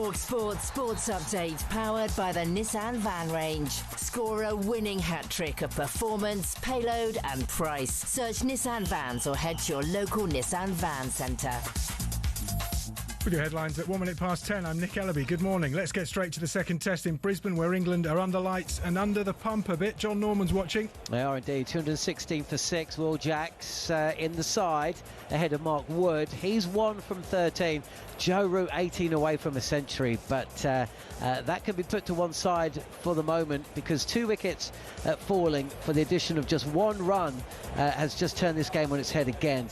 talkSPORT Sports Update, powered by the Nissan Van Range. Score a winning hat-trick of performance, payload and price. Search Nissan Vans or head to your local Nissan Van Centre. With your headlines at 1 minute past 10, I'm Nick Ellaby. Good morning. Let's get straight to the second test in Brisbane, where England are under lights and under the pump a bit. John Norman's watching. They are indeed. 216 for 6. Will Jacks in the side ahead of Mark Wood. He's 1 from 13. Joe Root 18 away from a century, but that can be put to one side for the moment because 2 wickets falling for the addition of just 1 run has just turned this game on its head again.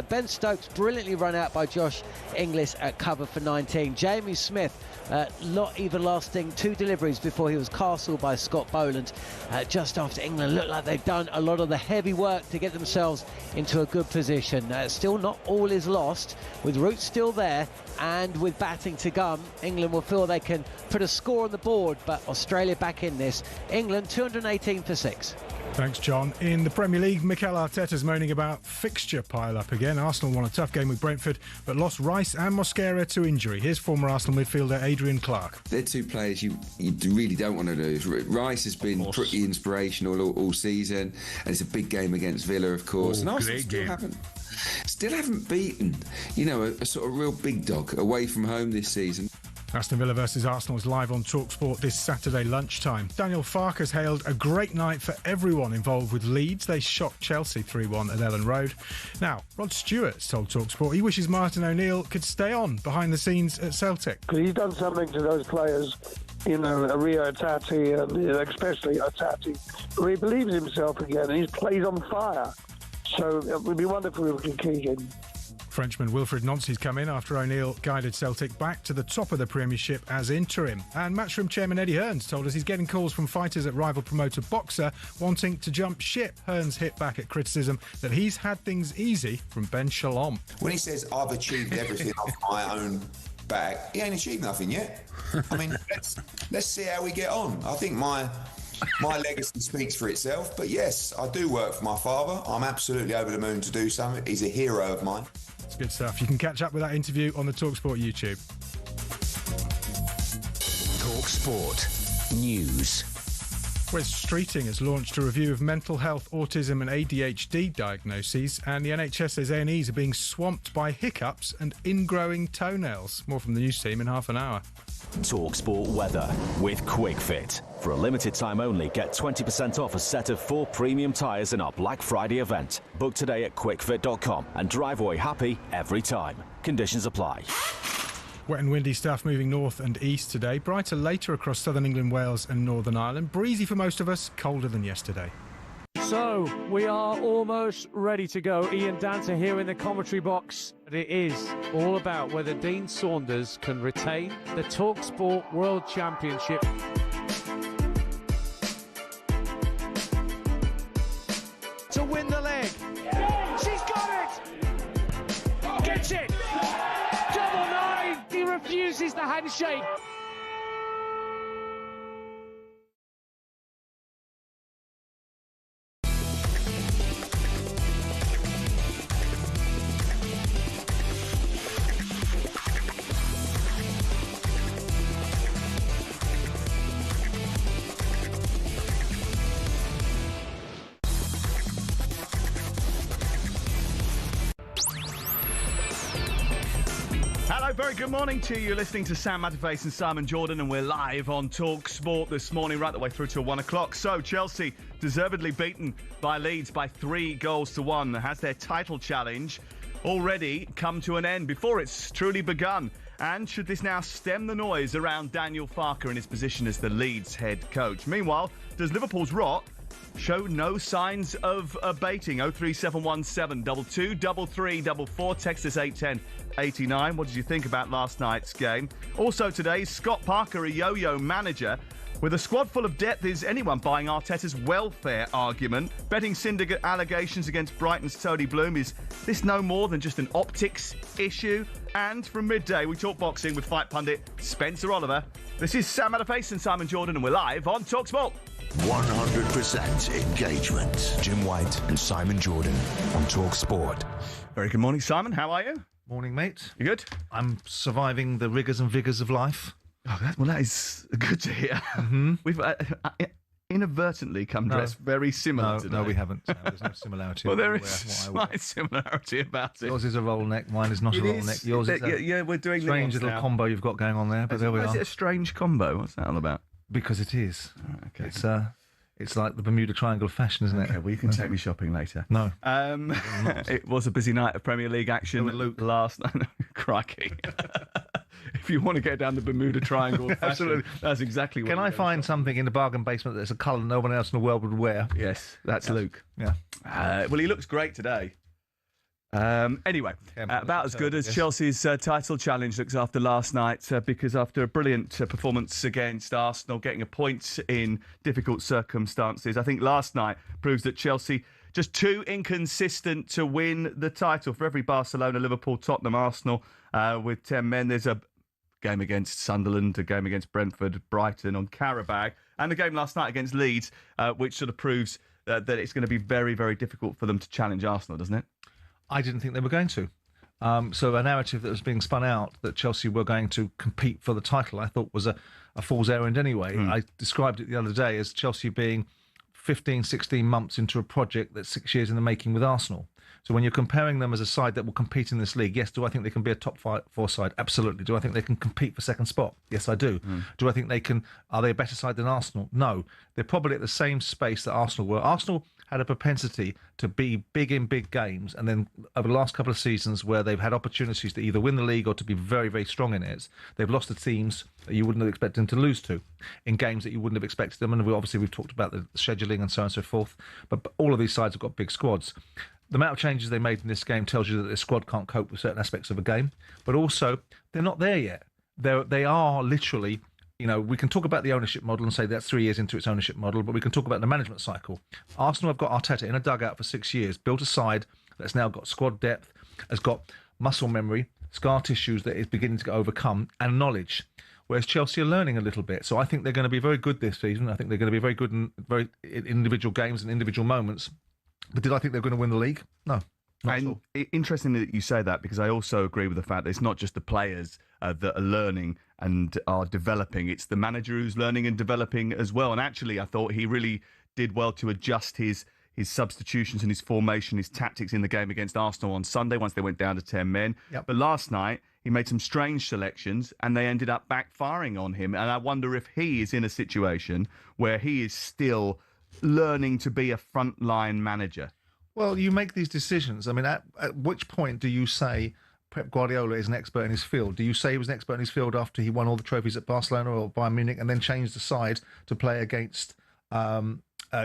Ben Stokes brilliantly run out by Josh Inglis at cover for 19. Jamie Smith not even lasting 2 deliveries before he was castled by Scott Boland just after England looked like they've done a lot of the heavy work to get themselves into a good position. Still not all is lost, with Root still there and with batting to come. England will feel they can put a score on the board, but Australia back in this. England 218 for 6. Thanks, John. In the Premier League, Mikel Arteta's moaning about fixture pile-up again. Arsenal won a tough game with Brentford, but lost Rice and Mosquera to injury. Here's former Arsenal midfielder Adrian Clark. They're 2 players you really don't want to lose. Rice has been pretty inspirational all season, and it's a big game against Villa, of course. And Arsenal still haven't beaten, a sort of real big dog away from home this season. Aston Villa versus Arsenal is live on talkSPORT this Saturday lunchtime. Daniel Farke's hailed a great night for everyone involved with Leeds. They shocked Chelsea 3-1 at Ellen Road. Now, Rod Stewart's told talkSPORT he wishes Martin O'Neill could stay on behind the scenes at Celtic. Because he's done something to those players, Rio Tati and especially Tati, where he believes himself again and he plays on fire. So it would be wonderful if we could keep him. Frenchman Wilfried Nancy's come in after O'Neill guided Celtic back to the top of the Premiership as interim. And Matchroom chairman Eddie Hearns told us he's getting calls from fighters at rival promoter Boxer wanting to jump ship. Hearns hit back at criticism that he's had things easy from Ben Shalom. When he says, I've achieved everything off my own back, he ain't achieved nothing yet. I mean, let's see how we get on. I think my legacy speaks for itself. But yes, I do work for my father. I'm absolutely over the moon to do something. He's a hero of mine. It's good stuff. You can catch up with that interview on the talkSPORT YouTube. talkSPORT News. Wes Streeting has launched a review of mental health, autism and ADHD diagnoses, and the NHS says A&Es are being swamped by hiccups and ingrowing toenails. More from the news team in half an hour. talkSPORT weather with QuickFit. For a limited time only, get 20% off a set of 4 premium tyres in our Black Friday event. Book today at quickfit.com and drive away happy every time. Conditions apply. Wet and windy stuff moving north and east today. Brighter later across southern England, Wales and Northern Ireland. Breezy for most of us, colder than yesterday. So, we are almost ready to go. Ian Danter here in the commentary box. It is all about whether Dean Saunders can retain the talkSPORT World Championship. To win the leg. She's got it! Gets it! Double 9! He refuses the handshake. Very good morning to you. Listening to Sam Matterface and Simon Jordan, and we're live on talkSPORT this morning, right the way through till 1 o'clock. So Chelsea deservedly beaten by Leeds by 3-1 has their title challenge already come to an end before it's truly begun. And should this now stem the noise around Daniel Farke and his position as the Leeds head coach? Meanwhile, does Liverpool's rot show no signs of abating? 03717 223344. Text us 81089. What did you think about last night's game? Also today, Scott Parker, a yo-yo manager. With a squad full of depth, is anyone buying Arteta's welfare argument? Betting syndicate allegations against Brighton's Tony Bloom. Is this no more than just an optics issue? And from midday, we talk boxing with fight pundit Spencer Oliver. This is Sam Matterface and Simon Jordan, and we're live on talkSPORT. 100% engagement. Jim White and Simon Jordan on talkSPORT. Very good morning, Simon. How are you? Morning, mate. You good? I'm surviving the rigours and vigours of life. Oh, that is good to hear. Mm-hmm. We've inadvertently come dressed very similar today. No, we haven't. No, there's no similarity. Well, there is a slight similarity about it. Yours is a roll neck, mine is not a roll neck. Yours is a we're doing strange little combo you've got going on there, but there we are. Is it a strange combo? What's that all about? Because it is. Oh, okay. It's like the Bermuda Triangle of fashion, isn't it? Okay, well, you can take me shopping later. No. It was a busy night of Premier League action last night. Crikey. If you want to get down the Bermuda Triangle of fashion, Absolutely. That's exactly what Can I find something in the bargain basement that's a colour no one else in the world would wear? Yes, that's Luke. Yeah. Well, he looks great today. Anyway, about as good as Chelsea's title challenge looks after last night, because after a brilliant performance against Arsenal, getting a point in difficult circumstances, I think last night proves that Chelsea just too inconsistent to win the title. For every Barcelona, Liverpool, Tottenham, Arsenal with 10 men, there's a game against Sunderland, a game against Brentford, Brighton on Qarabag, and the game last night against Leeds, which sort of proves that it's going to be very, very difficult for them to challenge Arsenal, doesn't it? I didn't think they were going to. So a narrative that was being spun out that Chelsea were going to compete for the title, I thought was a fool's errand anyway. I described it the other day as Chelsea being 15, 16 months into a project that's 6 years in the making with Arsenal. So when you're comparing them as a side that will compete in this league, yes, do I think they can be a top 4 side? Absolutely. Do I think they can compete for second spot? Yes, I do. Do I think are they a better side than Arsenal? No. They're probably at the same space that Arsenal were. Arsenal had a propensity to be big in big games, and then over the last couple of seasons where they've had opportunities to either win the league or to be very, very strong in it, they've lost to teams that you wouldn't have expected them to lose to, in games that you wouldn't have expected them. And we've talked about the scheduling and so on and so forth, but all of these sides have got big squads. The amount of changes they made in this game tells you that the squad can't cope with certain aspects of a game, but also they're not there yet. They are literally, we can talk about the ownership model and say that's 3 years into its ownership model, but we can talk about the management cycle. Arsenal have got Arteta in a dugout for 6 years, built a side that's now got squad depth, has got muscle memory, scar tissues that is beginning to overcome, and knowledge. Whereas Chelsea are learning a little bit. So I think they're going to be very good this season. I think they're going to be very good in very individual games and individual moments. But did I think they're going to win the league? No. And interesting that you say that, because I also agree with the fact that it's not just the players that are learning and are developing. It's the manager who's learning and developing as well. And actually, I thought he really did well to adjust his substitutions and his formation, his tactics in the game against Arsenal on Sunday once they went down to 10 men. Yep. But last night, he made some strange selections and they ended up backfiring on him. And I wonder if he is in a situation where he is still learning to be a frontline manager. Well, you make these decisions. I mean, at which point do you say Pep Guardiola is an expert in his field? Do you say he was an expert in his field after he won all the trophies at Barcelona or Bayern Munich and then changed the side to play against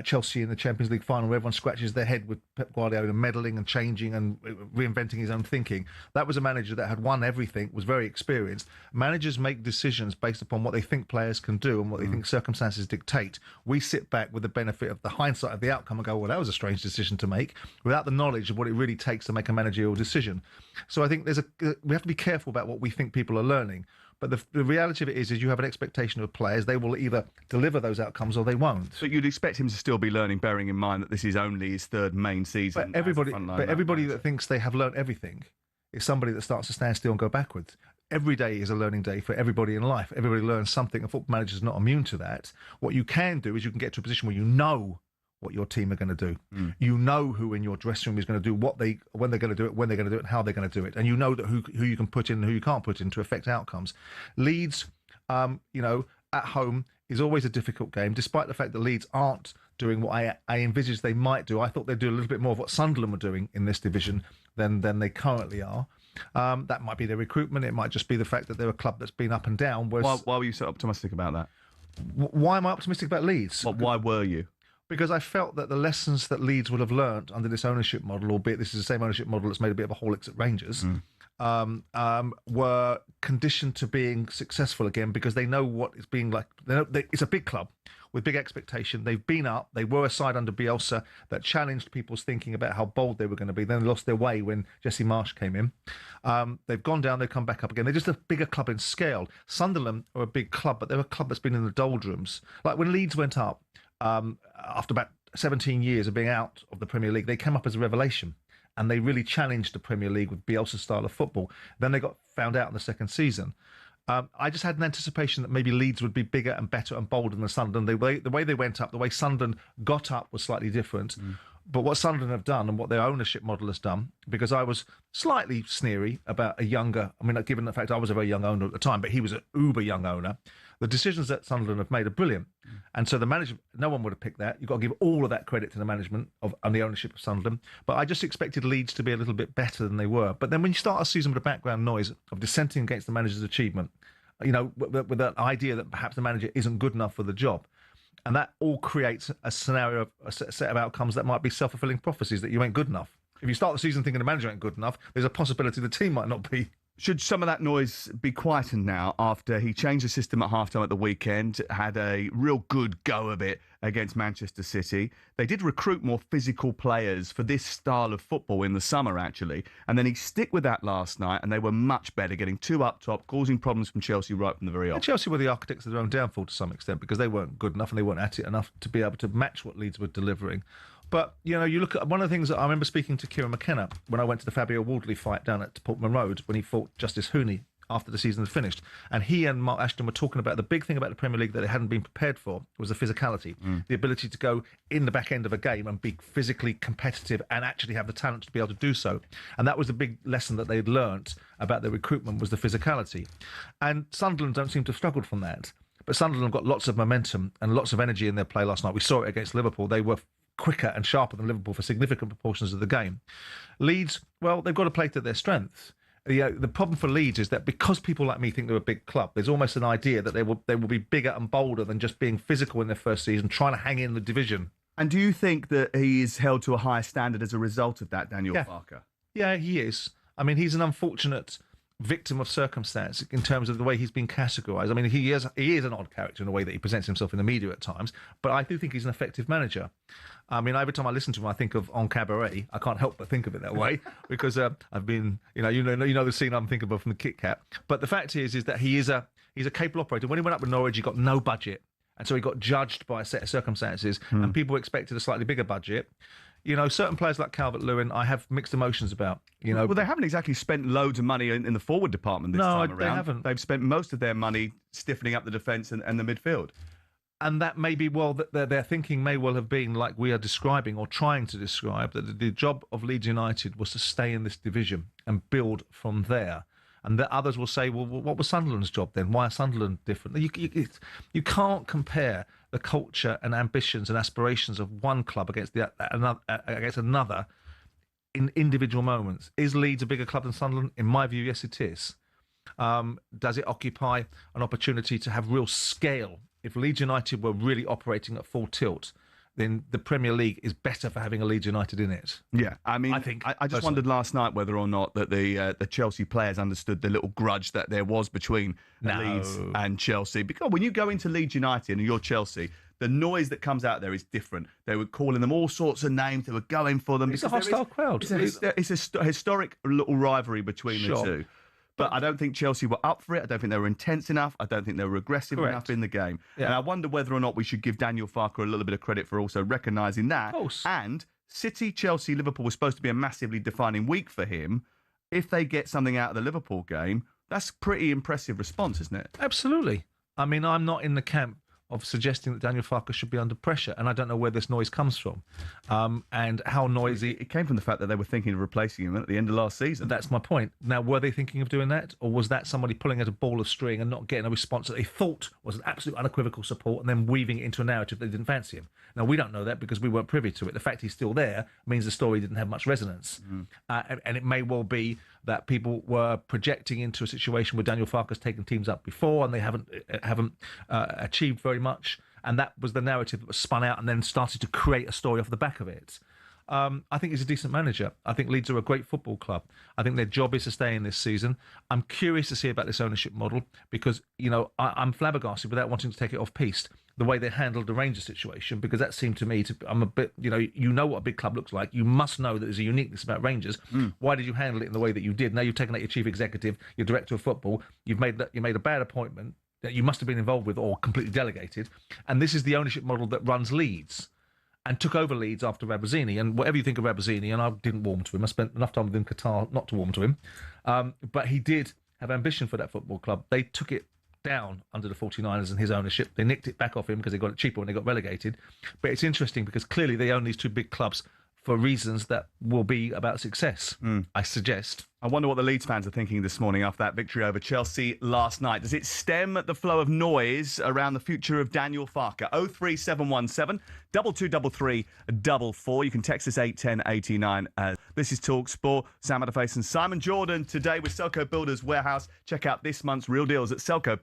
Chelsea in the Champions League final, where everyone scratches their head with Pep Guardiola meddling and changing and reinventing his own thinking? That was a manager that had won everything, was very experienced. Managers make decisions based upon what they think players can do and what they think circumstances dictate. We sit back with the benefit of the hindsight of the outcome and go, well, that was a strange decision to make, without the knowledge of what it really takes to make a managerial decision. So I think we have to be careful about what we think people are learning. But the reality of it is you have an expectation of players. They will either deliver those outcomes or they won't. But you'd expect him to still be learning, bearing in mind that this is only his third main season. But everybody that thinks they have learnt everything is somebody that starts to stand still and go backwards. Every day is a learning day for everybody in life. Everybody learns something. A football manager is not immune to that. What you can do is you can get to a position where you know what your team are going to do. You know who in your dressing room is going to do when they're going to do it, and how they're going to do it. And you know that who you can put in and who you can't put in to affect outcomes. Leeds, at home is always a difficult game, despite the fact that Leeds aren't doing what I envisaged they might do. I thought they'd do a little bit more of what Sunderland were doing in this division than they currently are. That might be their recruitment. It might just be the fact that they're a club that's been up and down. Why were you so optimistic about that? Why am I optimistic about Leeds? Why were you? Because I felt that the lessons that Leeds would have learnt under this ownership model, albeit this is the same ownership model that's made a bit of a Horlicks at Rangers, were conditioned to being successful again, because they know what it's being like. It's a big club with big expectation. They've been up. They were a side under Bielsa that challenged people's thinking about how bold they were going to be. Then they lost their way when Jesse Marsch came in. They've gone down. They've come back up again. They're just a bigger club in scale. Sunderland are a big club, but they're a club that's been in the doldrums. Like when Leeds went up, after about 17 years of being out of the Premier League, they came up as a revelation. and they really challenged the Premier League with Bielsa's style of football. Then they got found out in the second season. I just had an anticipation that maybe Leeds would be bigger and better and bolder than Sunderland. The way they went up, the way Sunderland got up was slightly different. But what Sunderland have done and what their ownership model has done, because I was slightly sneery about a younger, I mean, given the fact I was a very young owner at the time, but he was an uber young owner, the decisions that Sunderland have made are brilliant. And so the manager, no one would have picked that. You've got to give all of that credit to the management and the ownership of Sunderland. But I just expected Leeds to be a little bit better than they were. But then when you start a season with a background noise of dissenting against the manager's achievement, with that idea that perhaps the manager isn't good enough for the job, and that all creates a scenario, a set of outcomes that might be self-fulfilling prophecies that you ain't good enough. If you start the season thinking the manager ain't good enough, there's a possibility the team might not be. Should some of that noise be quietened now after he changed the system at halftime at the weekend, had a real good go of it against Manchester City? They did recruit more physical players for this style of football in the summer, actually. And then he stick with that last night, and they were much better, getting two up top, causing problems from Chelsea right from the very off. Chelsea were the architects of their own downfall to some extent because they weren't good enough and they weren't at it enough to be able to match what Leeds were delivering. But, you look at one of the things that I remember speaking to Kieran McKenna when I went to the Fabio Wardley fight down at Portman Road when he fought Justice Hooney after the season had finished. And he and Mark Ashton were talking about the big thing about the Premier League that they hadn't been prepared for was the physicality, the ability to go in the back end of a game and be physically competitive and actually have the talent to be able to do so. And that was the big lesson that they'd learnt about their recruitment was the physicality. And Sunderland don't seem to have struggled from that. But Sunderland have got lots of momentum and lots of energy in their play last night. We saw it against Liverpool. They were quicker and sharper than Liverpool for significant proportions of the game. Leeds, well, they've got to play to their strengths. The problem for Leeds is that because people like me think they're a big club, there's almost an idea that they will be bigger and bolder than just being physical in their first season, trying to hang in the division. And do you think that he is held to a higher standard as a result of that, Daniel Farke? Yeah, he is. I mean, he's an unfortunate victim of circumstance in terms of the way he's been categorised. I mean, he is an odd character in the way that he presents himself in the media at times, but I do think he's an effective manager. I mean, every time I listen to him, I think of On Cabaret. I can't help but think of it that way because I've been, you know the scene I'm thinking of from the Kit Kat. But the fact is that he's a capable operator. When he went up with Norwich, he got no budget, and so he got judged by a set of circumstances, and people expected a slightly bigger budget. Certain players like Calvert-Lewin, I have mixed emotions about. Well, they haven't exactly spent loads of money in the forward department this time around. No, they haven't. They've spent most of their money stiffening up the defence and the midfield. And that may be, their thinking may well have been like we are describing or trying to describe, that the job of Leeds United was to stay in this division and build from there. And the others will say, well, what was Sunderland's job then? Why are Sunderland different? You can't compare the culture and ambitions and aspirations of one club against another in individual moments. Is Leeds a bigger club than Sunderland? In my view, yes, it is. Does it occupy an opportunity to have real scale? If Leeds United were really operating at full tilt, then the Premier League is better for having a Leeds United in it. Yeah, I mean, I just wondered last night whether or not that the Chelsea players understood the little grudge that there was between Leeds and Chelsea. Because when you go into Leeds United and you're Chelsea, the noise that comes out there is different. They were calling them all sorts of names. They were going for them. It's a hostile crowd. It's a historic little rivalry between the two. But I don't think Chelsea were up for it. I don't think they were intense enough. I don't think they were aggressive enough in the game. Yeah. And I wonder whether or not we should give Daniel Farke a little bit of credit for also recognising that. And City, Chelsea, Liverpool was supposed to be a massively defining week for him. If they get something out of the Liverpool game, that's a pretty impressive response, isn't it? Absolutely. I mean, I'm not in the camp of suggesting that Daniel Farke should be under pressure, and I don't know where this noise comes from and how noisy. It came from the fact that they were thinking of replacing him at the end of last season. That's my point. Now, were they thinking of doing that, or was that somebody pulling at a ball of string and not getting a response that they thought was an absolute unequivocal support and then weaving it into a narrative they didn't fancy him? Now, we don't know that because we weren't privy to it. The fact he's still there means the story didn't have much resonance. And it may well be that people were projecting into a situation where Daniel Farke's taken teams up before and they haven't achieved very much. And that was the narrative that was spun out and then started to create a story off the back of it. I think he's a decent manager. I think Leeds are a great football club. I think their job is to stay in this season. I'm curious to see about this ownership model because, I'm flabbergasted without wanting to take it off-piste, the way they handled the Rangers situation, because that seemed to me I'm a bit, you know what a big club looks like. You must know that there's a uniqueness about Rangers. Why did you handle it in the way that you did? Now you've taken out your chief executive, your director of football, you made a bad appointment that you must have been involved with or completely delegated. And this is the ownership model that runs Leeds. and took over Leeds after Rabazzini. And whatever you think of Rabazzini, and I didn't warm to him, I spent enough time with him in Qatar not to warm to him, but he did have ambition for that football club. They took it down under the 49ers and his ownership. They nicked it back off him because they got it cheaper when they got relegated. But it's interesting because clearly they own these two big clubs for reasons that will be about success, I suggest. I wonder what the Leeds fans are thinking this morning after that victory over Chelsea last night. Does it stem the flow of noise around the future of Daniel Farke? 03717 2233 44. You can text us 81089. This is talkSPORT. Sam Matterface and Simon Jordan today with Selco Builders Warehouse. Check out this month's real deals at Selco.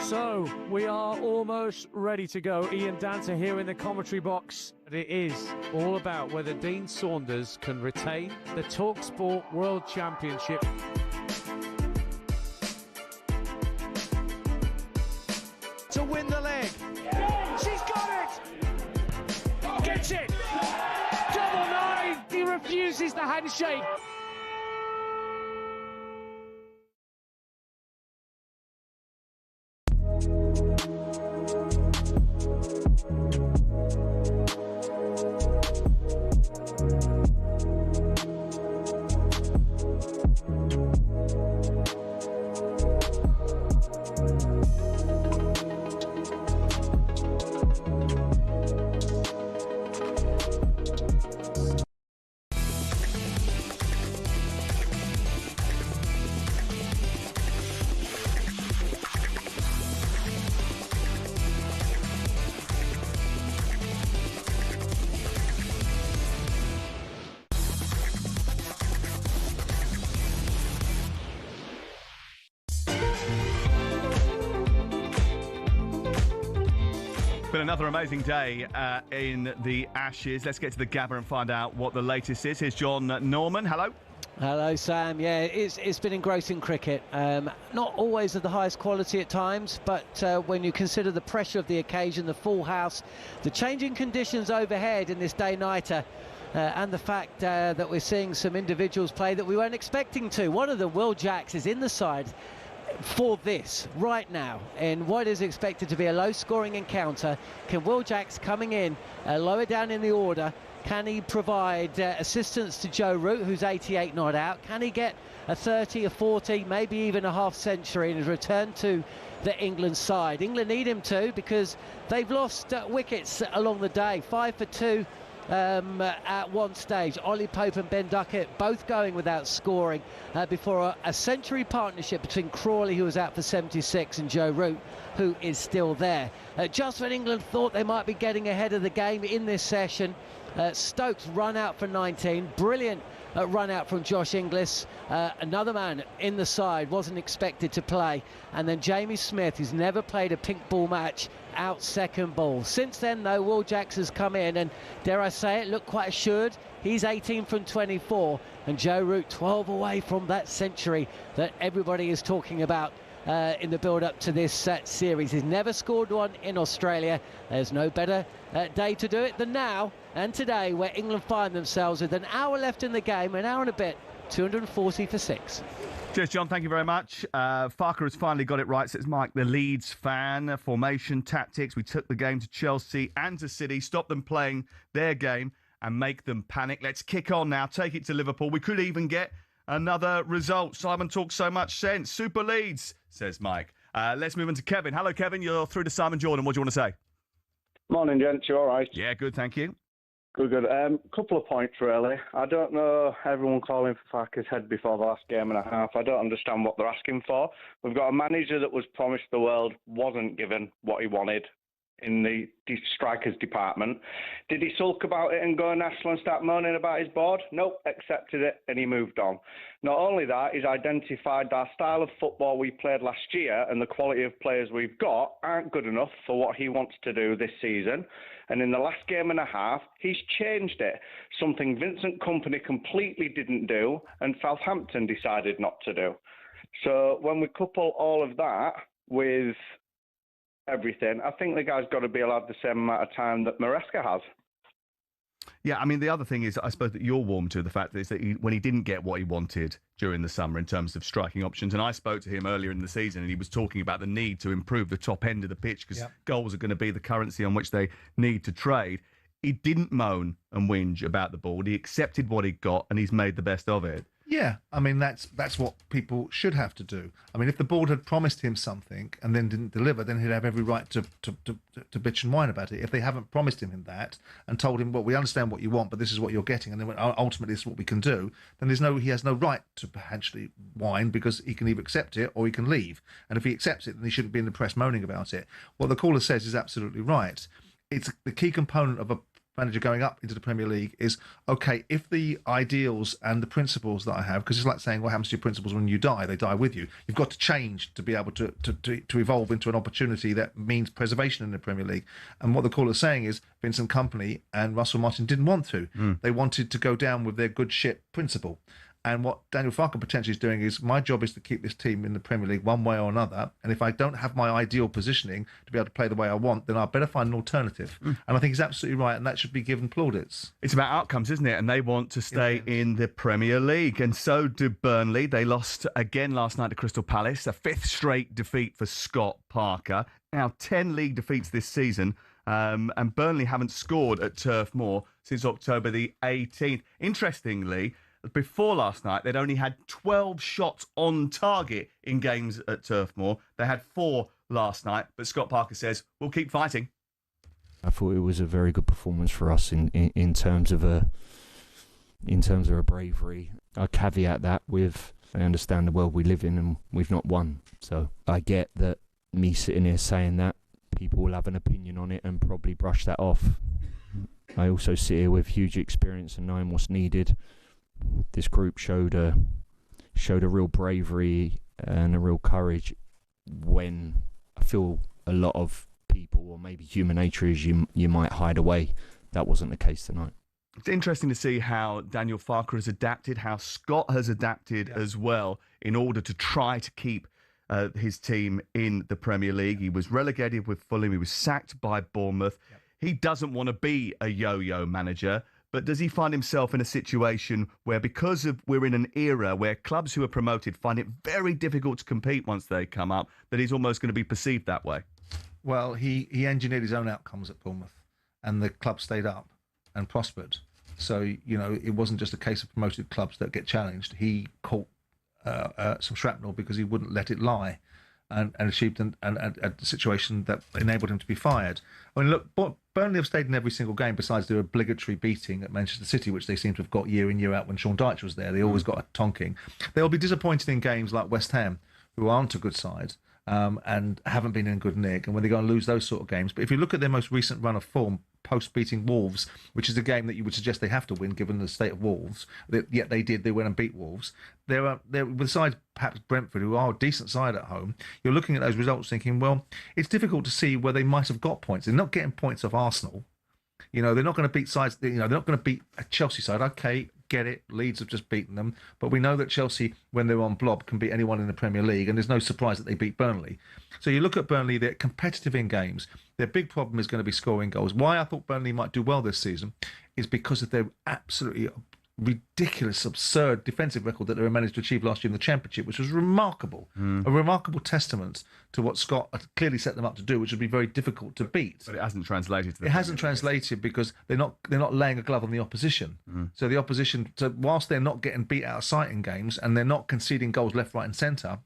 So, we are almost ready to go. Ian Danter here in the commentary box. It is all about whether Dean Saunders can retain the talkSPORT World Championship. To win the leg. She's got it! Gets it! Double nine! He refuses the handshake. Been another amazing day in the Ashes. Let's get to the Gabba and find out what the latest is. Here's John Norman. Hello. Hello, Sam. Yeah, it's been engrossing cricket. Not always of the highest quality at times, but when you consider the pressure of the occasion, the full house, the changing conditions overhead in this day-nighter, and the fact that we're seeing some individuals play that we weren't expecting to. One of them, Will Jacks, is in the side for this right now in what is expected to be a low-scoring encounter. Can Will Jacks, coming in lower down in the order, can he provide assistance to Joe Root, who's 88 not out? Can he get a 30, a 40, maybe even a half century in his return to the England side? England need him to, because they've lost wickets along the day. 5 for 2 at one stage. Ollie Pope and Ben Duckett both going without scoring before a century partnership between Crawley, who was out for 76, and Joe Root, who is still there. Just when England thought they might be getting ahead of the game in this session, Stokes run out for 19. Brilliant run out from Josh Inglis. Another man in the side, wasn't expected to play. And then Jamie Smith, who's never played a pink ball match, out second ball. Since then, though, Will Jacks has come in and, dare I say it, looked quite assured. He's 18 from 24, and Joe Root 12 away from that century that everybody is talking about in the build-up to this series. He's never scored one in Australia. There's no better day to do it than now and today, where England find themselves with an hour left in the game, an hour and a bit, 240 for 6. Cheers, John. Thank you very much. Farker has finally got it right, says Mike, the Leeds fan. Formation, tactics. We took the game to Chelsea and to City, stopped them playing their game and make them panic. Let's kick on now. Take it to Liverpool. We could even get another result. Simon talks so much sense. Super Leeds, says Mike. Let's move on to Kevin. Hello, Kevin. You're through to Simon Jordan. What do you want to say? Morning, gents. You all right? Yeah, good. Thank you. Good. Couple of points, really. I don't know everyone calling for Farker's head before the last game and a half. I don't understand what they're asking for. We've got a manager that was promised the world, wasn't given what he wanted in the strikers department. Did he sulk about it and go national and start moaning about his board? Nope, accepted it and he moved on. Not only that, he's identified our style of football we played last year and the quality of players we've got aren't good enough for what he wants to do this season. And in the last game and a half, he's changed it, something Vincent Kompany completely didn't do and Southampton decided not to do. So when we couple all of that with everything, I think the guy's got to be allowed the same amount of time that Maresca has. Yeah, I mean, the other thing is, I suppose that you're warm to the fact that when he didn't get what he wanted during the summer in terms of striking options, and I spoke to him earlier in the season and he was talking about the need to improve the top end of the pitch because goals are going to be the currency on which they need to trade. He didn't moan and whinge about the board. He accepted what he got and he's made the best of it. Yeah, I mean, that's what people should have to do. I mean, if the board had promised him something and then didn't deliver, then he'd have every right to bitch and whine about it. If they haven't promised him that and told him, well, we understand what you want, but this is what you're getting, and then ultimately this is what we can do, then he has no right to potentially whine, because he can either accept it or he can leave. And if he accepts it, then he shouldn't be in the press moaning about it. What the caller says is absolutely right. It's the key component of a manager going up into the Premier League is, okay, if the ideals and the principles that I have, because it's like saying what happens to your principles when you die, they die with you. You've got to change to be able to evolve into an opportunity that means preservation in the Premier League. And what the caller's saying is Vincent Kompany and Russell Martin didn't want to. They wanted to go down with their good ship principle. And what Daniel Farke potentially is doing is, my job is to keep this team in the Premier League one way or another. And if I don't have my ideal positioning to be able to play the way I want, then I better find an alternative. And I think he's absolutely right, and that should be given plaudits. It's about outcomes, isn't it? And they want to stay in the Premier League. And so do Burnley. They lost again last night to Crystal Palace, a 5th straight defeat for Scott Parker. Now 10 league defeats this season. And Burnley haven't scored at Turf Moor since October the 18th. Interestingly, before last night, they'd only had 12 shots on target in games at Turf Moor. They had 4 last night, but Scott Parker says, we'll keep fighting. I thought it was a very good performance for us in terms of a bravery. I caveat that with, I understand the world we live in and we've not won. So I get that me sitting here saying that, people will have an opinion on it and probably brush that off. I also sit here with huge experience and knowing what's needed. This group showed a real bravery and a real courage when I feel a lot of people, or maybe human nature is you might hide away. That wasn't the case tonight. It's interesting to see how Daniel Farke has adapted, how Scott has adapted as well in order to try to keep his team in the Premier League. He was relegated with Fulham. He was sacked by Bournemouth. He doesn't want to be a yo-yo manager, but does he find himself in a situation where, because we're in an era where clubs who are promoted find it very difficult to compete once they come up, that he's almost going to be perceived that way? Well, he engineered his own outcomes at Bournemouth, and the club stayed up and prospered. So, it wasn't just a case of promoted clubs that get challenged. He caught some shrapnel because he wouldn't let it lie, and achieved a situation that enabled him to be fired. I mean, look, Burnley have stayed in every single game besides their obligatory beating at Manchester City, which they seem to have got year in, year out when Sean Dyche was there. They always got a tonking. They'll be disappointed in games like West Ham, who aren't a good side, and haven't been in good nick, and when they go and lose those sort of games. But if you look at their most recent run of form, post-beating Wolves, which is a game that you would suggest they have to win given the state of Wolves, yet they did. They went and beat Wolves. They're besides perhaps Brentford, who are a decent side at home, you're looking at those results thinking, well, it's difficult to see where they might have got points. They're not getting points off Arsenal. They're not going to beat sides. They're not going to beat a Chelsea side. Okay, get it. Leeds have just beaten them, but we know that Chelsea, when they're on blob, can beat anyone in the Premier League, and there's no surprise that they beat Burnley. So you look at Burnley; they're competitive in games. Their big problem is going to be scoring goals. Why I thought Burnley might do well this season is because of their absolutely ridiculous, absurd defensive record that they managed to achieve last year in the Championship, which was remarkable. A remarkable testament to what Scott had clearly set them up to do, which would be very difficult to beat. But it hasn't translated to It hasn't translated because they're not laying a glove on the opposition. So the opposition, whilst they're not getting beat out of sight in games and they're not conceding goals left, right and centre,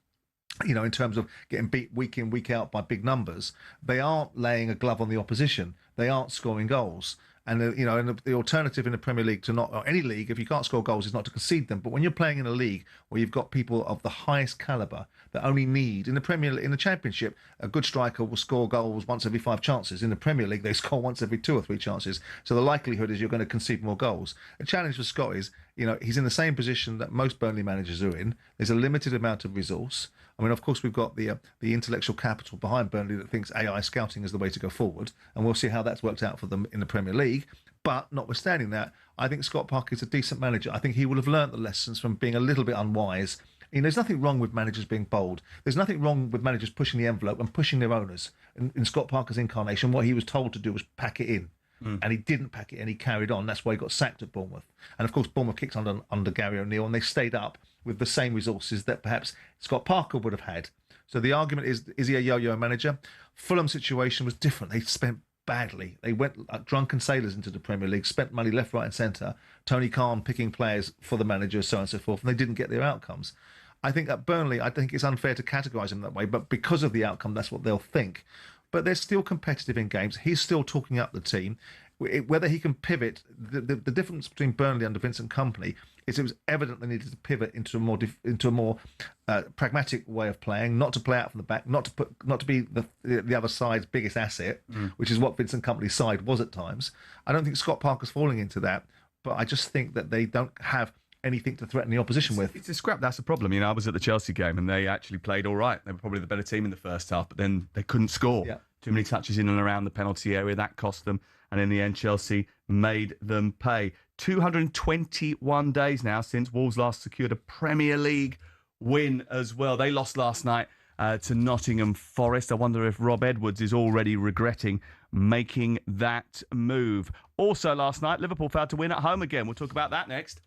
in terms of getting beat week in, week out by big numbers, they aren't laying a glove on the opposition. They aren't scoring goals. And the alternative in the Premier League or any league, if you can't score goals, is not to concede them. But when you're playing in a league where you've got people of the highest calibre that only need in the Championship, a good striker will score goals once every 5 chances. In the Premier League, they score once every 2 or 3 chances. So the likelihood is you're going to concede more goals. The challenge for Scott is, he's in the same position that most Burnley managers are in. There's a limited amount of resource. I mean, of course, we've got the intellectual capital behind Burnley that thinks AI scouting is the way to go forward, and we'll see how that's worked out for them in the Premier League. But notwithstanding that, I think Scott Parker is a decent manager. I think he will have learnt the lessons from being a little bit unwise. There's nothing wrong with managers being bold. There's nothing wrong with managers pushing the envelope and pushing their owners. In Scott Parker's incarnation, what he was told to do was pack it in. And he didn't pack it in, he carried on. That's why he got sacked at Bournemouth. And of course, Bournemouth kicked under Gary O'Neill, and they stayed up with the same resources that perhaps Scott Parker would have had. So the argument is he a yo-yo manager? Fulham's situation was different. They spent badly. They went like drunken sailors into the Premier League, spent money left, right and centre. Tony Khan picking players for the manager, so on and so forth, and they didn't get their outcomes. I think at Burnley, I think it's unfair to categorise them that way, but because of the outcome, that's what they'll think. But they're still competitive in games. He's still talking up the team. Whether he can pivot, the difference between Burnley under Vincent Kompany is it was evident they needed to pivot into a more pragmatic way of playing, not to play out from the back, not to be the other side's biggest asset, which is what Vincent Kompany's side was at times. I don't think Scott Parker's falling into that, but I just think that they don't have anything to threaten the opposition with. It's a scrap. That's the problem. I was at the Chelsea game and they actually played all right. They were probably the better team in the first half, but then they couldn't score. Yeah. Too many touches in and around the penalty area. That cost them. And in the end, Chelsea made them pay. 221 days now since Wolves last secured a Premier League win as well. They lost last night to Nottingham Forest. I wonder if Rob Edwards is already regretting making that move. Also last night, Liverpool failed to win at home again. We'll talk about that next.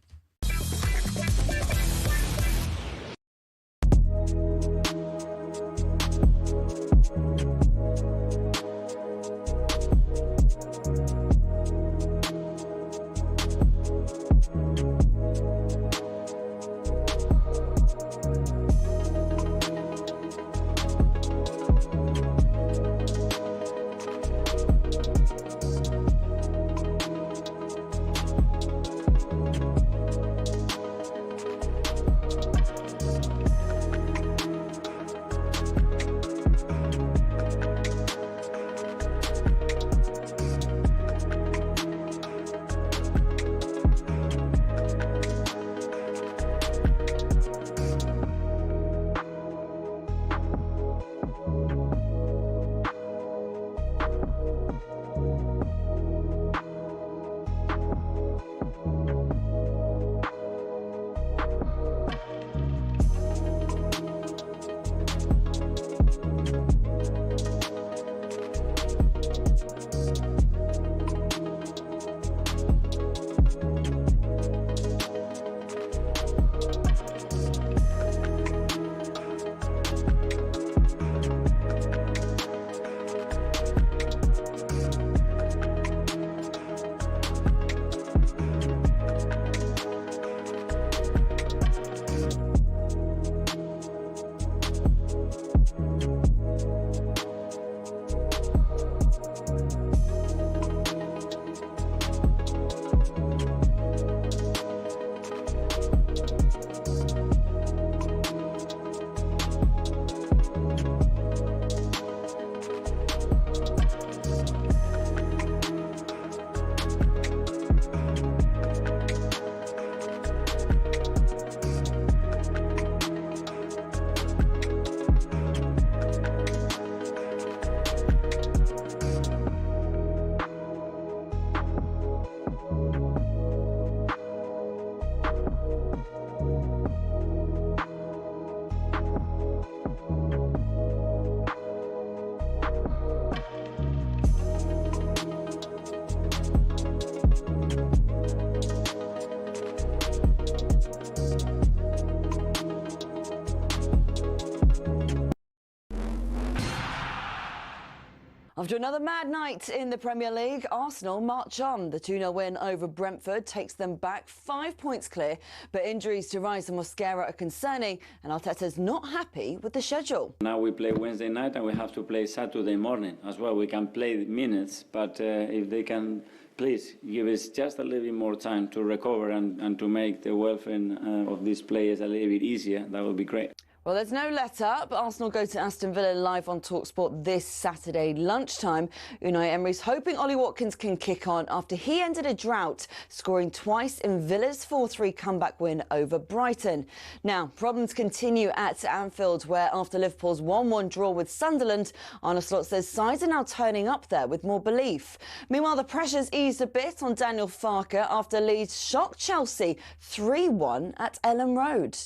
After another mad night in the Premier League, Arsenal march on. The 2-0 win over Brentford takes them back 5 points clear, but injuries to Rice and Mosquera are concerning, and Arteta's not happy with the schedule. Now we play Wednesday night and we have to play Saturday morning as well. We can play minutes, but if they can please give us just a little bit more time to recover and to make the welfare of these players a little bit easier, that would be great. Well, there's no let-up. Arsenal go to Aston Villa live on talkSPORT this Saturday lunchtime. Unai Emery's hoping Ollie Watkins can kick on after he ended a drought, scoring twice in Villa's 4-3 comeback win over Brighton. Now, problems continue at Anfield, where after Liverpool's 1-1 draw with Sunderland, Arne Slot says sides are now turning up there with more belief. Meanwhile, the pressure's eased a bit on Daniel Farke after Leeds shocked Chelsea 3-1 at Ellen Road.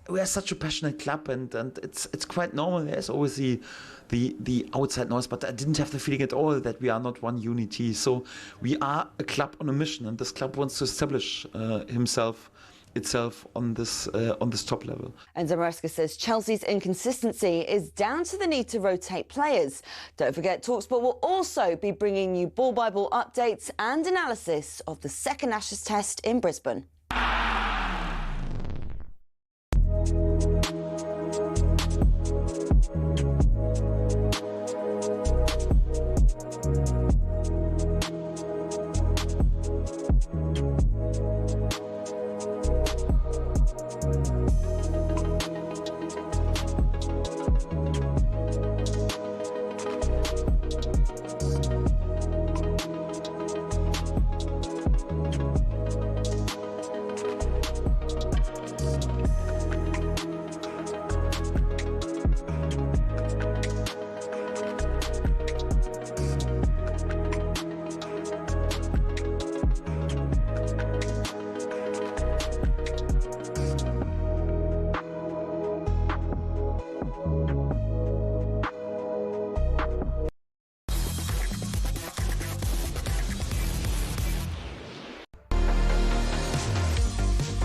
We are such a passionate club, and it's quite normal. There's always the outside noise, but I didn't have the feeling at all that we are not one unity. So we are a club on a mission, and this club wants to establish itself on this top level. And Maresca says Chelsea's inconsistency is down to the need to rotate players. Don't forget, talkSPORT will also be bringing you ball-by-ball updates and analysis of the second Ashes Test in Brisbane.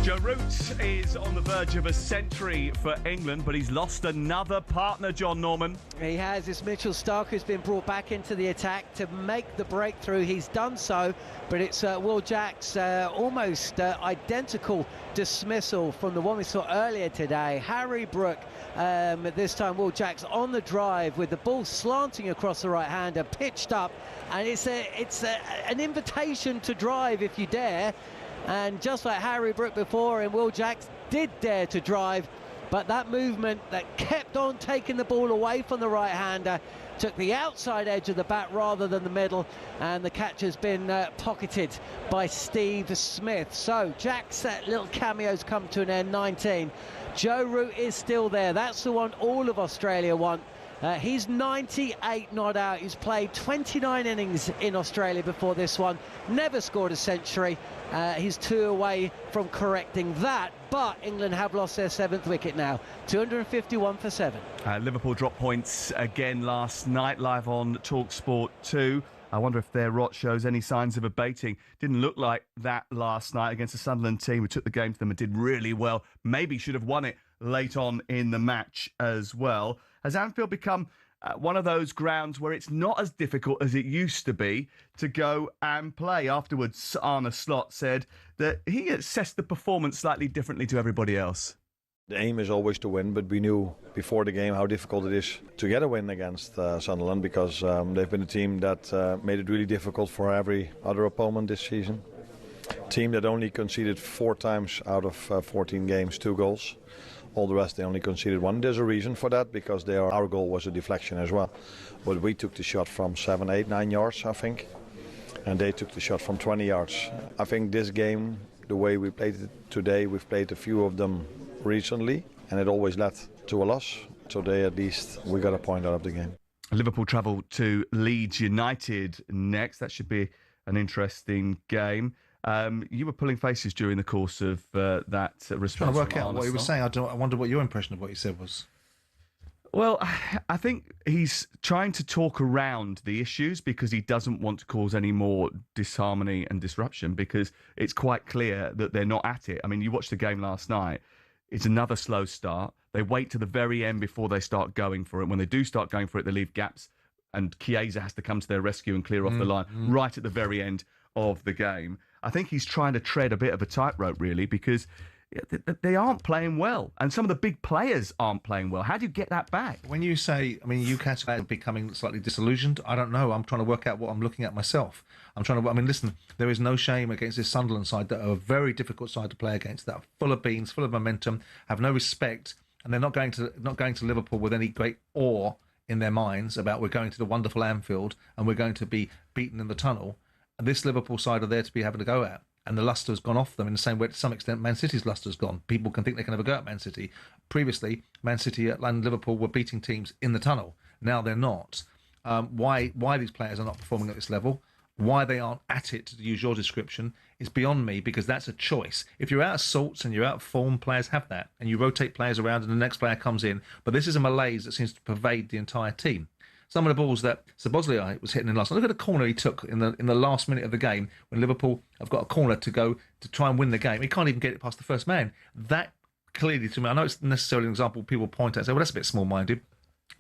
Joe Root is on the verge of a century for England, but he's lost another partner, John Norman. He has. It's Mitchell Stark who's been brought back into the attack to make the breakthrough. He's done so, but it's Will Jack's almost identical dismissal from the one we saw earlier today. Harry Brook, this time Will Jack's on the drive with the ball slanting across the right-hander, pitched up, and it's an invitation to drive if you dare. And just like Harry Brook before, and Will Jacks did dare to drive, but that movement that kept on taking the ball away from the right-hander took the outside edge of the bat rather than the middle, and the catch has been pocketed by Steve Smith. So Jack's little cameos come to an end. 19. Joe Root is still there. That's the one all of Australia want. He's 98 not out. He's played 29 innings in Australia before this one. Never scored a century. He's 2 away from correcting that. But England have lost their 7th wicket now. 251 for 7. Liverpool dropped points again last night, live on talkSPORT 2. I wonder if their rot shows any signs of abating. Didn't look like that last night against the Sunderland team, who took the game to them and did really well. Maybe should have won it late on in the match as well. Has Anfield become one of those grounds where it's not as difficult as it used to be to go and play? Afterwards, Arne Slot said that he assessed the performance slightly differently to everybody else. The aim is always to win, but we knew before the game how difficult it is to get a win against Sunderland, because they've been a team that made it really difficult for every other opponent this season. A team that only conceded 4 times out of 14 games 2 goals. All the rest they only conceded 1. There's a reason for that, because our goal was a deflection as well. But we took the shot from 7, 8, 9 yards, I think, and they took the shot from 20 yards. I think this game, the way we played it today, we've played a few of them recently, and it always led to a loss. Today, at least, we got a point out of the game. Liverpool travel to Leeds United next. That should be an interesting game. You were pulling faces during the course of that response. Trying to work out what he was saying. I wonder what your impression of what he said was. Well, I think he's trying to talk around the issues because he doesn't want to cause any more disharmony and disruption, because it's quite clear that they're not at it. I mean, you watched the game last night. It's another slow start. They wait to the very end before they start going for it. When they do start going for it, they leave gaps and Chiesa has to come to their rescue and clear off the line right at the very end of the game. I think he's trying to tread a bit of a tightrope, really, because they aren't playing well, and some of the big players aren't playing well. How do you get that back? When you say, you categorize becoming slightly disillusioned, I don't know. I'm trying to work out what I'm looking at myself. Listen, there is no shame against this Sunderland side that are a very difficult side to play against, that are full of beans, full of momentum, have no respect, and they're not going to Liverpool with any great awe in their minds about we're going to the wonderful Anfield and we're going to be beaten in the tunnel. And this Liverpool side are there to be having a go at. And the luster's gone off them in the same way, to some extent, Man City's luster's gone. People can think they can have a go at Man City. Previously, Man City and Liverpool were beating teams in the tunnel. Now they're not. Why these players are not performing at this level, why they aren't at it, to use your description, is beyond me, because that's a choice. If you're out of sorts and you're out of form, players have that. And you rotate players around and the next player comes in. But this is a malaise that seems to pervade the entire team. Some of the balls that Szoboszlai was hitting in last night. Look at the corner he took in the last minute of the game when Liverpool have got a corner to go to try and win the game. He can't even get it past the first man. That clearly, to me, I know it's necessarily an example people point at and say, well, that's a bit small-minded.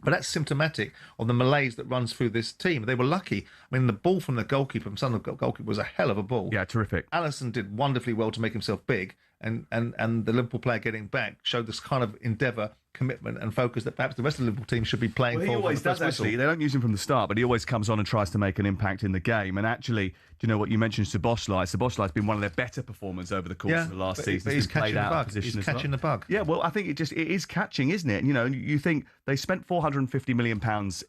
But that's symptomatic of the malaise that runs through this team. They were lucky. The ball from the goalkeeper, from Sunderland goalkeeper, was a hell of a ball. Yeah, terrific. Alisson did wonderfully well to make himself big, and the Liverpool player getting back showed this kind of endeavour, commitment and focus that perhaps the rest of the Liverpool team should be playing for. He always does, actually. They don't use him from the start, but he always comes on and tries to make an impact in the game. And actually, do you know what, you mentioned Szoboszlai. Szoboszlai's been one of their better performers over the course of the last season. But he's catching the bug. He's catching the bug. Yeah, well, I think it is catching, isn't it? You think they spent £450 million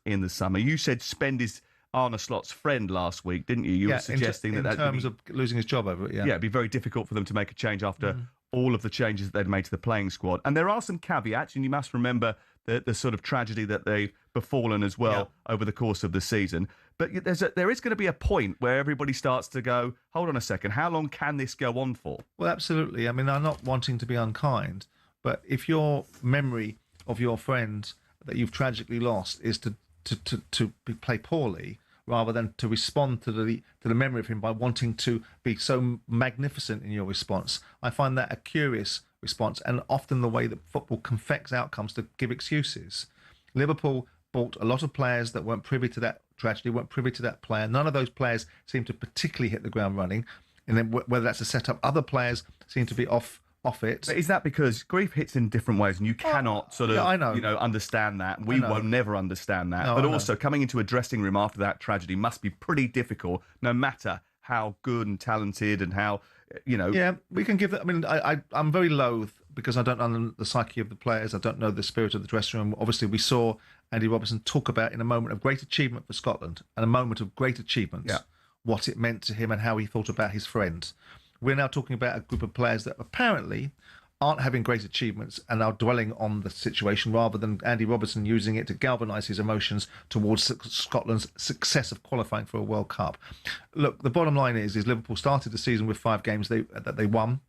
in the summer. You said Spend is Arne Slot's friend last week, didn't you? You were suggesting in terms of losing his job over it, it'd be very difficult for them to make a change after all of the changes that they'd made to the playing squad. And there are some caveats, and you must remember the sort of tragedy that they've befallen as well over the course of the season. But there is going to be a point where everybody starts to go, hold on a second, how long can this go on for? Well, absolutely. I'm not wanting to be unkind, but if your memory of your friend that you've tragically lost is to play poorly, rather than to respond to the memory of him by wanting to be so magnificent in your response, I find that a curious response, and often the way that football confects outcomes to give excuses. Liverpool bought a lot of players that weren't privy to that tragedy, weren't privy to that player. None of those players seem to particularly hit the ground running, and then whether that's a setup, other players seem to be off it. But is that because grief hits in different ways and you cannot understand that? We will never understand that. But also coming into a dressing room after that tragedy must be pretty difficult, no matter how good and talented and how, Yeah, we can give that. I'm very loath, because I don't know the psyche of the players. I don't know the spirit of the dressing room. Obviously, we saw Andy Robertson talk about, in a moment of great achievement for Scotland and a moment of great achievement, what it meant to him and how he thought about his friends. We're now talking about a group of players that apparently aren't having great achievements and are dwelling on the situation rather than Andy Robertson using it to galvanise his emotions towards Scotland's success of qualifying for a World Cup. Look, the bottom line is Liverpool started the season with 5 games that they won.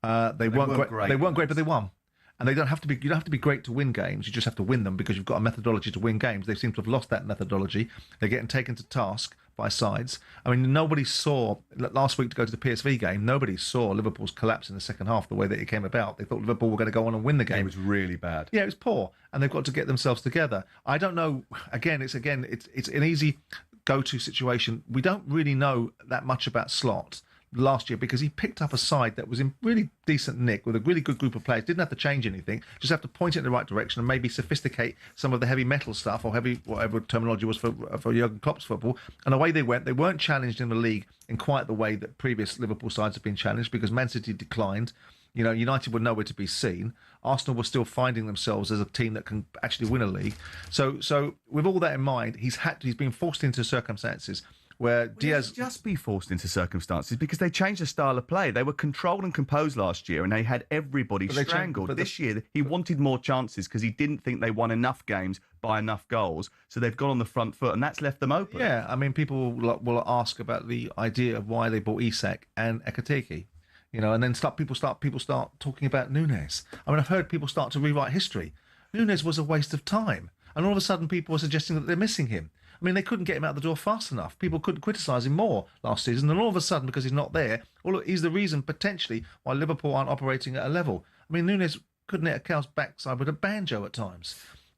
They weren't great. They weren't great, but they won. And they don't have to be. You don't have to be great to win games. You just have to win them, because you've got a methodology to win games. They seem to have lost that methodology. They're getting taken to task by sides. Nobody saw last week, to go to the PSV game. Nobody saw Liverpool's collapse in the second half the way that it came about. They thought Liverpool were going to go on and win the game. It was really bad. Yeah, it was poor, and they've got to get themselves together. I don't know. It's an easy go-to situation. We don't really know that much about Slot last year, because he picked up a side that was in really decent nick with a really good group of players. Didn't have to change anything, just have to point it in the right direction and maybe sophisticate some of the heavy metal stuff, or heavy, whatever terminology was for Jurgen Klopp's football. And away they went. They weren't challenged in the league in quite the way that previous Liverpool sides have been challenged, because Man City declined. United were nowhere to be seen. Arsenal were still finding themselves as a team that can actually win a league. So with all that in mind, he's been forced into circumstances where Diaz just be forced into circumstances because they changed the style of play. They were controlled and composed last year, and they had everybody strangled. But this year, he wanted more chances because he didn't think they won enough games by enough goals. So they've gone on the front foot, and that's left them open. Yeah, people will ask about the idea of why they bought Isak and Ekatike. And then people start talking about Nunes. I've heard people start to rewrite history. Nunes was a waste of time, and all of a sudden people are suggesting that they're missing him. They couldn't get him out the door fast enough. People couldn't criticise him more last season. And all of a sudden, because he's not there, he's the reason, potentially, why Liverpool aren't operating at a level. Nunes couldn't hit a cow's backside with a banjo at times.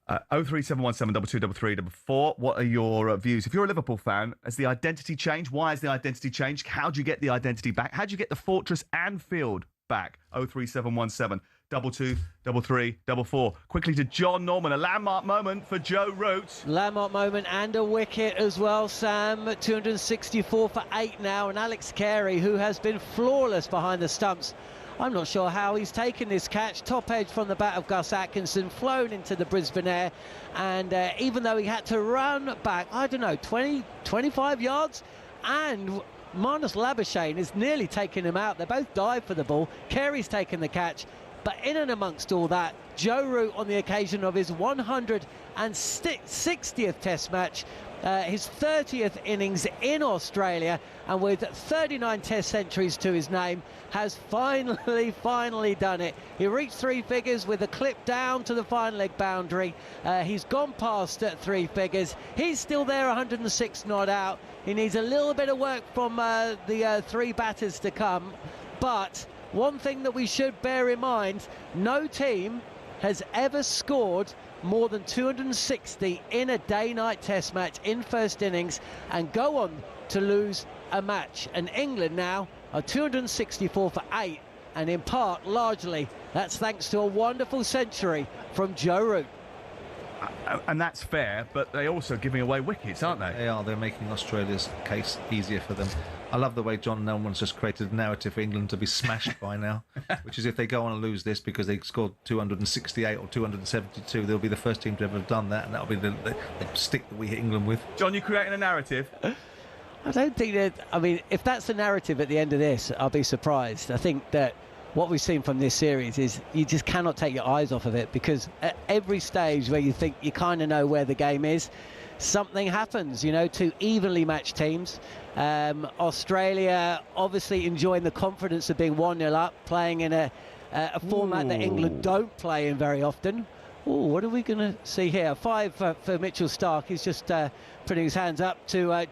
03717 223344. What are your views? If you're a Liverpool fan, has the identity changed? Why has the identity changed? How do you get the identity back? How do you get the Fortress Anfield back? 03717 223344. Quickly to John Norman, a landmark moment for Joe Root. Landmark moment and a wicket as well, Sam. 264 for 8 now, and Alex Carey, who has been flawless behind the stumps. I'm not sure how he's taken this catch. Top edge from the bat of Gus Atkinson, flown into the Brisbane air, and even though he had to run back, I don't know, 20, 25 yards, and Marnus Labuschagne is nearly taking him out. They both dive for the ball. Carey's taken the catch, but in and amongst all that, Joe Root, on the occasion of his 160th Test match, his 30th innings in Australia, and with 39 Test centuries to his name, has finally done it. He reached 3 figures with a clip down to the fine leg boundary. He's gone past 3 figures. He's still there, 106 not out. He needs a little bit of work from the 3 batters to come, but one thing that we should bear in mind, no team has ever scored more than 260 in a day-night Test match in first innings and go on to lose a match. And England now are 264 for 8, and in part, largely, that's thanks to a wonderful century from Joe Root. And that's fair, but they're also giving away wickets, aren't they? They are. They're making Australia's case easier for them. I love the way John Norman's just created a narrative for England to be smashed by now, which is if they go on and lose this because they scored 268 or 272, they'll be the first team to ever have done that, and that'll be the stick that we hit England with. John, you're creating a narrative. I don't think that, I mean, if that's the narrative at the end of this, I'll be surprised. I think that what we've seen from this series is you just cannot take your eyes off of it, because at every stage where you think you kind of know where the game is, something happens, you know, 2 evenly matched teams. Australia obviously enjoying the confidence of being 1-0 up, playing in a format that England don't play in very often. Oh, what are we going to see here? 5 for Mitchell Starc. He's just putting his hands up to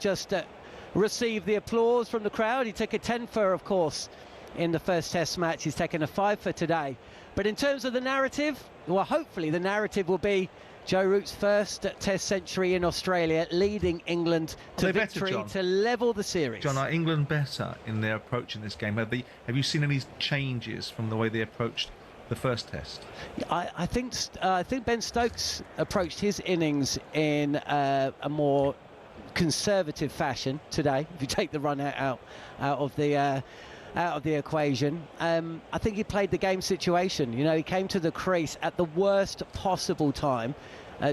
receive the applause from the crowd. He took a 10 for, of course, in the first Test match. He's taken a 5 for today. But in terms of the narrative, well, hopefully the narrative will be Joe Root's first Test century in Australia, leading England to victory to level the series. John, are England better in their approach in this game? Have you seen any changes from the way they approached the first Test? I think Ben Stokes approached his innings in a more conservative fashion today, if you take the run out of the equation. I think he played the game situation. You know, he came to the crease at the worst possible time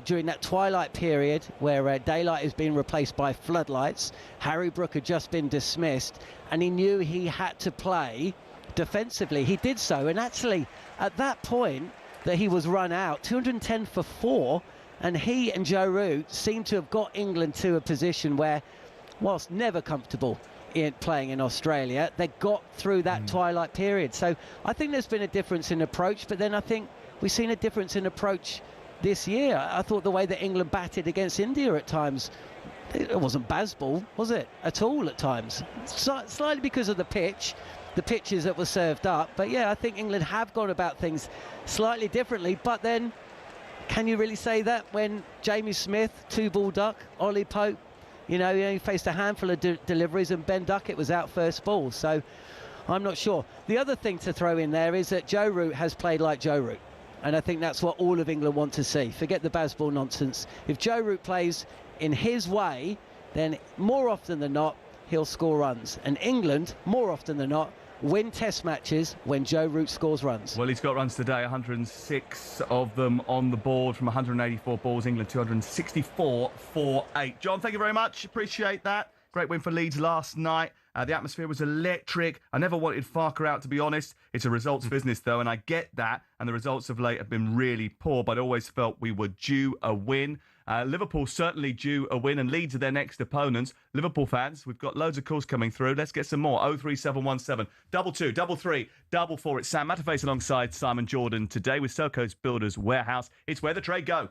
during that twilight period where daylight has been replaced by floodlights. Harry Brook had just been dismissed, and he knew he had to play defensively. He did so, and actually at that point that he was run out, 210 for 4, and he and Joe Root seemed to have got England to a position where, whilst never comfortable in playing in Australia, they got through that twilight period. So I think there's been a difference in approach, but then I think we've seen a difference in approach this year. I thought the way that England batted against India at times, it wasn't baseball, was it, at all at times? Slightly because of the pitches that were served up. But yeah, I think England have gone about things slightly differently. But then, can you really say that when Jamie Smith, 2-ball duck, Ollie Pope, you know, he faced a handful of deliveries, and Ben Duckett was out first ball. So I'm not sure. The other thing to throw in there is that Joe Root has played like Joe Root. And I think that's what all of England want to see. Forget the baseball nonsense. If Joe Root plays in his way, then more often than not, he'll score runs. And England, more often than not, win Test matches when Joe Root scores runs. Well, he's got runs today, 106 of them on the board from 184 balls. England 264 for 8. John, thank you very much. Appreciate that. Great win for Leeds last night. The atmosphere was electric. I never wanted Farker out, to be honest. It's a results business, though, and I get that. And the results of late have been really poor, but I always felt we were due a win. Liverpool certainly due a win, and Leeds are their next opponents. Liverpool fans, we've got loads of calls coming through. Let's get some more. 03717 22 33 44. It's Sam Matterface alongside Simon Jordan today with Selco's Builders Warehouse. It's where the trade go.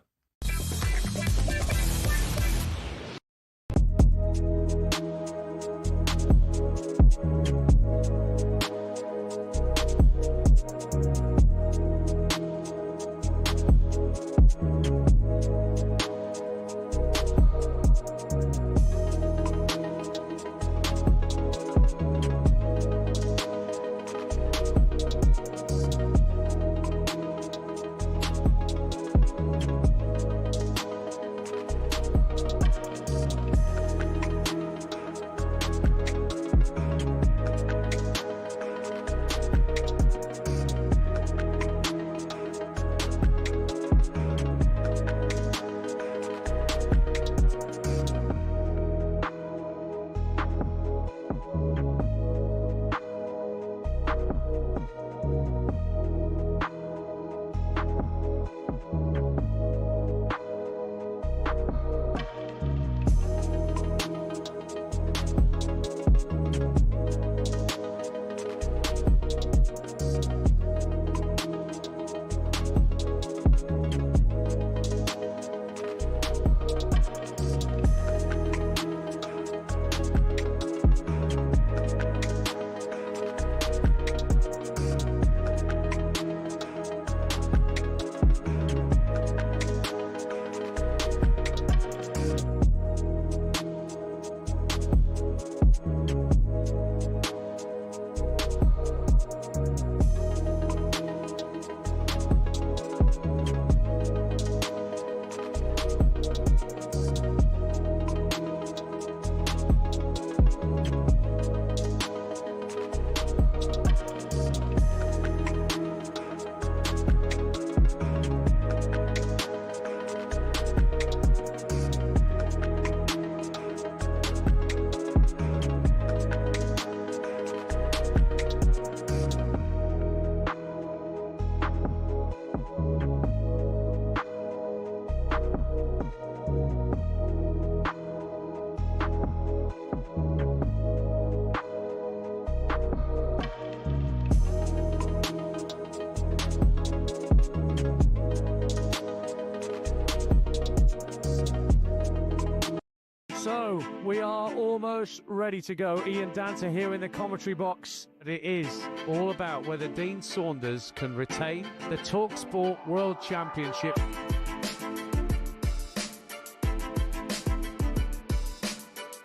almost ready to go. Ian Danter here in the commentary box. It is all about whether Dean Saunders can retain the talkSPORT World Championship.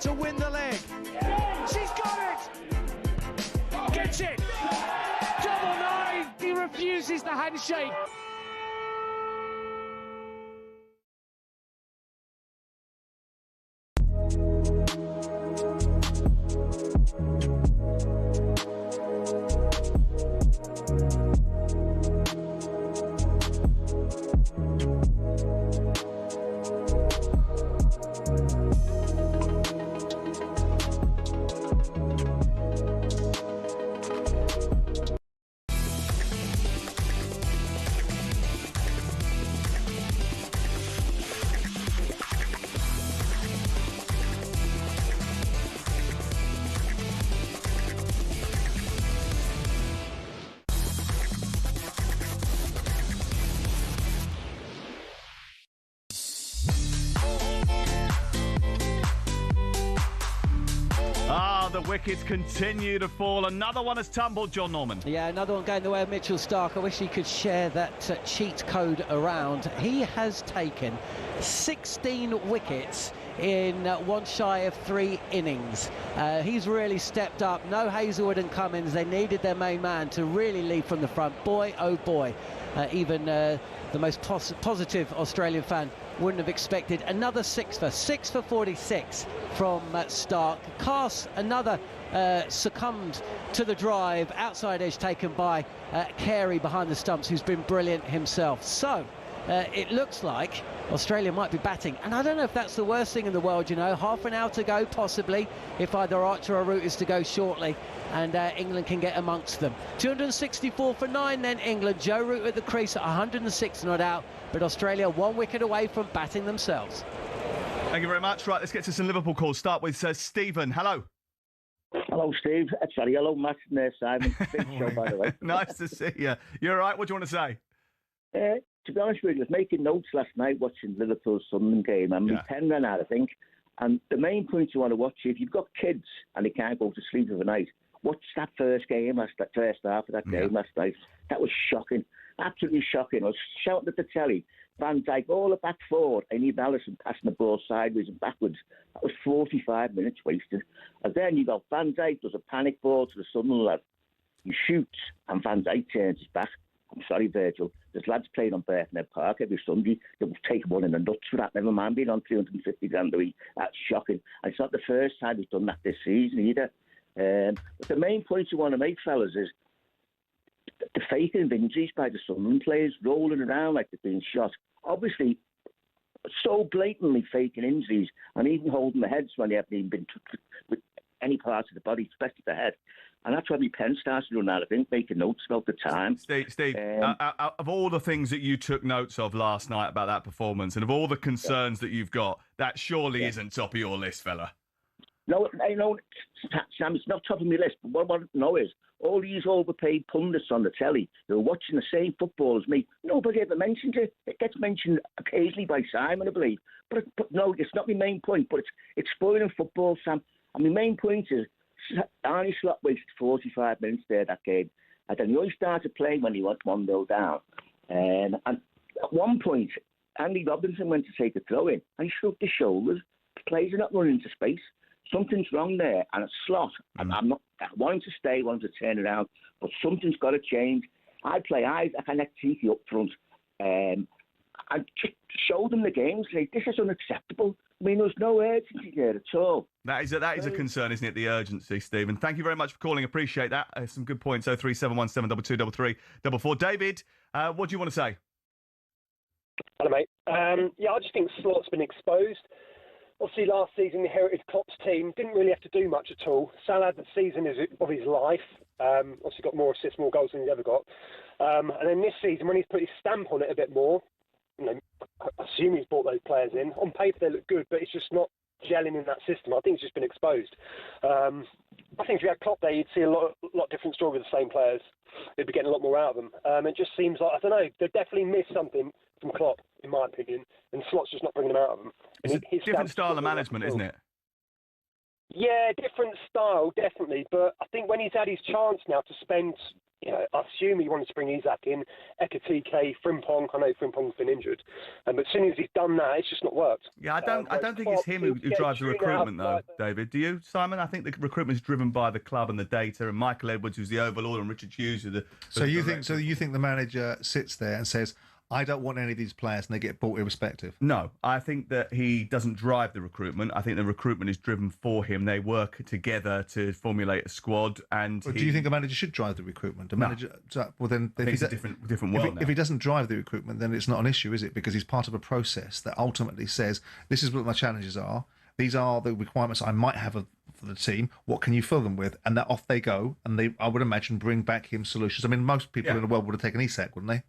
To win the leg. She's got it! Gets it! Double nine! He refuses the handshake. The wickets continue to fall. Another one has tumbled, John Norman. Yeah, another one going the way of Mitchell Starc. I wish he could share that cheat code around. He has taken 16 wickets in one shy of 3 innings. He's really stepped up. No Hazelwood and Cummins. They needed their main man to really lead from the front. Boy, oh boy. Even the most positive Australian fan wouldn't have expected another 6 for 46 from Starc. Carse, another succumbed to the drive. Outside edge taken by Carey behind the stumps, who's been brilliant himself. So it looks like Australia might be batting, and I don't know if that's the worst thing in the world, you know. Half an hour to go, possibly, if either Archer or Root is to go shortly, and England can get amongst them. 264 for 9 then, England. Joe Root at the crease at 106 not out, but Australia 1 wicket away from batting themselves. Thank you very much. Right, let's get to some Liverpool calls. Start with Stephen. Hello. Hello, Steve. Sorry, hello, Matt and Simon. Big show, by the way. Nice to see you. You're all right? What do you want to say? To be honest with you, I was making notes last night watching Liverpool's Sunderland game, and my pen ran out, I think. And the main point you want to watch, if you've got kids and they can't go to sleep overnight, watch that first half of that game last night. That was shocking, absolutely shocking. I was shouting at the telly, Van Dijk, all the back forward, and even Alisson passing the ball sideways and backwards. That was 45 minutes wasted. And then you got Van Dijk does a panic ball to the Sunderland lad. He shoots, and Van Dijk turns his back. I'm sorry, Virgil. There's lads playing on Birkenhead Park every Sunday that will take one in the nuts for that. Never mind being on 350 grand a week. That's shocking. And it's not the first time he's done that this season either. But the main point you want to make, fellas, is the faking of injuries by the Sunderland players, rolling around like they've been shot. Obviously, so blatantly faking injuries and even holding their heads when they haven't even been touched with any part of the body, especially the head. And that's why my pen started doing that, I think, making notes about the time. Steve, of all the things that you took notes of last night about that performance and of all the concerns that you've got, that surely isn't top of your list, fella. No, I know, Sam, it's not top of my list, but what I want to know is all these overpaid pundits on the telly who are watching the same football as me, nobody ever mentions it. It gets mentioned occasionally by Simon, I believe. But no, it's not my main point, but it's spoiling football, Sam. And my main point is Arnie Slot wasted 45 minutes there, that game. And then he only started playing when he went 1-0 down. And at one point, Andy Robinson went to take a throw in, and he shrugged his shoulders. The players are not running into space. Something's wrong there. And a Slot, I want him to stay, I want him to turn around, but something's got to change. I connect Tiki up front. And just show them the game. Say, this is unacceptable. I mean, there's no urgency there at all. That is a concern, isn't it? The urgency, Stephen. Thank you very much for calling. Appreciate that. Some good points. 03717223334. David, what do you want to say? Hello, mate. I just think Slot's been exposed. Obviously, last season, he inherited Klopp's team. Didn't really have to do much at all. Salah had the season of his life. Obviously, got more assists, more goals than he's ever got. And then this season, when he's put his stamp on it a bit more, you know, I assume he's brought those players in. On paper, they look good, but it's just not gelling in that system. I think it's just been exposed. I think if you had Klopp there, you'd see a lot different story with the same players. They'd be getting a lot more out of them. It just seems like, I don't know, they definitely missed something from Klopp, in my opinion, and Slot's just not bringing them out of them. It's a different style of management, isn't it? Yeah, different style, definitely. But I think when he's had his chance now to spend, I assume he wanted to bring Isak in, Ekatike, Frimpong. I know Frimpong's been injured. But as soon as he's done that, it's just not worked. Yeah, I don't think it's him who drives the recruitment, though, David. Do you, Simon? I think the recruitment is driven by the club and the data, and Michael Edwards, who's the overlord, and Richard Hughes, who the. So you think the manager sits there and says, I don't want any of these players, and they get bought irrespective? No, I think that he doesn't drive the recruitment. I think the recruitment is driven for him. They work together to formulate a squad. And do you think a manager should drive the recruitment? A manager, well, then it's a different world. If he doesn't drive the recruitment, then it's not an issue, is it? Because he's part of a process that ultimately says, this is what my challenges are. These are the requirements I might have for the team. What can you fill them with? And that off they go. And they, I would imagine, bring back him solutions. I mean, most people in the world would have taken Isak, wouldn't they?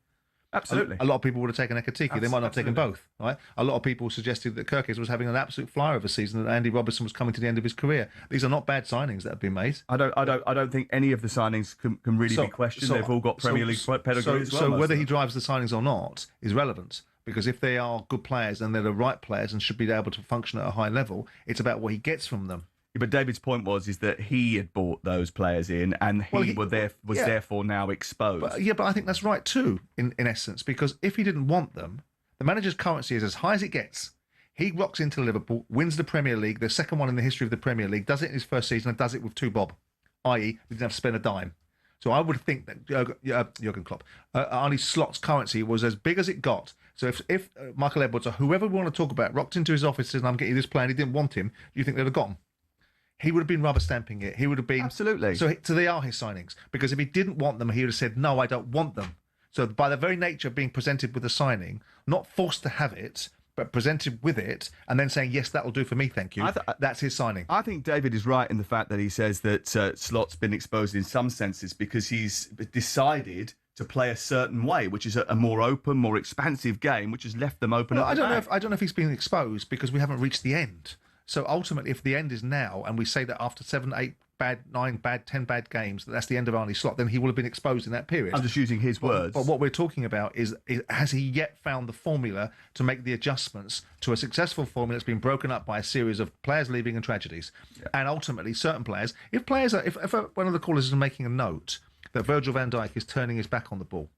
Absolutely. A lot of people would have taken Ekatike. They might not have taken both. Right? A lot of people suggested that Kirkes was having an absolute flyer of a season, and Andy Robertson was coming to the end of his career. These are not bad signings that have been made. I don't think any of the signings can really be questioned. They've all got Premier League pedigree as well. So whether he drives the signings or not is relevant, because if they are good players and they're the right players and should be able to function at a high level, it's about what he gets from them. Yeah, but David's point is that he had bought those players in, and was therefore now exposed. But I think that's right too, in essence, because if he didn't want them, the manager's currency is as high as it gets. He rocks into Liverpool, wins the Premier League, the second one in the history of the Premier League, does it in his first season, and does it with 2 bob, i.e., he didn't have to spend a dime. So I would think that Jurgen Klopp, Arne Slot's currency was as big as it got. So if Michael Edwards or whoever we want to talk about rocked into his office and I'm getting this player and he didn't want him, do you think they'd have got him? He would have been rubber stamping it. He would have been... Absolutely. So they are his signings. Because if he didn't want them, he would have said, no, I don't want them. So by the very nature of being presented with a signing, not forced to have it, but presented with it, and then saying, yes, that'll do for me, thank you, that's his signing. I think David is right in the fact that he says that Slot's been exposed in some senses because he's decided to play a certain way, which is a more open, more expansive game, which has left them open. Well, I don't know if he's been exposed because we haven't reached the end. So ultimately, if the end is now, and we say that after 7, 8 bad, 9 bad, 10 bad games, that's the end of Arne Slot, then he will have been exposed in that period. I'm just using his words. But what we're talking about is has he yet found the formula to make the adjustments to a successful formula that's been broken up by a series of players leaving and tragedies? Yeah. And ultimately, certain players, if one of the callers is making a note that Virgil van Dijk is turning his back on the ball,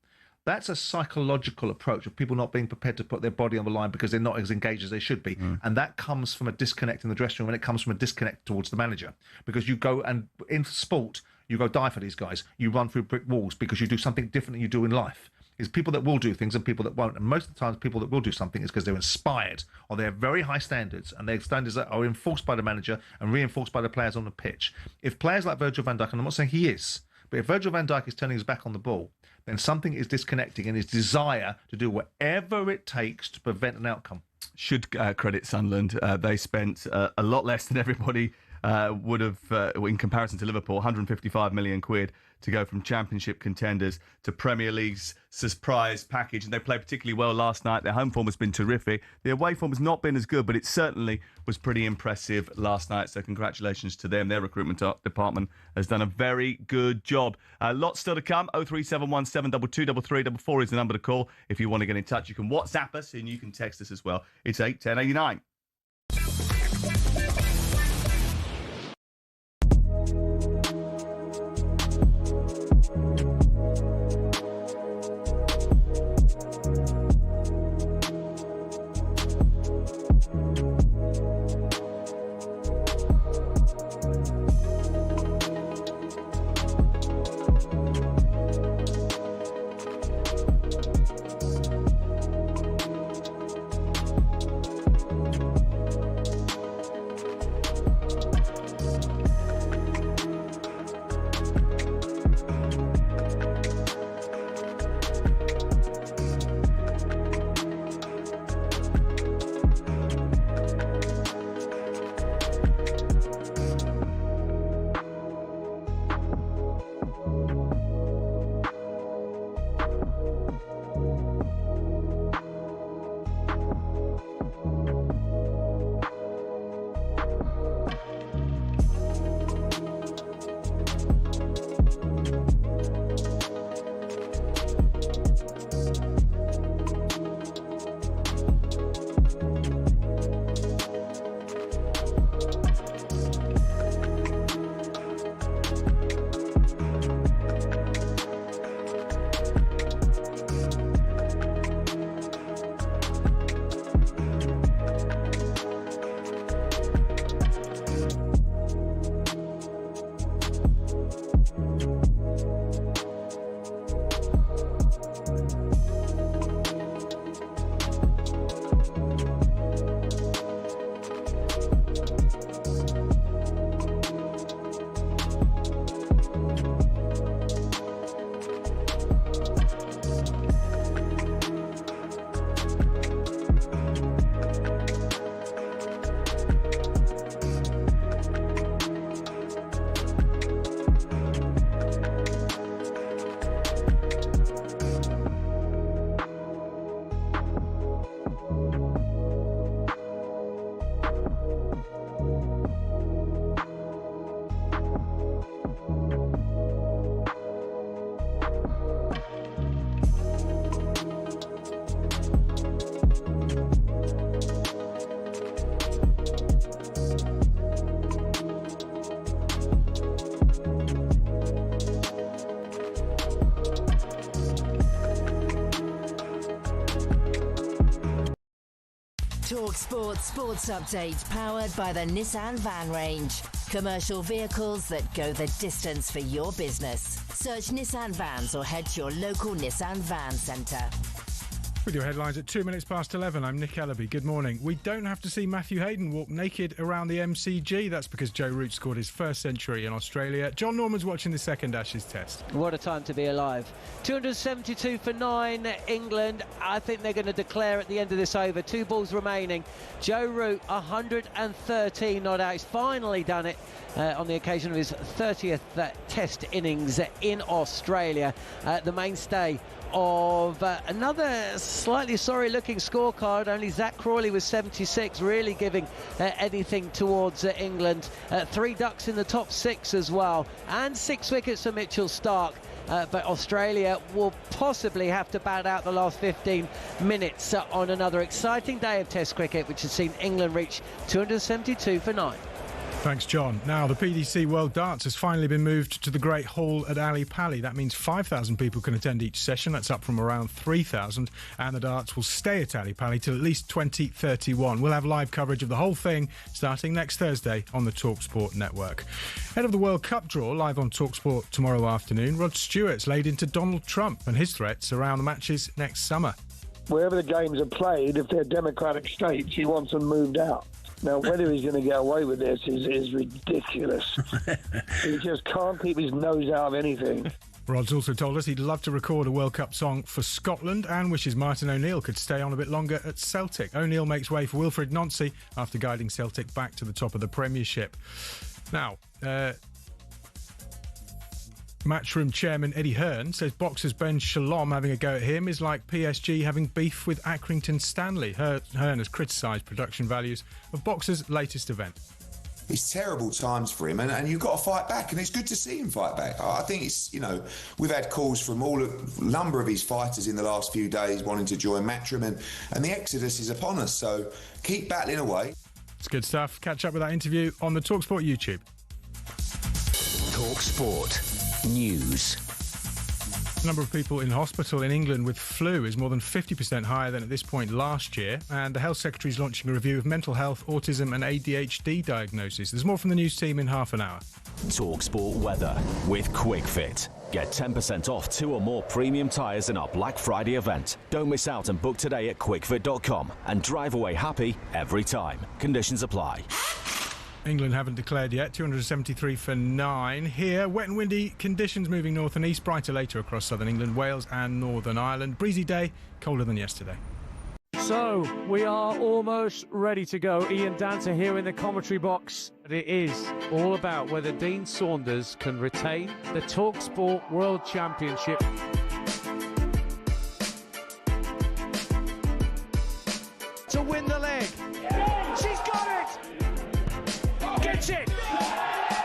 that's a psychological approach of people not being prepared to put their body on the line because they're not as engaged as they should be. And that comes from a disconnect in the dressing room, and it comes from a disconnect towards the manager. Because you go, and in sport, you go die for these guys. You run through brick walls because you do something different than you do in life. There's people that will do things and people that won't. And most of the times, people that will do something is because they're inspired or they have very high standards, and their standards are enforced by the manager and reinforced by the players on the pitch. If players like Virgil van Dijk, and I'm not saying he is, but if Virgil van Dijk is turning his back on the ball, then something is disconnecting in his desire to do whatever it takes to prevent an outcome. Should credit Sunderland. They spent a lot less than everybody would have, in comparison to Liverpool, 155 million quid to go from Championship contenders to Premier League's surprise package. And they played particularly well last night. Their home form has been terrific. The away form has not been as good, but it certainly was pretty impressive last night. So congratulations to them. Their recruitment department has done a very good job. Lots still to come. 03717 223344 is the number to call. If you want to get in touch, you can WhatsApp us and you can text us as well. It's 81089. talkSPORT Sports Update powered by the Nissan Van Range. Commercial vehicles that go the distance for your business. Search Nissan Vans or head to your local Nissan Van Centre. With your headlines at 11:02, I'm Nick Ellaby. Good morning. We don't have to see Matthew Hayden walk naked around the MCG. That's because Joe Root scored his first century in Australia. John Norman's watching the second Ashes test. What a time to be alive. 272 for 9, England. I think they're going to declare at the end of this over. 2 balls remaining. Joe Root, 113 not out. He's finally done it on the occasion of his 30th test innings in Australia. The mainstay of another slightly sorry-looking scorecard. Only Zach Crawley was 76, really giving anything towards England. 3 ducks in the top 6 as well, and 6 wickets for Mitchell Starc. But Australia will possibly have to bat out the last 15 minutes on another exciting day of Test cricket, which has seen England reach 272 for 9. Thanks, John. Now, the PDC World Darts has finally been moved to the Great Hall at Ali Pali. That means 5,000 people can attend each session. That's up from around 3,000. And the darts will stay at Ali Pali till at least 2031. We'll have live coverage of the whole thing starting next Thursday on the talkSPORT network. Ahead of the World Cup draw, live on talkSPORT tomorrow afternoon, Rod Stewart's laid into Donald Trump and his threats around the matches next summer. Wherever the games are played, if they're democratic states, he wants them moved out. Now, whether he's going to get away with this is ridiculous. He just can't keep his nose out of anything. Rod's also told us he'd love to record a World Cup song for Scotland and wishes Martin O'Neill could stay on a bit longer at Celtic. O'Neill makes way for Wilfred Nancy after guiding Celtic back to the top of the Premiership. Now, Matchroom chairman Eddie Hearn says Boxers Ben Shalom having a go at him is like PSG having beef with Accrington Stanley. Hearn has criticised production values of Boxers' latest event. It's terrible times for him, and you've got to fight back, and it's good to see him fight back. I think it's, we've had calls from a number of his fighters in the last few days wanting to join Matchroom, and the exodus is upon us, so keep battling away. It's good stuff. Catch up with that interview on the talkSPORT YouTube. talkSPORT News. The number of people in hospital in England with flu is more than 50% higher than at this point last year, and the Health Secretary is launching a review of mental health, autism and ADHD diagnoses. There's more from the news team in half an hour. talkSPORT weather with QuickFit. Get 10% off 2 or more premium tyres in our Black Friday event. Don't miss out and book today at quickfit.com and drive away happy every time. Conditions apply. England haven't declared yet. 273 for 9. Here, wet and windy conditions moving north and east. Brighter later across southern England, Wales and Northern Ireland. Breezy day, colder than yesterday. So, we are almost ready to go. Ian Dancer here in the commentary box. It is all about whether Dean Saunders can retain the talkSPORT World Championship. To win the leg. She's got it! Gets it!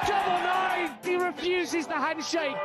Double 9! He refuses the handshake.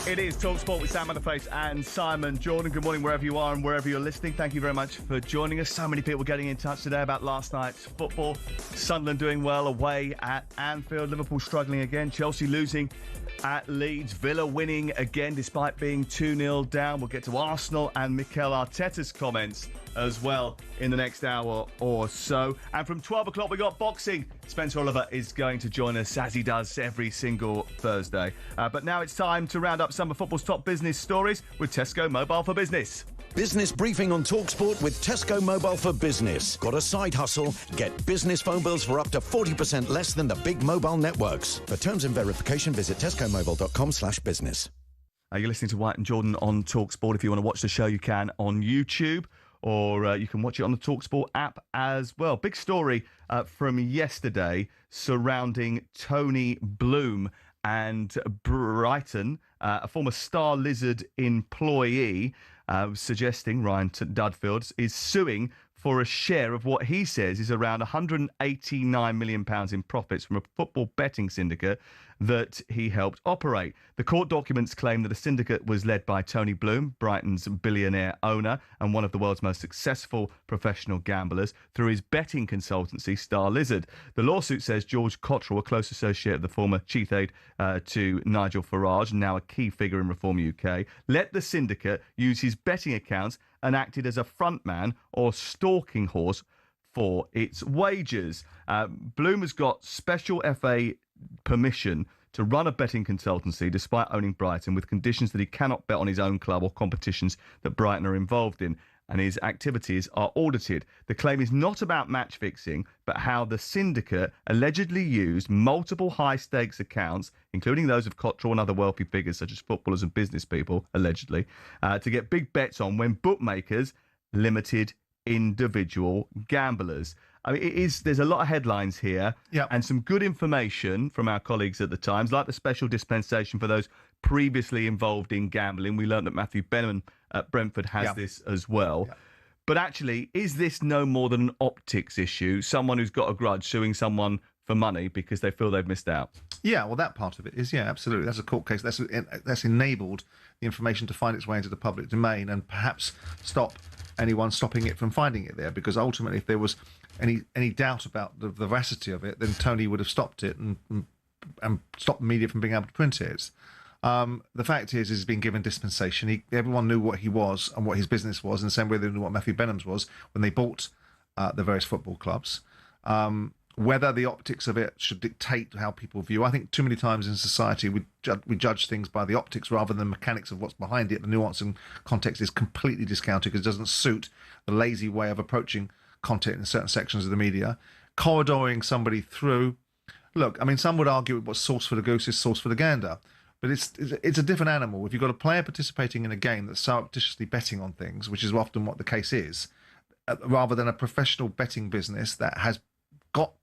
It is talkSPORT with Sam Matterface and Simon Jordan. Good morning wherever you are and wherever you're listening. Thank you very much for joining us. So many people getting in touch today about last night's football. Sunderland doing well away at Anfield. Liverpool struggling again. Chelsea losing at Leeds. Villa winning again despite being 2-0 down. We'll get to Arsenal and Mikel Arteta's comments as well in the next hour or so. And from 12 o'clock, we got boxing. Spencer Oliver is going to join us as he does every single Thursday. But now it's time to round up some of football's top business stories with Tesco Mobile for Business. Business briefing on talkSPORT with Tesco Mobile for Business. Got a side hustle? Get business phone bills for up to 40% less than the big mobile networks. For terms and verification, visit tescomobile.com/business. You're listening to White and Jordan on talkSPORT. If you want to watch the show, you can on YouTube, or you can watch it on the talkSPORT app as well. Big story from yesterday surrounding Tony Bloom and Brighton, a former Star Lizard employee, suggesting Ryan Dudfield is suing for a share of what he says is around £189 million in profits from a football betting syndicate that he helped operate. The court documents claim that the syndicate was led by Tony Bloom, Brighton's billionaire owner and one of the world's most successful professional gamblers, through his betting consultancy, Star Lizard. The lawsuit says George Cottrell, a close associate of the former chief aide to Nigel Farage, now a key figure in Reform UK, let the syndicate use his betting accounts and acted as a frontman or stalking horse for its wages. Bloom has got special FA permission to run a betting consultancy despite owning Brighton, with conditions that he cannot bet on his own club or competitions that Brighton are involved in, and his activities are audited. The claim is not about match fixing, but how the syndicate allegedly used multiple high-stakes accounts, including those of Cottrell and other wealthy figures such as footballers and business people, allegedly, to get big bets on when bookmakers limited individual gamblers. I mean, there's a lot of headlines here and some good information from our colleagues at the Times, like the special dispensation for those previously involved in gambling. We learned that Matthew Benham at Brentford has this as well. But actually, is this no more than an optics issue? Someone who's got a grudge suing someone for money because they feel they've missed out? Yeah, well, that part of it is, absolutely. That's a court case. That's enabled the information to find its way into the public domain and perhaps stop anyone stopping it from finding it there, because ultimately if there was any doubt about the veracity of it, then Tony would have stopped it and stopped the media from being able to print it. The fact is he's been given dispensation. Everyone knew what he was and what his business was, and the same way they knew what Matthew Benham's was when they bought the various football clubs. Whether the optics of it should dictate how people view, I think too many times in society we judge things by the optics rather than the mechanics of what's behind it. The nuance and context is completely discounted because it doesn't suit the lazy way of approaching content in certain sections of the media. Corridoring somebody through, look, I mean, some would argue what's sauce for the goose is sauce for the gander, but it's a different animal. If you've got a player participating in a game that's surreptitiously betting on things, which is often what the case is, rather than a professional betting business that has got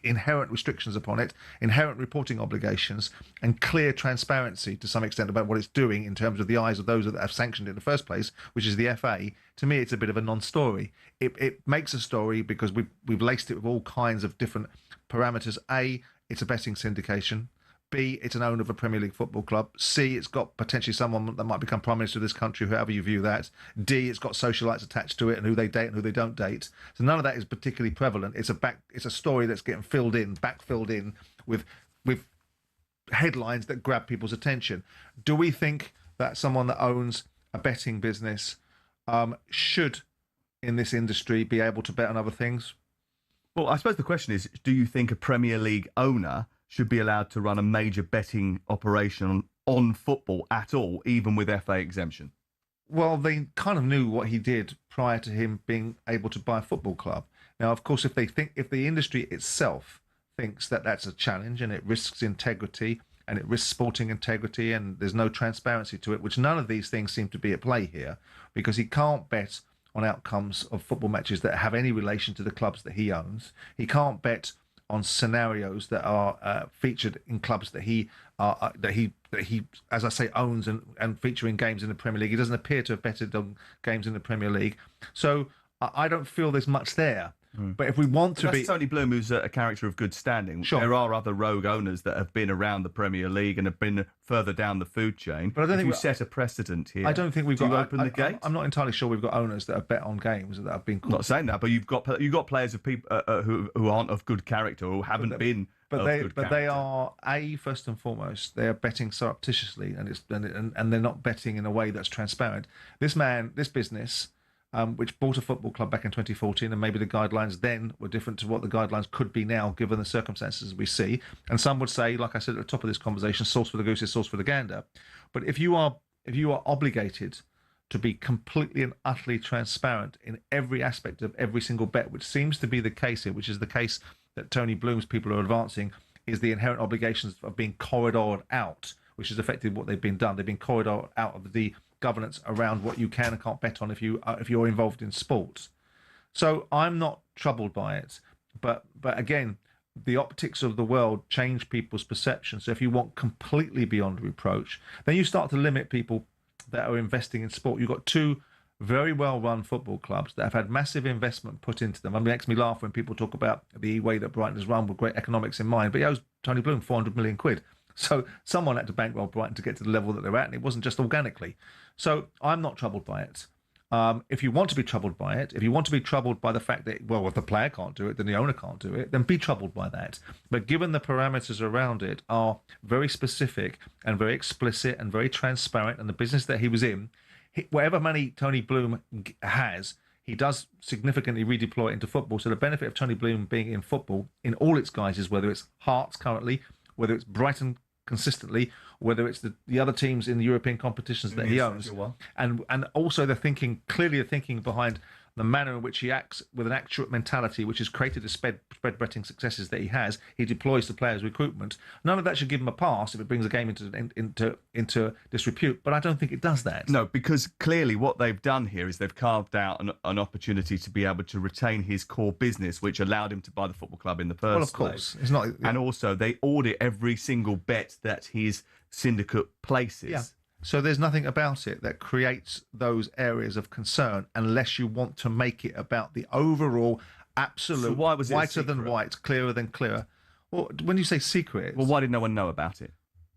inherent restrictions upon it, inherent reporting obligations, and clear transparency to some extent about what it's doing in terms of the eyes of those that have sanctioned it in the first place, which is the FA. To me, it's a bit of a non-story. It makes a story because we've laced it with all kinds of different parameters. A, it's a betting syndication. B, it's an owner of a Premier League football club. C, it's got potentially someone that might become Prime Minister of this country, however you view that. D, it's got socialites attached to it and who they date and who they don't date. So none of that is particularly prevalent. It's a story that's getting backfilled in with headlines that grab people's attention. Do we think that someone that owns a betting business should, in this industry, be able to bet on other things? Well, I suppose the question is, do you think a Premier League owner should be allowed to run a major betting operation on football at all, even with FA exemption? Well, they kind of knew what he did prior to him being able to buy a football club. Now, of course, if the industry itself thinks that that's a challenge and it risks integrity and it risks sporting integrity and there's no transparency to it, which none of these things seem to be at play here, because he can't bet on outcomes of football matches that have any relation to the clubs that he owns. He can't bet on scenarios that are featured in clubs that he, as I say, owns and feature in games in the Premier League. He doesn't appear to have betted on games in the Premier League, so I don't feel there's much there. But if we want to be... Tony Bloom, who's a character of good standing. Sure. There are other rogue owners that have been around the Premier League and have been further down the food chain. But I don't think you set a precedent here. I don't think we've got... open the gate? I'm not entirely sure we've got owners that have bet on games that have been... I'm not saying that, but you've got players of people who aren't of good character or who haven't been of good character. They are, first and foremost, they are betting surreptitiously and they're not betting in a way that's transparent. This business... which bought a football club back in 2014, and maybe the guidelines then were different to what the guidelines could be now, given the circumstances we see. And some would say, like I said at the top of this conversation, sauce for the goose is sauce for the gander. But if you are obligated to be completely and utterly transparent in every aspect of every single bet, which seems to be the case here, which is the case that Tony Bloom's people are advancing, is the inherent obligations of being corridored out, which is effectively what they've been done. They've been corridored out of the governance around what you can and can't bet on if you're involved in sport. So I'm not troubled by it, but again, the optics of the world change people's perceptions. So if you want completely beyond reproach, then you start to limit people that are investing in sport. You've got two very well-run football clubs that have had massive investment put into them. I mean, it makes me laugh when people talk about the way that Brighton has run with great economics in mind, but he owes Tony Bloom 400 million quid. So someone had to bankroll Brighton to get to the level that they're at, and it wasn't just organically. So I'm not troubled by it. If you want to be troubled by it, if you want to be troubled by the fact that, well, if the player can't do it, then the owner can't do it, then be troubled by that. But given the parameters around it are very specific and very explicit and very transparent, and the business that he was in, whatever money Tony Bloom has, he does significantly redeploy it into football. So the benefit of Tony Bloom being in football in all its guises, whether it's Hearts currently, whether it's Brighton consistently, whether it's the other teams in the European competitions that he owns, and also they're thinking behind the manner in which he acts with an accurate mentality, which has created the spread betting successes that he has. He deploys the players' recruitment. None of that should give him a pass if it brings a game into disrepute, but I don't think it does that. No, because clearly what they've done here is they've carved out an opportunity to be able to retain his core business, which allowed him to buy the football club in the first place. Well, of course. It's not, and also they audit every single bet that his syndicate places. Yeah. So there's nothing about it that creates those areas of concern unless you want to make it about the overall absolute So why was it whiter than white, clearer than clear. Well, when you say secret... Well, why did no one know about it?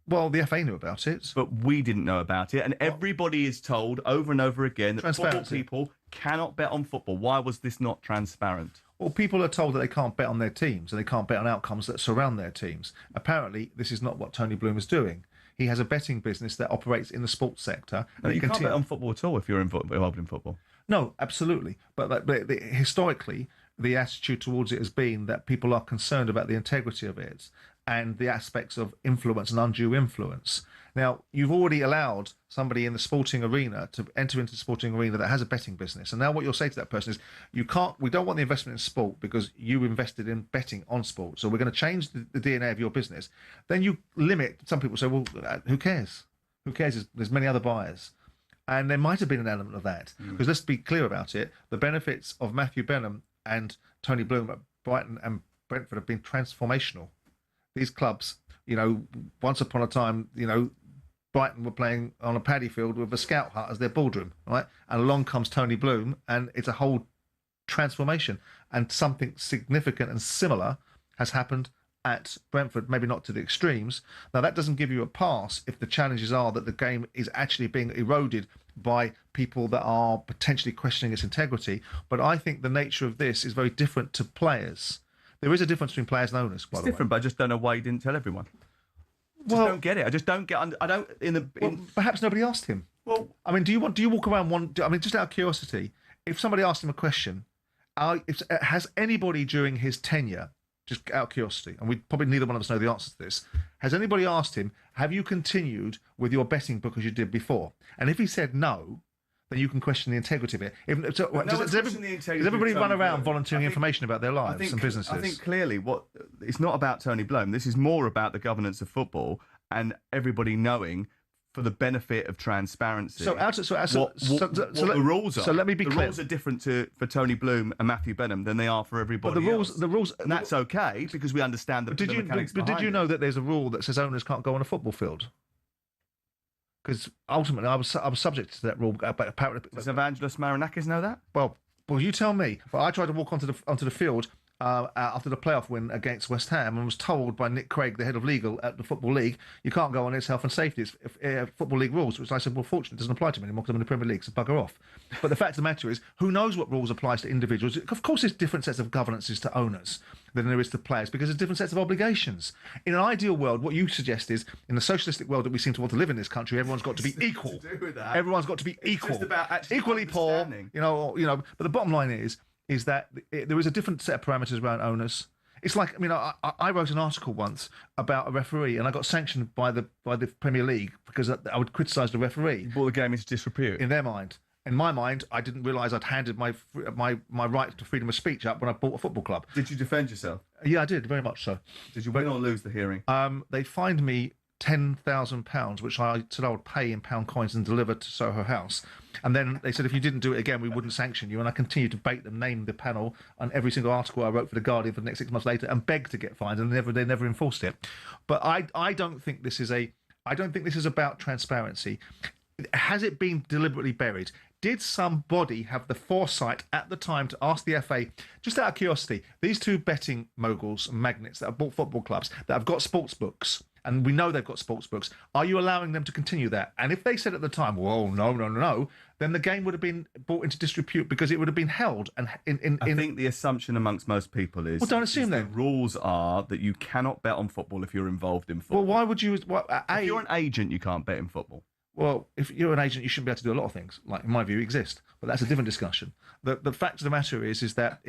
Well, the FA knew about it. But we didn't know about it. And everybody is told over and over again that football people cannot bet on football. Why was this not transparent? Well, people are told that they can't bet on their teams and they can't bet on outcomes that surround their teams. Apparently, this is not what Tony Bloom is doing. He has a betting business that operates in the sports sector. No, you can't bet on football at all if you're involved in football. No, absolutely. But historically, the attitude towards it has been that people are concerned about the integrity of it and the aspects of influence and undue influence. Now, you've already allowed somebody in the sporting arena to enter into the sporting arena that has a betting business. And now what you'll say to that person is, we don't want the investment in sport because you invested in betting on sport. So we're going to change the DNA of your business. Then you limit, some people say, well, who cares? Who cares? There's many other buyers. And there might have been an element of that. Because let's be clear about it. The benefits of Matthew Benham and Tony Bloom at Brighton and Brentford have been transformational. These clubs, once upon a time, Brighton were playing on a paddy field with a scout hut as their boardroom, right? And along comes Tony Bloom, and it's a whole transformation. And something significant and similar has happened at Brentford, maybe not to the extremes. Now, that doesn't give you a pass if the challenges are that the game is actually being eroded by people that are potentially questioning its integrity. But I think the nature of this is very different to players. There is a difference between players and owners. It's different, but I just don't know why you didn't tell everyone. I don't get it. I just don't get. I don't. Perhaps nobody asked him. Well, I mean, do you walk around just out of curiosity, if somebody asked him a question, has anybody during his tenure, just out of curiosity, and we probably neither one of us know the answer to this, has anybody asked him, have you continued with your betting book as you did before? And if he said no, then you can question the integrity of it. Does everybody run around volunteering information about their lives and businesses? I think clearly it's not about Tony Bloom. This is more about the governance of football and everybody knowing for the benefit of transparency. What the rules are. So let me be clear. The rules are different for Tony Bloom and Matthew Benham than they are for everybody else. The rules, and that's okay because we understand the mechanics But did you behind know that there's a rule that says owners can't go on a football field? Because ultimately, I was subject to that rule. But apparently, does Evangelos Marinakis know that? Well, you tell me. But I tried to walk onto the field after the playoff win against West Ham and was told by Nick Craig, the head of legal at the Football League, you can't go on, it's health and safety, it's Football League rules, which I said, well, fortunately, it doesn't apply to me anymore because I'm in the Premier League, so bugger off. But the fact of the matter is, who knows what rules applies to individuals? Of course, there's different sets of governances to owners than there is to players because there's different sets of obligations. In an ideal world, what you suggest is, in the socialistic world that we seem to want to live in this country, everyone's got to be equal. Everyone's got to be equal. It's just about equally poor, but the bottom line is that there is a different set of parameters around owners. It's like, I wrote an article once about a referee, and I got sanctioned by the Premier League because I would criticise the referee. You brought the game into disrepute. In their mind. In my mind, I didn't realise I'd handed my right to freedom of speech up when I bought a football club. Did you defend yourself? Yeah, I did, very much so. Did you win or lose the hearing? They fined me £10,000, which I said I would pay in pound coins and deliver to Soho House. And then they said if you didn't do it again, we wouldn't sanction you. And I continued to bait them, name the panel on every single article I wrote for The Guardian for the next 6 months later, and begged to get fined, and they never enforced it. But I don't think this is about transparency. has it been deliberately buried? Did somebody have the foresight at the time to ask the FA, just out of curiosity, these two betting moguls and magnates that have bought football clubs, that have got sports books, and we know they've got sports books, are you allowing them to continue that? And if they said at the time, well, no, then the game would have been brought into disrepute because it would have been held. And I think the assumption amongst most people is... Well, don't assume then. The rules are that you cannot bet on football if you're involved in football. Well, why would you... If you're an agent, you can't bet in football. Well, if you're an agent, you shouldn't be able to do a lot of things, like in my view, exist. But that's a different discussion. The fact of the matter is that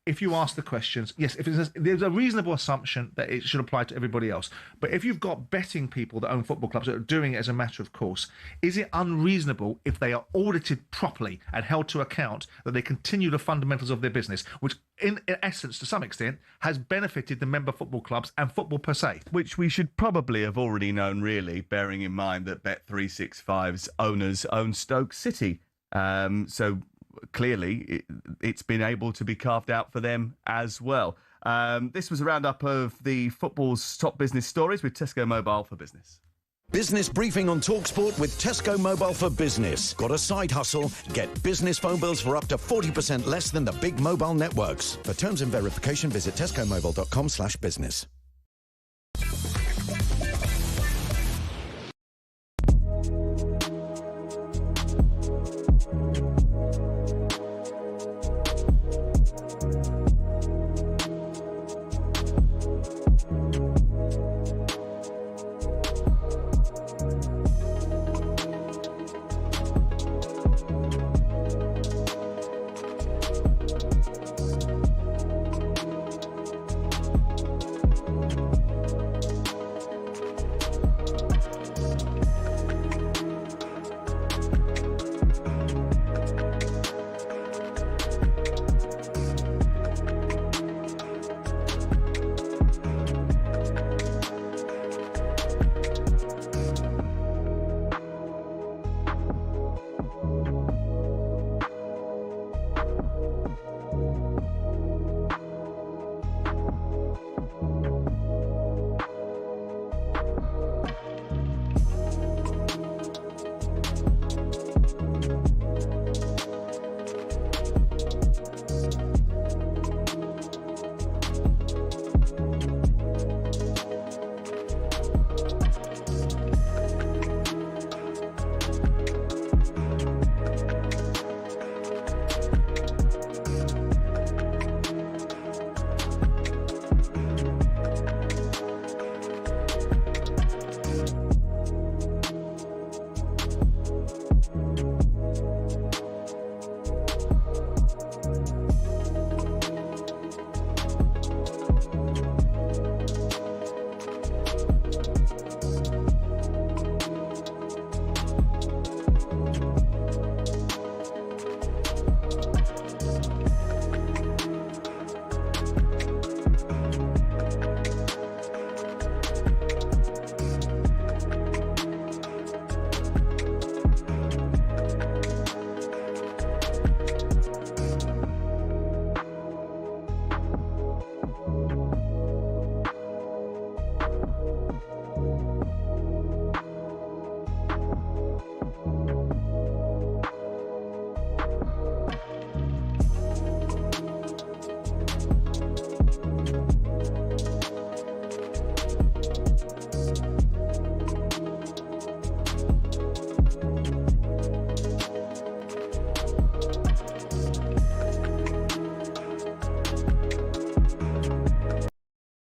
if you ask the questions, yes, there's a reasonable assumption that it should apply to everybody else. But if you've got betting people that own football clubs that are doing it as a matter of course, is it unreasonable if they are audited properly and held to account that they continue the fundamentals of their business, which in essence, to some extent, has benefited the member football clubs and football per se? Which we should probably have already known, really, bearing in mind that Bet365's owners own Stoke City. So clearly it's been able to be carved out for them as well. This was a roundup of the football's top business stories with Tesco Mobile for Business. Business briefing on talkSPORT with Tesco Mobile for Business. Got a side hustle? Get business phone bills for up to 40% less than the big mobile networks. For terms and verification, visit tescomobile.com/business.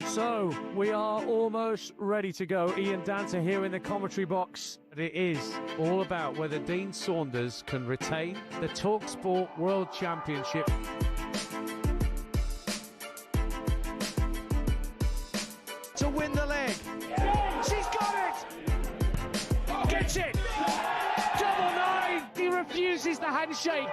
So, we are almost ready to go. Ian Danter here in the commentary box. But it is all about whether Dean Saunders can retain the talkSPORT World Championship. To win the leg. She's got it! Gets it! Double nine! He refuses the handshake.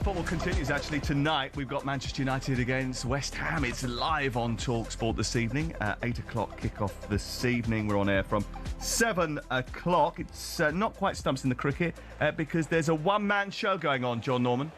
Football continues actually tonight. We've got Manchester United against West Ham. It's live on talkSPORT this evening. 8 o'clock kickoff this evening. We're on air from 7 o'clock. It's not quite stumps in the cricket because there's a one-man show going on, John Norman.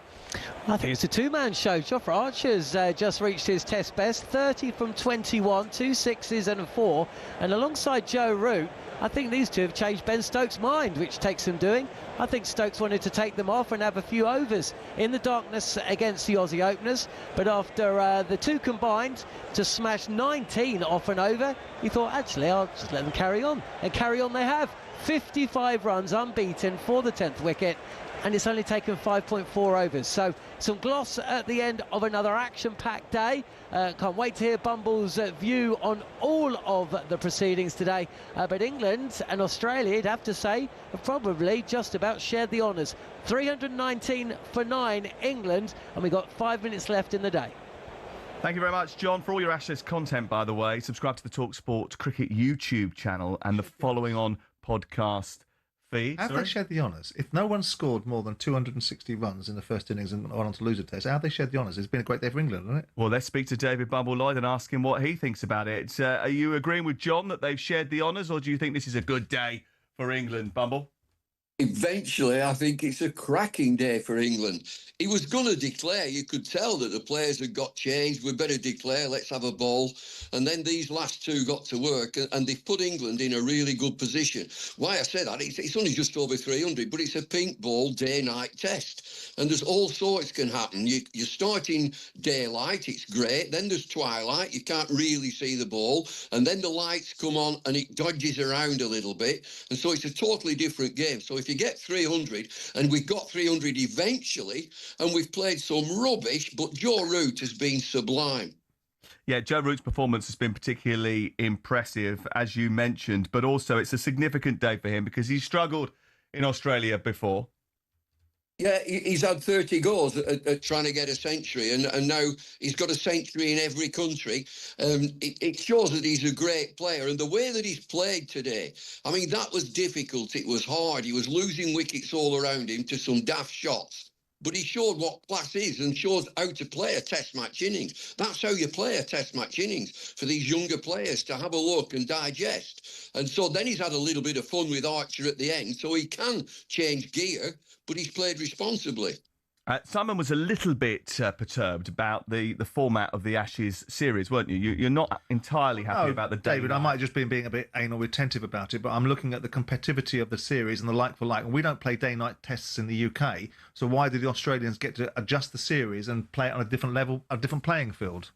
I think it's a two-man show. Jofra Archer's just reached his test best, 30 from 21, 2 sixes and a 4. And alongside Joe Root, I think these two have changed Ben Stokes' mind, which takes some doing. I think Stokes wanted to take them off and have a few overs in the darkness against the Aussie openers. But after the two combined to smash 19 off and over, he thought, actually, I'll just let them carry on. And carry on they have. 55 runs unbeaten for the 10th wicket. And it's only taken 5.4 overs. So some gloss at the end of another action-packed day. Can't wait to hear Bumble's view on all of the proceedings today. But England and Australia, you'd have to say, have probably just about shared the honours. 319 for 9 England, and we've got 5 minutes left in the day. Thank you very much, John, for all your Ashes content, by the way. Subscribe to the talkSPORT Cricket YouTube channel and the following on podcast feed. How have they shared the honours? If no one scored more than 260 runs in the first innings and went on to lose a test, how have they shared the honours? It's been a great day for England, hasn't it? Well, let's speak to David Bumble-Lloyd and ask him what he thinks about it. Are you agreeing with John that they've shared the honours, or do you think this is a good day for England, Bumble? Eventually, I think it's a cracking day for England. He was going to declare. You could tell that the players had got changed. We better declare, let's have a ball. And then these last two got to work, and they've put England in a really good position. Why I say that, it's only just over 300, but it's a pink ball day-night test. And there's all sorts can happen. You're starting daylight, it's great. Then there's twilight, you can't really see the ball. And then the lights come on and it dodges around a little bit. And so it's a totally different game. So if you get 300, and we've got 300 eventually, and we've played some rubbish, but Joe Root has been sublime. Yeah, Joe Root's performance has been particularly impressive, as you mentioned, but also it's a significant day for him because he's struggled in Australia before. Yeah, he's had 30 goals at trying to get a century, and now he's got a century in every country. It shows that he's a great player, and the way that he's played today, I mean, that was difficult. It was hard. He was losing wickets all around him to some daft shots. But he showed what class is and shows how to play a test match innings. That's how you play a test match innings, for these younger players to have a look and digest. And so then he's had a little bit of fun with Archer at the end, so he can change gear, but he's played responsibly. Simon was a little bit perturbed about the format of the Ashes series, weren't you? You're not entirely happy about the day. David, I might have just been being a bit anal retentive about it, but I'm looking at the competitivity of the series and the like for like. We don't play day-night tests in the UK, so why did the Australians get to adjust the series and play it on a different level, a different playing field?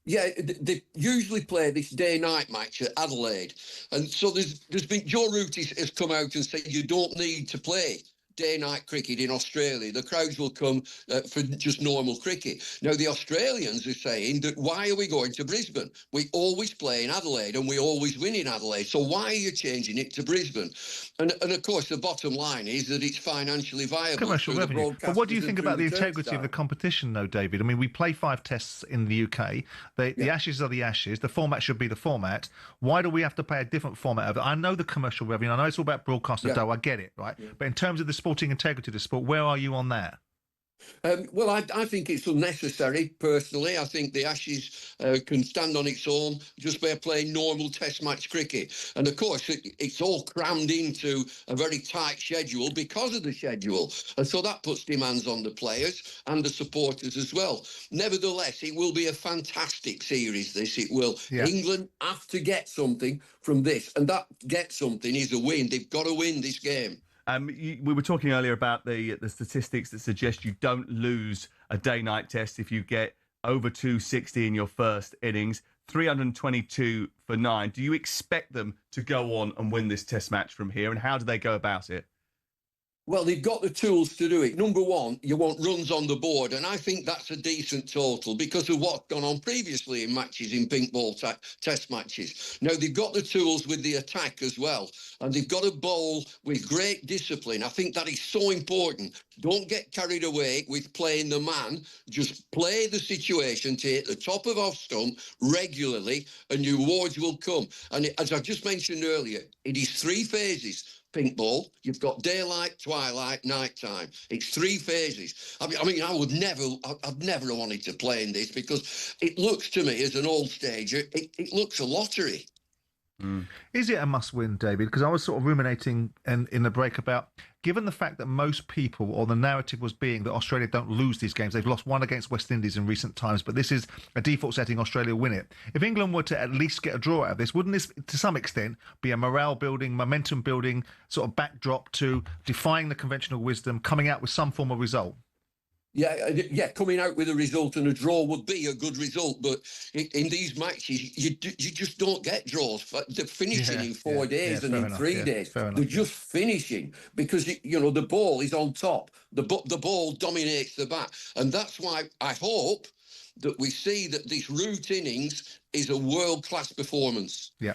Yeah, they usually play this day-night match at Adelaide. And so there's been... Joe Root has come out and said you don't need to play day-night cricket in Australia. The crowds will come for just normal cricket. Now, the Australians are saying that why are we going to Brisbane? We always play in Adelaide and we always win in Adelaide. So why are you changing it to Brisbane? And of course, the bottom line is that it's financially viable. Commercial revenue. But what do you think about the integrity of the competition, though, David? I mean, we play 5 tests in the UK. The Ashes are the Ashes. The format should be the format. Why do we have to pay a different format of it? I know the commercial revenue. I know it's all about broadcaster dough. I get it, right? But in terms of the sporting integrity of the sport, where are you on that? Well, I think it's unnecessary, personally. I think the Ashes can stand on its own just by playing normal test match cricket. And, of course, it's all crammed into a very tight schedule because of the schedule. And so that puts demands on the players and the supporters as well. Nevertheless, it will be a fantastic series, this. It will. Yeah. England have to get something from this. And that get something is a win. They've got to win this game. We were talking earlier about the statistics that suggest you don't lose a day-night test if you get over 260 in your first innings, 322 for 9. Do you expect them to go on and win this test match from here, and how do they go about it? Well, they've got the tools to do it. Number one, you want runs on the board, and I think that's a decent total because of what's gone on previously in matches, in pink ball test matches. Now, they've got the tools with the attack as well, and they've got to bowl with great discipline. I think that is so important. Don't get carried away with playing the man. Just play the situation to hit the top of off stump regularly, and your awards will come. And as I just mentioned earlier, it is 3 phases. Pink ball, you've got daylight, twilight, night time. It's 3 phases. I mean, I'd never wanted to play in this because it looks to me as an old stager, it looks a lottery. Is it a must-win, David? Because I was sort of ruminating in the break about, given the fact that most people, or the narrative was being that Australia don't lose these games. They've lost one against West Indies in recent times, but this is a default setting, Australia win it. If England were to at least get a draw out of this, wouldn't this, to some extent, be a morale-building, momentum-building sort of backdrop to defying the conventional wisdom, coming out with some form of result? Yeah, coming out with a result, and a draw would be a good result. But in these matches, you just don't get draws. They're finishing in 4 days and in 3 days. They're just finishing because the ball is on top. The ball dominates the bat, and that's why I hope that we see that this root innings is a world-class performance. Yeah.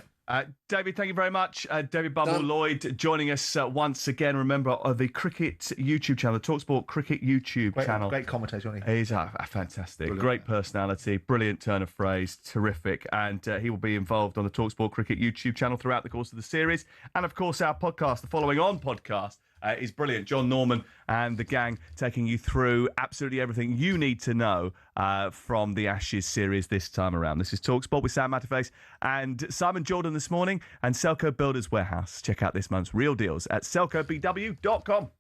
David, thank you very much. David Bubble-Lloyd joining us once again. Remember, the cricket YouTube channel, the talkSPORT cricket YouTube channel. Great commentator, isn't he? He's fantastic. Brilliant. Great personality, brilliant turn of phrase, terrific. And he will be involved on the talkSPORT cricket YouTube channel throughout the course of the series. And, of course, our podcast, the Following On podcast, is brilliant. John Norman and the gang taking you through absolutely everything you need to know from the Ashes series this time around. This is talkSPORT with Sam Matterface and Simon Jordan this morning, and Selco Builders Warehouse. Check out this month's real deals at selcobw.com.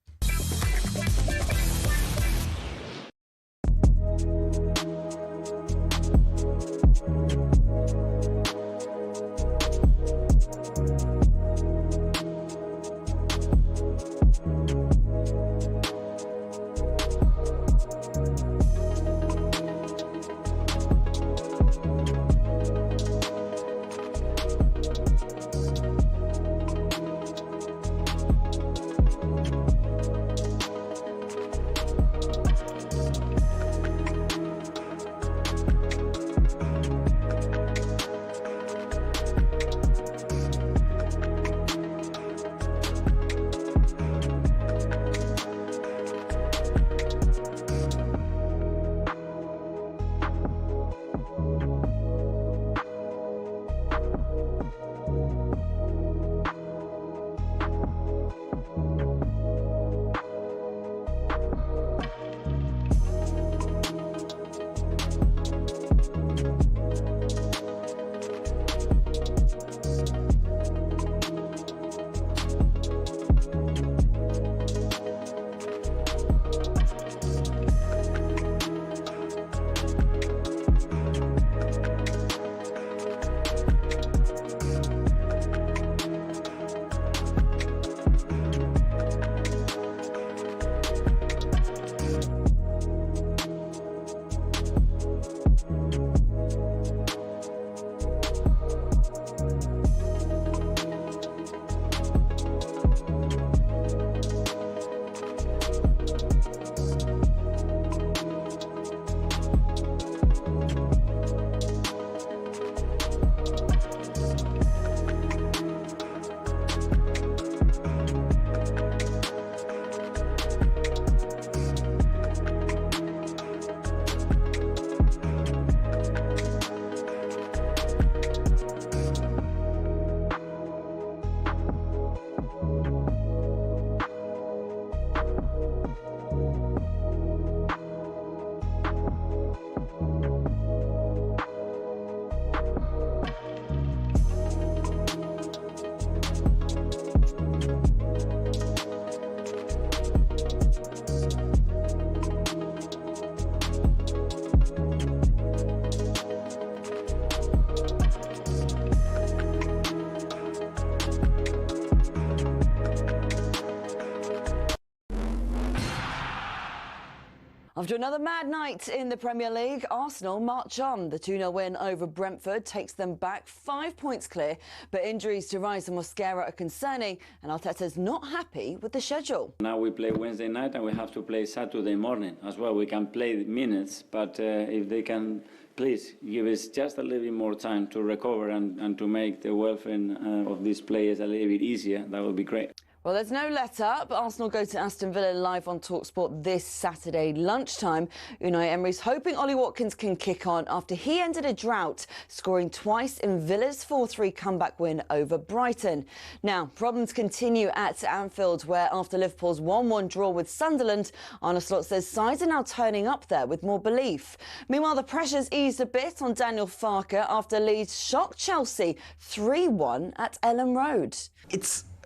After another mad night in the Premier League, Arsenal march on. The 2-0 win over Brentford takes them back 5 points clear, but injuries to Rice and Mosquera are concerning, and Arteta's not happy with the schedule. Now we play Wednesday night and we have to play Saturday morning as well. We can play minutes, but if they can please give us just a little bit more time to recover and to make the welfare of these players a little bit easier, that would be great. Well, there's no let-up. Arsenal go to Aston Villa live on talkSPORT this Saturday lunchtime. Unai Emery's hoping Ollie Watkins can kick on after he ended a drought, scoring twice in Villa's 4-3 comeback win over Brighton. Now, problems continue at Anfield, where after Liverpool's 1-1 draw with Sunderland, Arne Slot says sides are now turning up there with more belief. Meanwhile, the pressure's eased a bit on Daniel Farke after Leeds shocked Chelsea 3-1 at Ellen Road.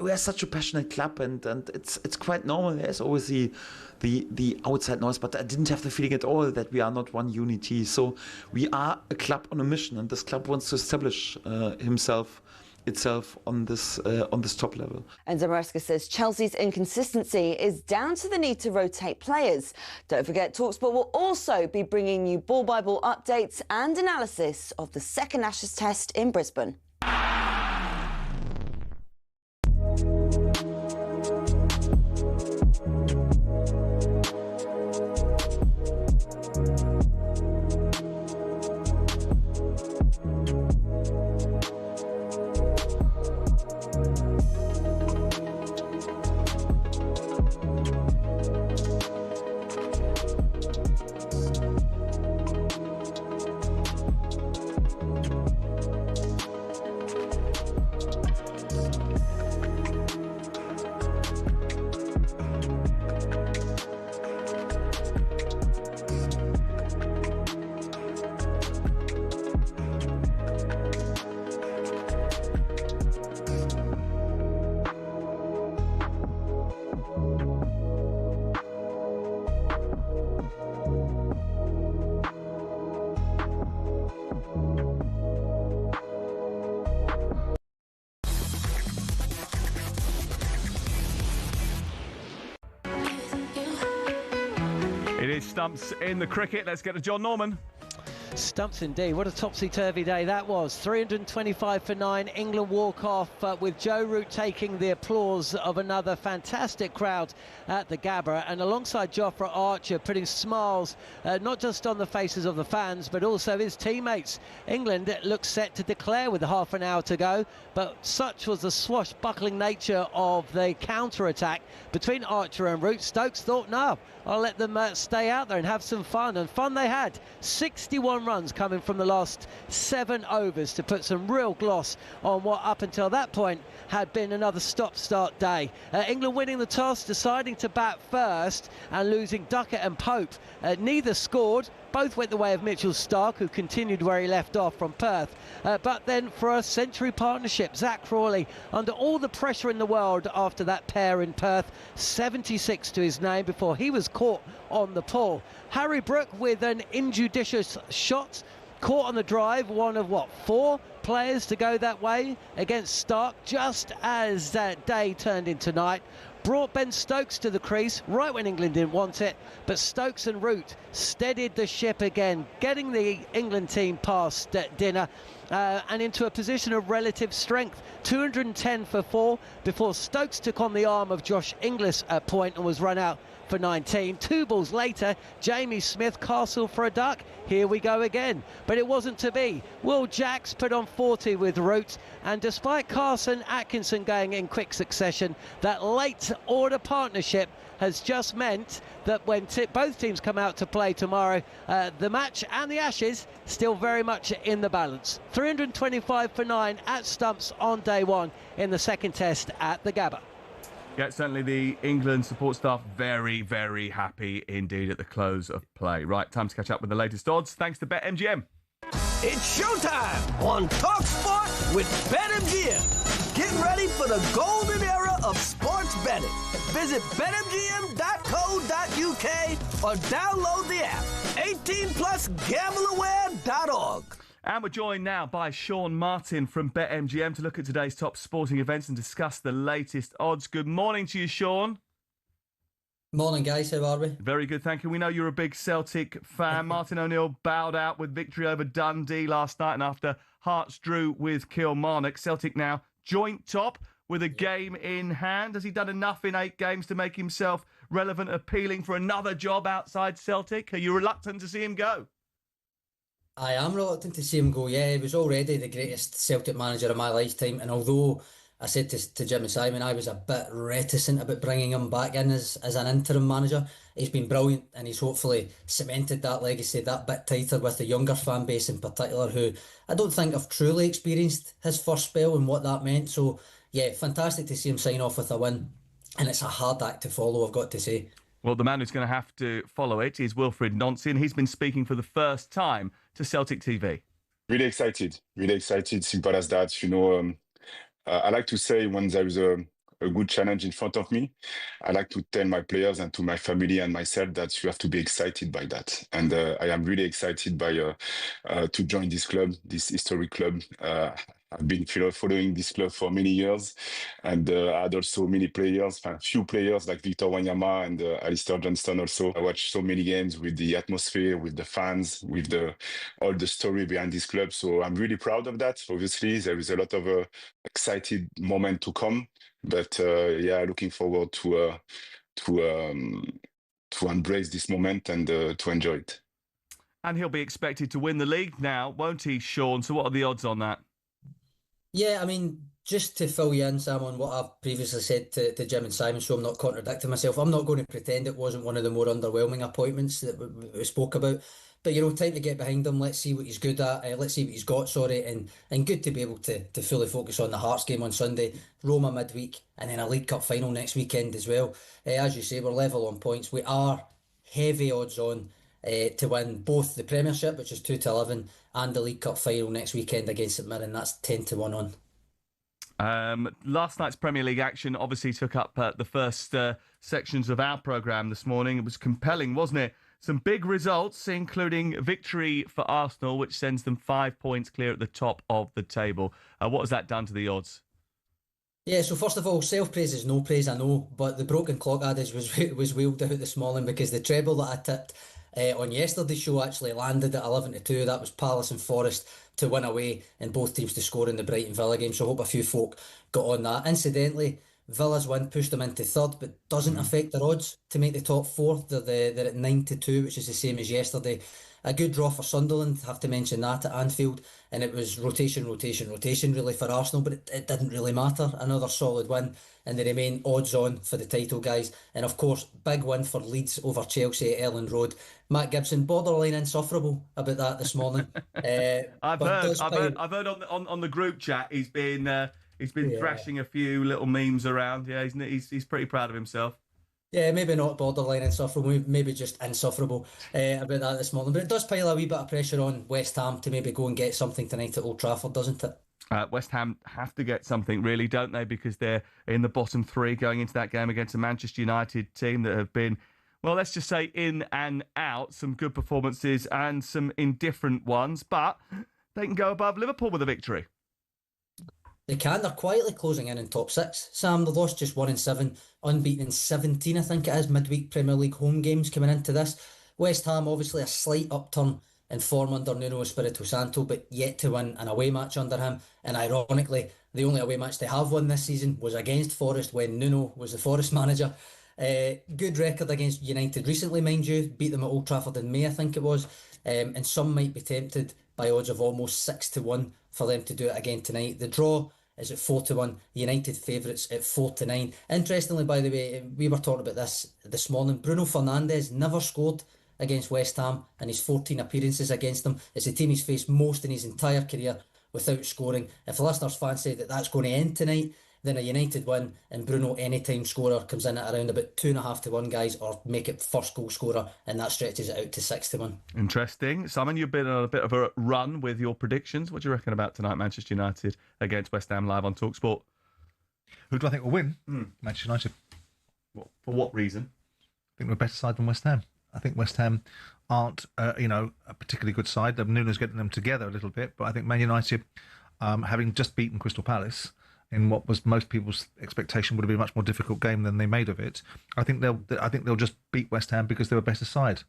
We are such a passionate club, and it's quite normal. There's always the outside noise, but I didn't have the feeling at all that we are not one unity. So we are a club on a mission, and this club wants to establish itself on this top level. And Zamareska says Chelsea's inconsistency is down to the need to rotate players. Don't forget, talkSPORT will also be bringing you ball-by-ball updates and analysis of the second Ashes Test in Brisbane. Stumps in the cricket. Let's get to John Norman. Stumps indeed. What a topsy-turvy day that was. 325 for 9. England walk off with Joe Root taking the applause of another fantastic crowd at the Gabba, and alongside Jofra Archer putting smiles not just on the faces of the fans but also his teammates. England looks set to declare with half an hour to go, but such was the swashbuckling nature of the counter-attack between Archer and Root. Stokes thought, no, I'll let them stay out there and have some fun, and fun they had. 61 runs coming from the last 7 overs to put some real gloss on what up until that point had been another stop-start day. England winning the toss, deciding to bat first and losing Duckett and Pope. Neither scored. Both went the way of Mitchell Starc, who continued where he left off from Perth. But then for a century partnership, Zach Crawley, under all the pressure in the world after that pair in Perth, 76 to his name before he was caught on the pull. Harry Brook with an injudicious shot, caught on the drive, one of 4 players to go that way against Starc, just as that day turned into night. Brought Ben Stokes to the crease right when England didn't want it, but Stokes and Root steadied the ship again, getting the England team past dinner and into a position of relative strength. 210 for 4 before Stokes took on the arm of Josh Inglis at point and was run out for 19. 2 balls later, Jamie Smith Castle for a duck. Here we go again, but it wasn't to be. Will Jacks put on 40 with Root, and despite Carson Atkinson going in quick succession, that late order partnership has just meant that when both teams come out to play tomorrow, the match and the Ashes still very much in the balance. 325 for 9 at stumps on day 1 in the second test at the Gabba. Yeah, certainly the England support staff very, very happy indeed at the close of play. Right, time to catch up with the latest odds. Thanks to BetMGM. It's showtime on talkSPORT with BetMGM. Get ready for the golden era of sports betting. Visit betmgm.co.uk or download the app. 18+gambleaware.org. And we're joined now by Sean Martin from BetMGM to look at today's top sporting events and discuss the latest odds. Good morning to you, Sean. Morning, guys. How are we? Very good, thank you. We know you're a big Celtic fan. Martin O'Neill bowed out with victory over Dundee last night, and after Hearts drew with Kilmarnock, Celtic now joint top with a game in hand. Has he done enough in 8 games to make himself relevant, appealing for another job outside Celtic? Are you reluctant to see him go? I am reluctant to see him go, yeah. He was already the greatest Celtic manager of my lifetime, and although I said to Jim and Simon, I was a bit reticent about bringing him back in as an interim manager. He's been brilliant, and he's hopefully cemented that legacy that bit tighter with the younger fan base in particular, who I don't think have truly experienced his first spell and what that meant. So, yeah, fantastic to see him sign off with a win. And it's a hard act to follow, I've got to say. Well, the man who's going to have to follow it is Wilfried Nancy, and he's been speaking for the first time to Celtic TV. Really excited, simple as that. I like to say when there is a good challenge in front of me, I like to tell my players and to my family and myself that you have to be excited by that. And I am really excited by to join this club, this historic club. I've been following this club for many years, and I had also many players, few players like Victor Wanyama and Alistair Johnston also. I watched so many games with the atmosphere, with the fans, with all the story behind this club. So I'm really proud of that. Obviously, there is a lot of excited moment to come, but looking forward to embrace this moment and to enjoy it. And he'll be expected to win the league now, won't he, Sean? So what are the odds on that? Yeah, I mean, just to fill you in, Sam, on what I've previously said to Jim and Simon, so I'm not contradicting myself, I'm not going to pretend it wasn't one of the more underwhelming appointments that we spoke about. But, time to get behind him. Let's see what he's good at. Let's see what he's got, and good to be able to fully focus on the Hearts game on Sunday, Roma midweek, and then a League Cup final next weekend as well. As you say, we're level on points. We are heavy odds on to win both the Premiership, which is 2-11, and the League Cup final next weekend against St Mirren. That's 10-1 on. Last night's Premier League action obviously took up the first sections of our programme this morning. It was compelling, wasn't it? Some big results, including victory for Arsenal, which sends them 5 points clear at the top of the table. What has that done to the odds? Yeah, so first of all, self-praise is no praise, I know, but the broken clock adage was wheeled out this morning, because the treble that I tipped on yesterday's show actually landed at 11-2. That was Palace and Forest to win away and both teams to score in the Brighton Villa game. So I hope a few folk got on that. Incidentally, Villa's win pushed them into third, but doesn't affect their odds to make the top four. They're at 9-2, which is the same as yesterday. A good draw for Sunderland, have to mention that, at Anfield. And it was rotation really for Arsenal, but it didn't really matter. Another solid win, and they remain odds on for the title, guys. And of course, big win for Leeds over Chelsea at Elland Road. Matt Gibson, borderline insufferable about that this morning. I've heard on the group chat he's been thrashing a few little memes around. Yeah, he's pretty proud of himself. Yeah, maybe not borderline insufferable, maybe just insufferable about that this morning. But it does pile a wee bit of pressure on West Ham to maybe go and get something tonight at Old Trafford, doesn't it? West Ham have to get something, really, don't they? Because they're in the bottom three going into that game against a Manchester United team that have been, well, let's just say in and out. Some good performances and some indifferent ones, but they can go above Liverpool with a victory. They can. They're quietly closing in top six. Sam, they lost just 1-7, unbeaten in 17, I think it is, midweek Premier League home games coming into this. West Ham, obviously a slight upturn in form under Nuno Espirito Santo, but yet to win an away match under him. And ironically, the only away match they have won this season was against Forest when Nuno was the Forest manager. Good record against United recently, mind you. Beat them at Old Trafford in May, I think it was. And some might be tempted by odds of almost 6-1 for them to do it again tonight. The draw is at 4-1. United favourites at 4-9. Interestingly, by the way, we were talking about this morning. Bruno Fernandes never scored against West Ham in his 14 appearances against them. It's the team he's faced most in his entire career without scoring. If the listeners fancy that that's going to end tonight, then a United win and Bruno anytime scorer comes in at around about 2.5-1, guys, or make it first goal scorer, and that stretches it out to 6-1. Interesting. Simon, you've been on a bit of a run with your predictions. What do you reckon about tonight, Manchester United against West Ham, live on talkSPORT? Who do I think will win? Manchester United. For what reason? I think we're a better side than West Ham. I think West Ham aren't, a particularly good side. Nuno's getting them together a little bit, but I think Man United, having just beaten Crystal Palace in what was most people's expectation would have been a much more difficult game than they made of it, I think they'll just beat West Ham because they're a better side.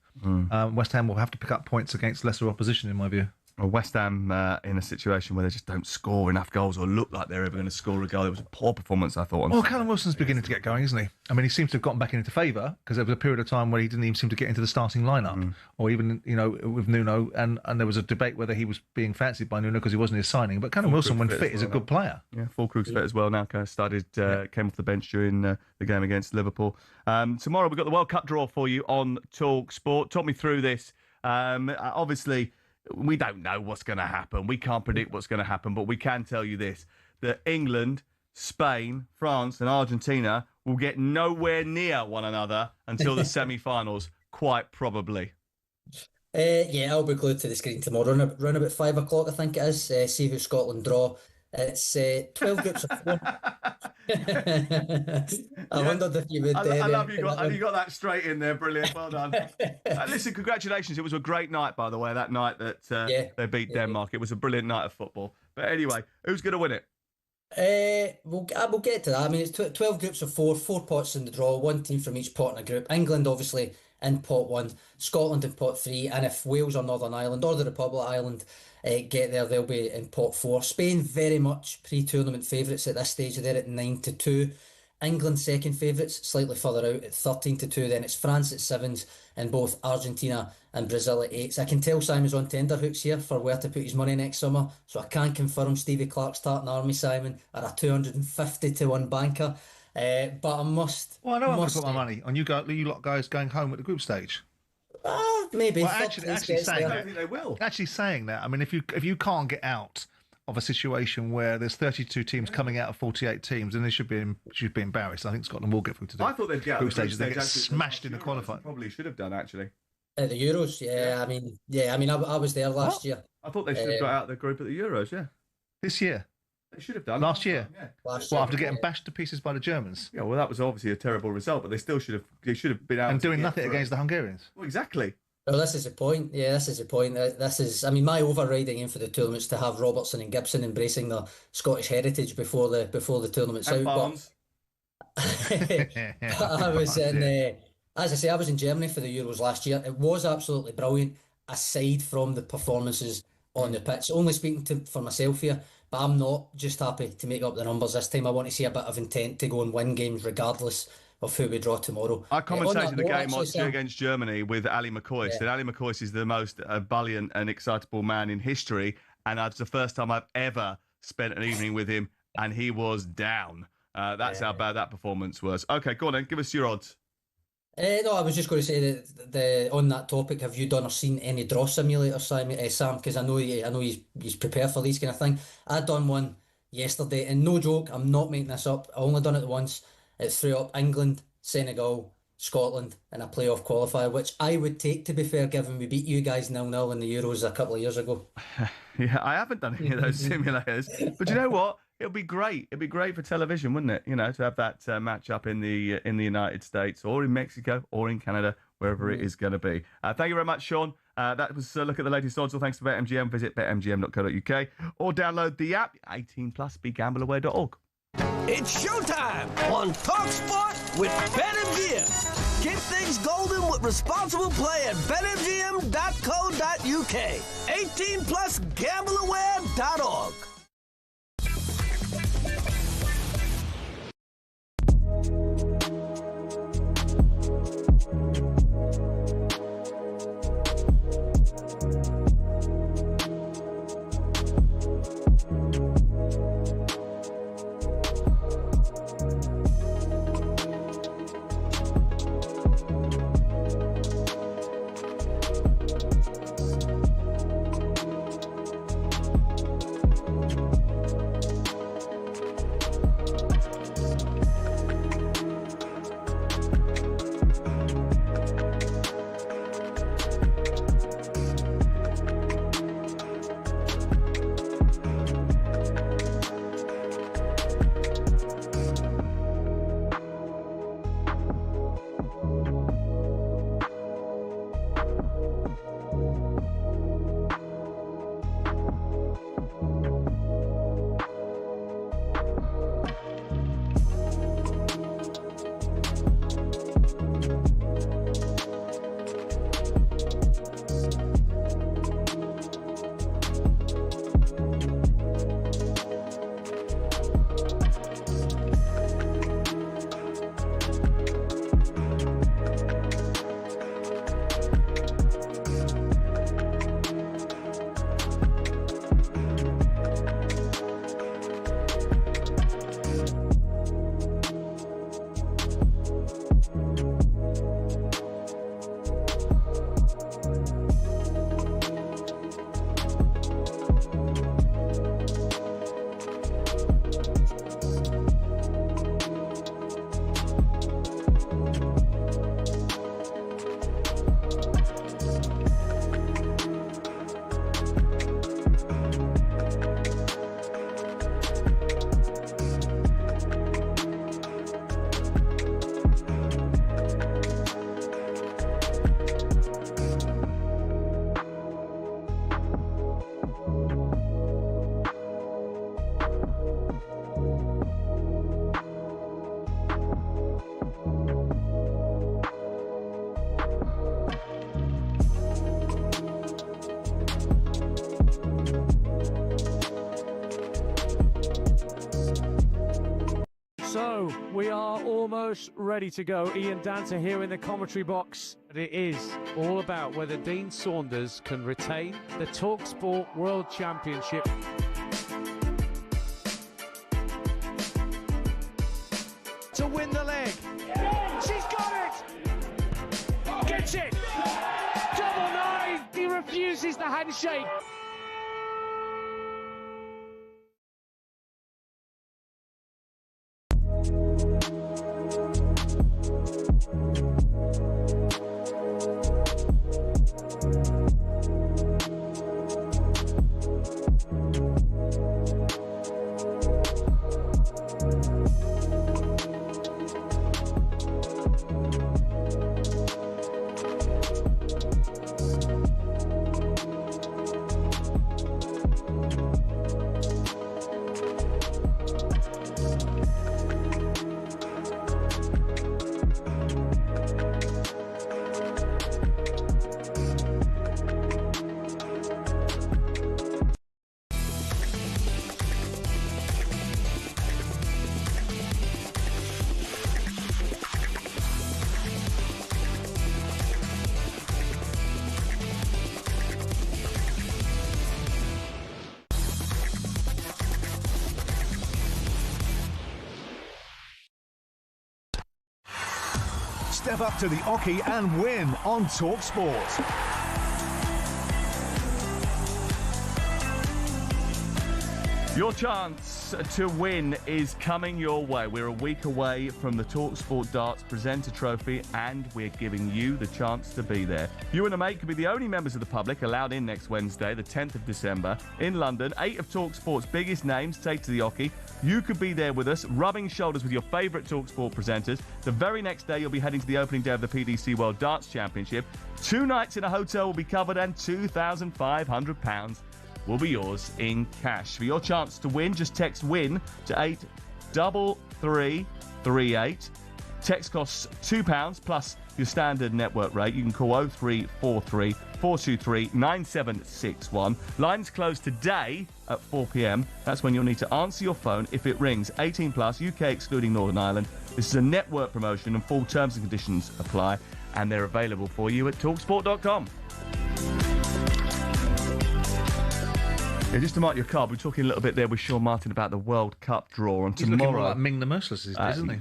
West Ham will have to pick up points against lesser opposition, in my view. West Ham in a situation where they just don't score enough goals or look like they're ever going to score a goal. It was a poor performance, I thought. Well, Callum Wilson's beginning to get going, isn't he? I mean, he seems to have gotten back into favour because there was a period of time where he didn't even seem to get into the starting lineup, or even, with Nuno, and there was a debate whether he was being fancied by Nuno because he wasn't his signing. But Callum Wilson, when fit, is a good player. Yeah, Fulkrug's fit as well now. Came off the bench during the game against Liverpool. Tomorrow we've got the World Cup draw for you on talkSPORT. Talk me through this. Obviously, we don't know what's going to happen. We can't predict what's going to happen, but we can tell you this, that England, Spain, France and Argentina will get nowhere near one another until the semi-finals, quite probably. I'll be glued to the screen tomorrow around about 5 o'clock, I think it is. See who Scotland draw. It's 12 groups of 4. I wondered if you would... I love you got that straight in there. Brilliant. Well done. Listen, congratulations. It was a great night, by the way, that night that they beat Denmark. It was a brilliant night of football. But anyway, who's going to win it? We'll get to that. I mean, it's 12 groups of 4 pots in the draw, one team from each pot in a group. England, obviously, in pot 1, Scotland in pot 3, and if Wales or Northern Ireland or the Republic of Ireland get there, they'll be in pot 4. Spain, very much pre-tournament favourites at this stage. They're at 9-2. England, second favourites, slightly further out at 13-2. Then it's France at 7s, and both Argentina and Brazil at 8s. I can tell Simon's on tenterhooks here for where to put his money next summer, so I can confirm Stevie Clarke's Tartan Army, Simon, are a 250-1 banker. But I must... Well, I know I'm going to put my money on you lot guys going home at the group stage. Maybe. Well, actually saying I don't think they will. Actually saying that, I mean, if you can't get out of a situation where there's 32 teams coming out of 48 teams, then they should be embarrassed. I think Scotland will get through to the I thought they'd get group stages. They get smashed in the Euros. qualifying. Probably should have done, actually. At the Euros, I was there last year. I thought they should have got out of the group at the Euros, yeah. This year? They should have done. Last year? Yeah. After getting bashed to pieces by the Germans? Yeah, well, that was obviously a terrible result, but they should have been out. And doing nothing against the Hungarians? Well, exactly. Well, this is the point. Yeah, this is the point. My overriding aim for the tournament is to have Robertson and Gibson embracing their Scottish heritage before the tournament's and out. Barnes. But I was as I say, I was in Germany for the Euros last year. It was absolutely brilliant, aside from the performances on the pitch. Only speaking for myself here, but I'm not just happy to make up the numbers this time. I want to see a bit of intent to go and win games regardless of who we draw tomorrow. I commentated the game against Germany with Ali McCoist, and Ali McCoist is the most buoyant and excitable man in history, and it's the first time I've ever spent an evening with him, and he was down. That's how bad that performance was. Okay, go on then, give us your odds. No, I was just going to say that on that topic, have you done or seen any draw simulators, Sam? Because I know he's prepared for these kind of thing. I done one yesterday, and no joke, I'm not making this up. I only done it once. It threw up England, Senegal, Scotland in a playoff qualifier, which I would take, to be fair, given we beat you guys 0-0 in the Euros a couple of years ago. Yeah, I haven't done any of those simulators, but you know what? It'll be great. It'd be great for television, wouldn't it? To have that match up in the United States or in Mexico or in Canada, wherever it is going to be. Thank you very much, Sean. That was a look at the latest odds. Well, thanks to BetMGM. Visit betmgm.co.uk or download the app. 18+, BeGambleAware.org. It's showtime on talkSPORT with BetMGM. Keep things golden with responsible play at betmgm.co.uk. 18+, BeGambleAware.org. almost ready to go. Ian Danter here in the commentary box. And it is all about whether Dean Saunders can retain the talkSPORT World Championship. To win the leg. She's got it! Gets it! Double nine! He refuses the handshake. Step up to the Oki and win on talkSPORT. Your chance to win is coming your way. We're a week away from the talkSPORT Darts Presenter Trophy, and we're giving you the chance to be there. You and a mate could be the only members of the public allowed in next Wednesday, the 10th of December, in London. 8 of talkSPORT's biggest names take to the Oki. You could be there with us, rubbing shoulders with your favourite talkSPORT presenters. The very next day, you'll be heading to the opening day of the PDC World Darts Championship. 2 nights in a hotel will be covered, and £2,500 will be yours in cash. For your chance to win, just text WIN to 83338. Text costs £2 plus your standard network rate. You can call 0343 423 9761. Lines close today at 4 p.m. That's when you'll need to answer your phone if it rings. 18 plus, UK excluding Northern Ireland. This is a network promotion and full terms and conditions apply, and they're available for you at talksport.com. Yeah, just to mark your card, we're talking a little bit there with Sean Martin about the World Cup draw on He's tomorrow. looking more like Ming the Merciless, isn't he?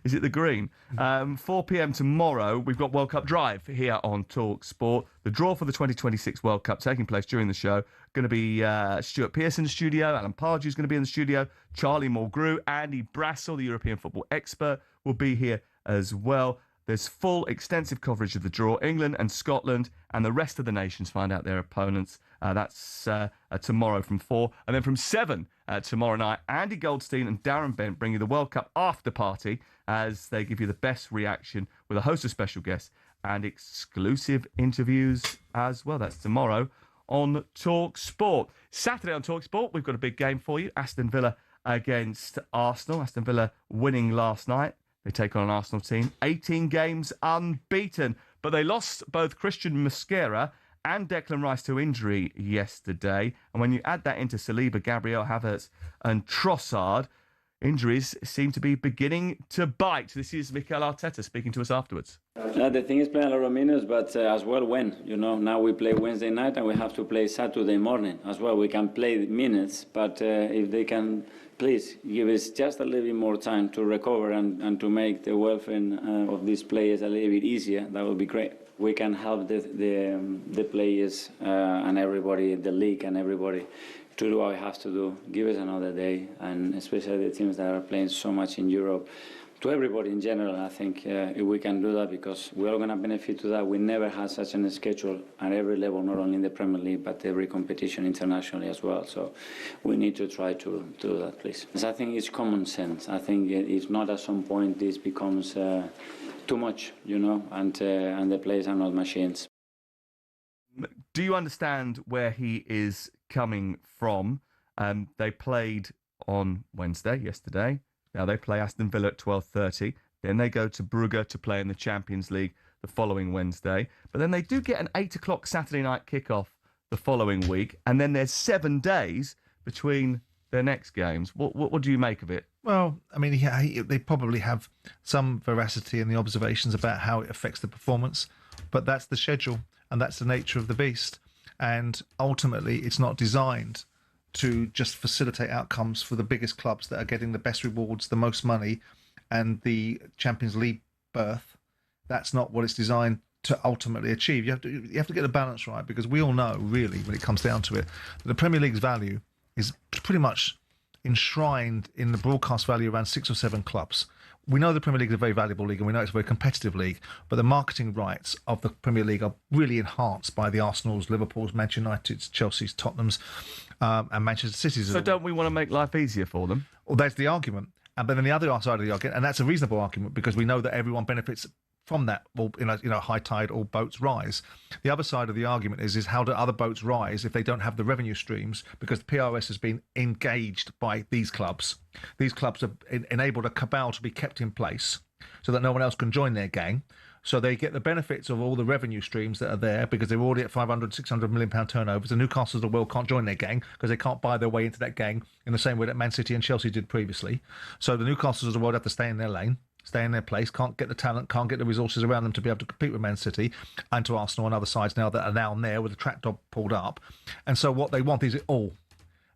Is it the green? 4 p.m. tomorrow, we've got World Cup Drive here on talkSPORT. The draw for the 2026 World Cup taking place during the show. Going to be Stuart Pearson's studio, Alan Pardew's going to be in the studio, Charlie Mulgrew, Andy Brassel, the European football expert, will be here as well. There's full, extensive coverage of the draw. England and Scotland and the rest of the nations find out their opponents. That's tomorrow from 4. And then from 7 tomorrow night, Andy Goldstein and Darren Bent bring you the World Cup after party as they give you the best reaction with a host of special guests and exclusive interviews as well. That's tomorrow on talkSPORT. Saturday on talkSPORT, we've got a big game for you. Aston Villa against Arsenal. Aston Villa winning last night. They take on an Arsenal team, 18 games unbeaten. But they lost both Christian Mosquera and Declan Rice to injury yesterday. And when you add that into Saliba, Gabriel Havertz and Trossard, injuries seem to be beginning to bite. This is Mikel Arteta speaking to us afterwards. The thing is playing a lot of minutes, but as well when. Now we play Wednesday night and we have to play Saturday morning as well. We can play minutes, but if they can please give us just a little bit more time to recover and to make the welfare of these players a little bit easier, that would be great. We can help the players and everybody, the league and everybody, to do what we have to do. Give us another day, and especially the teams that are playing so much in Europe. To everybody in general, I think if we can do that, because we're all going to benefit to that. We never had such a schedule at every level, not only in the Premier League, but every competition internationally as well. So we need to try to do that, please. So I think it's common sense. I think if not at some point this becomes too much, and the players are not machines. Do you understand where he is coming from? They played on Wednesday, yesterday. Now they play Aston Villa at 12:30. Then they go to Brugge to play in the Champions League the following Wednesday. But then they do get an 8 o'clock Saturday night kickoff the following week. And then there's 7 days between their next games. What do you make of it, Well, I mean, they probably have some veracity in the observations about how it affects the performance, but that's the schedule and that's the nature of the beast. And ultimately, it's not designed to just facilitate outcomes for the biggest clubs that are getting the best rewards, the most money, and the Champions League berth. That's not what it's designed to ultimately achieve. You have to get the balance right, because we all know, really, when it comes down to it, that the Premier League's value is pretty much enshrined in the broadcast value around 6 or 7 clubs. We know the Premier League is a very valuable league, and we know it's a very competitive league, but the marketing rights of the Premier League are really enhanced by the Arsenals, Liverpools, Manchester Uniteds, Chelsea's, Tottenham's, and Manchester City's. So don't we want to make life easier for them? Well, there's the argument. But then the other side of the argument, and that's a reasonable argument, because we know that everyone benefits from that. High tide, all boats rise. The other side of the argument is how do other boats rise if they don't have the revenue streams? Because the PRS has been engaged by these clubs. These clubs have enabled a cabal to be kept in place so that no one else can join their gang. So they get the benefits of all the revenue streams that are there, because they're already at 500, 600 million pound turnovers. The Newcastles of the world can't join their gang because they can't buy their way into that gang in the same way that Man City and Chelsea did previously. So the Newcastles of the world have to stay in their lane, stay in their place, can't get the talent, can't get the resources around them to be able to compete with Man City and to Arsenal and other sides now that are now there with the track dog pulled up. And so what they want is it all.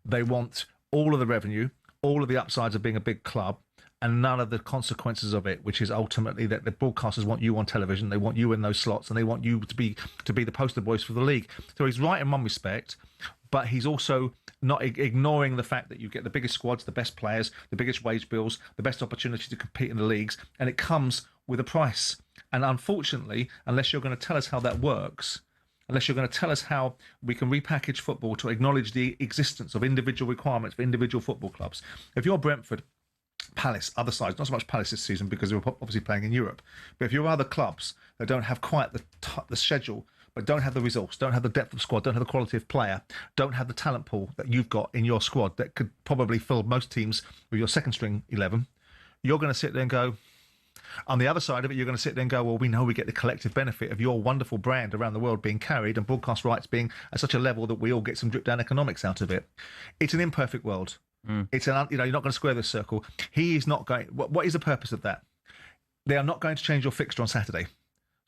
They want all of the revenue, all of the upsides of being a big club, and none of the consequences of it, which is ultimately that the broadcasters want you on television, they want you in those slots, and they want you to be the poster boys for the league. So he's right in one respect, but he's also not ignoring the fact that you get the biggest squads, the best players, the biggest wage bills, the best opportunity to compete in the leagues, and it comes with a price. And unfortunately, unless you're going to tell us how that works, unless you're going to tell us how we can repackage football to acknowledge the existence of individual requirements for individual football clubs. If you're Brentford, Palace, other sides, not so much Palace this season because they're obviously playing in Europe, but if you're other clubs that don't have quite the schedule, but don't have the resource, don't have the depth of squad, don't have the quality of player, don't have the talent pool that you've got in your squad that could probably fill most teams with your second string 11, you're going to sit there and go, on the other side of it, you're going to sit there and go, well, we know we get the collective benefit of your wonderful brand around the world being carried and broadcast rights being at such a level that we all get some drip down economics out of it. It's an imperfect world. It's you're not going to square this circle. He is not going. What is the purpose of that? They are not going to change your fixture on Saturday.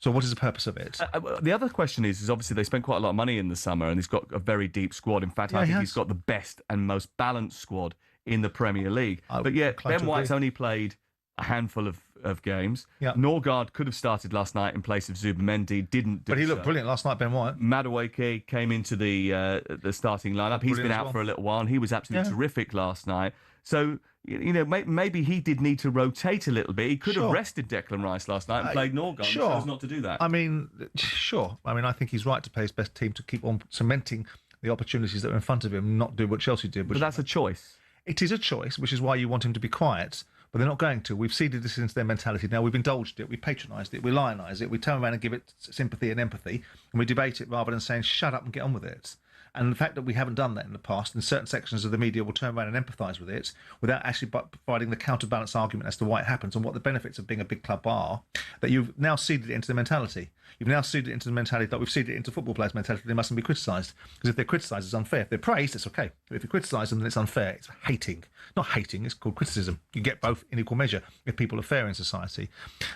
So what is the purpose of it? The other question is obviously they spent quite a lot of money in the summer, and he's got a very deep squad. In fact, I think he's got the best and most balanced squad in the Premier League. But yet, Ben White's only played a handful of games. Yeah. Norgard could have started last night in place of Zubimendi, didn't do. But he looked brilliant last night, Ben White. Madueke came into the starting lineup. He's been out for a little while, and he was absolutely terrific last night. So, maybe he did need to rotate a little bit. He could have rested Declan Rice last night and played Norgard. He chose not to do that. I mean, sure. I mean, I think he's right to play his best team to keep on cementing the opportunities that are in front of him, not do what Chelsea did. But that's a choice. It is a choice, which is why you want him to be quiet. But they're not going to. We've seeded this into their mentality. Now we've indulged it, we patronised it, we lionise it, we turn around and give it sympathy and empathy, and we debate it rather than saying, shut up and get on with it. And the fact that we haven't done that in the past, and certain sections of the media will turn around and empathise with it without actually providing the counterbalance argument as to why it happens and what the benefits of being a big club are, that you've now seeded it into the mentality. You've now seeded it into the mentality that we've seeded it into football players' mentality. They mustn't be criticised. Because if they're criticised, it's unfair. If they're praised, it's okay. But if you criticise them, then it's unfair. It's hating. Not hating, it's called criticism. You get both in equal measure if people are fair in society.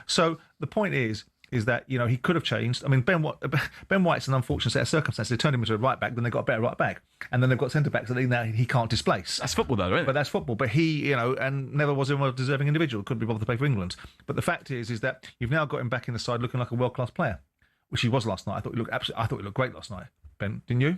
So the point is that, he could have changed. I mean, Ben White's an unfortunate set of circumstances. They turned him into a right back, then they got a better right back. And then they've got centre backs that now he can't displace. That's football though, right? But that's football. But he, and never was a more deserving individual. Couldn't be bothered to play for England. But the fact is that you've now got him back in the side looking like a world-class player, which he was last night. I thought he looked great last night. Ben, didn't you?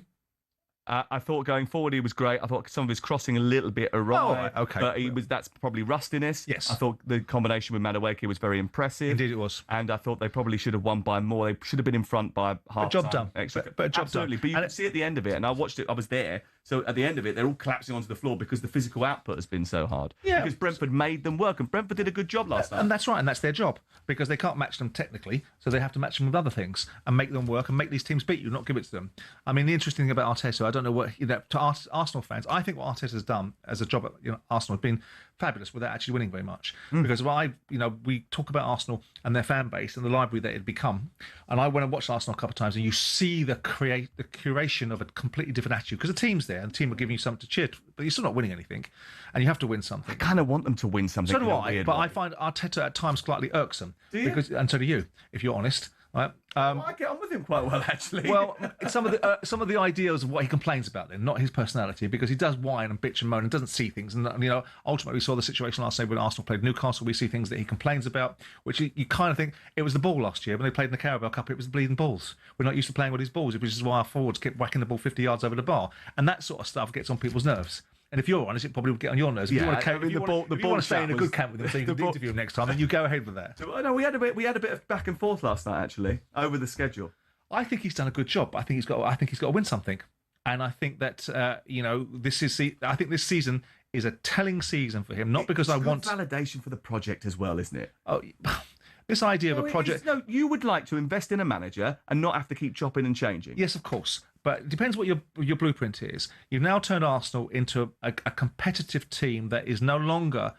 I thought going forward he was great. I thought some of his crossing a little bit awry. Oh, right. Okay. But that's probably rustiness. Yes. I thought the combination with Madueke was very impressive. Indeed it was. And I thought they probably should have won by more. They should have been in front by half. Job done. Extra. But job Absolutely. done. But you can see at the end of it, and I watched it, I was there. So at the end of it, they're all collapsing onto the floor because the physical output has been so hard. Yeah. Because Brentford made them work, and Brentford did a good job last night. And that's right, and that's their job, because they can't match them technically, so they have to match them with other things and make them work and make these teams beat you, not give it to them. I mean, the interesting thing about Arteta, I don't know what, to Arsenal fans, I think what Arteta's done as a job at Arsenal has been fabulous without actually winning very much. Because we talk about Arsenal and their fan base and the library that it had become. And I went and watched Arsenal a couple of times, and you see the curation of a completely different attitude, because the team's there and the team are giving you something to cheer, but you're still not winning anything, and you have to win something. I kind of want them to win something. So do I, but I find Arteta at times slightly irksome. Do you? And so do you, if you're honest. Right? I get on with him quite well, actually. Well, it's some of the ideas of what he complains about, then, not his personality, because he does whine and bitch and moan and doesn't see things. And ultimately, we saw the situation last night when Arsenal played Newcastle. We see things that he complains about, which you kind of think it was the ball last year when they played in the Carabao Cup. It was the bleeding balls. We're not used to playing with these balls, which is why our forwards kept whacking the ball 50 yards over the bar, and that sort of stuff gets on people's nerves. And if you're honest, it probably would get on your nerves. If you want to stay in a good camp with him, so you can interview him next time, then you go ahead with that. No, we had a bit of back and forth last night, actually, over the schedule. I think he's done a good job. I think he's got to win something, and I think that I think this season is a telling season for him. Not because I want validation for the project as well, isn't it? Oh. This idea of a project... No, you would like to invest in a manager and not have to keep chopping and changing. Yes, of course. But it depends what your blueprint is. You've now turned Arsenal into a competitive team that is no longer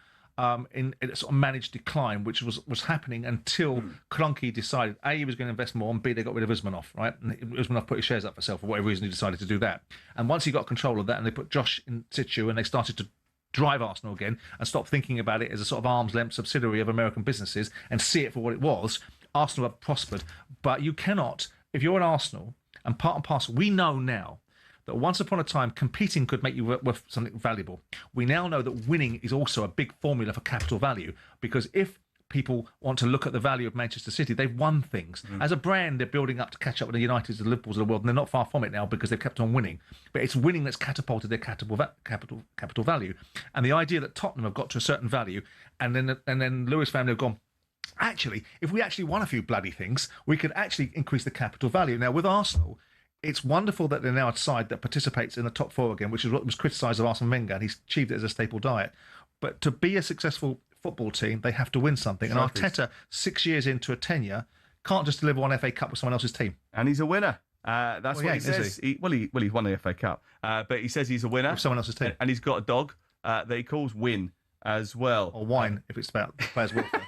in a sort of managed decline, which was happening until Kroenke decided, A, he was going to invest more, and B, they got rid of Usmanov, right? And Usmanov put his shares up for sale for whatever reason he decided to do that. And once he got control of that and they put Josh in situ and they started to drive Arsenal again and stop thinking about it as a sort of arm's length subsidiary of American businesses and see it for what it was, Arsenal have prospered. But you cannot, if you're an Arsenal, and part and parcel, we know now that once upon a time competing could make you worth something valuable. We now know that winning is also a big formula for capital value, because if people want to look at the value of Manchester City, they've won things. As a brand, they're building up to catch up with the Uniteds and Liverpools of the world, and they're not far from it now because they've kept on winning. But it's winning that's catapulted their capital value. And the idea that Tottenham have got to a certain value, and then Lewis family have gone, actually, if we actually won a few bloody things, we could actually increase the capital value. Now, with Arsenal, it's wonderful that they're now a side that participates in the top four again, which is what was criticised of Arsene Wenger, and he's achieved it as a staple diet. But to be a successful football team, they have to win something. And Arteta, 6 years into a tenure, can't just deliver one FA Cup with someone else's team. And he's a winner. That's what he says. He's won the FA Cup, but he says he's a winner with someone else's team, and he's got a dog that he calls Win as well, or Wine if it's about players' welfare.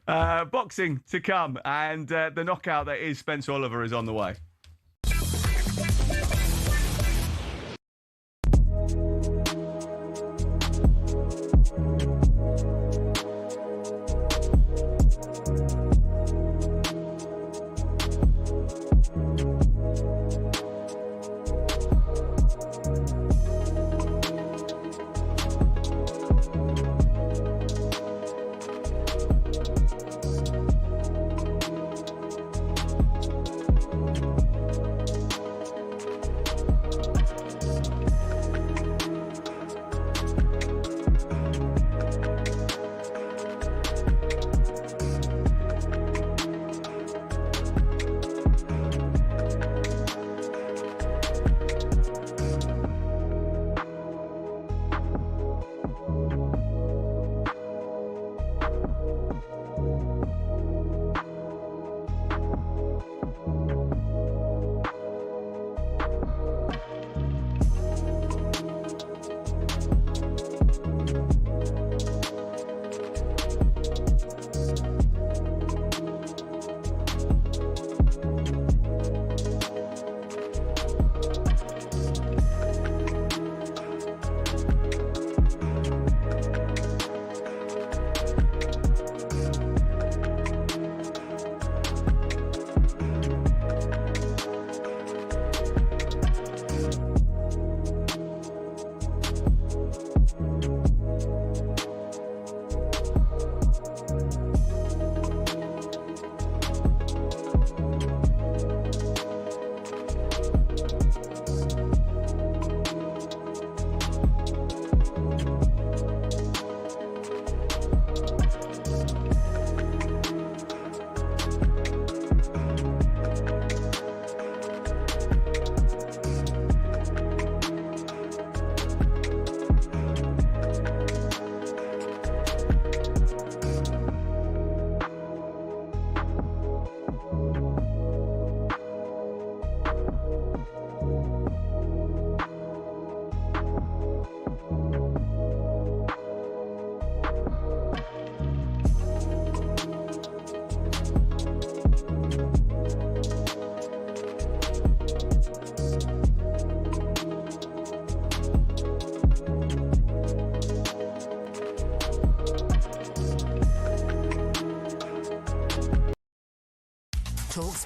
Boxing to come, and the knockout that is Spencer Oliver is on the way.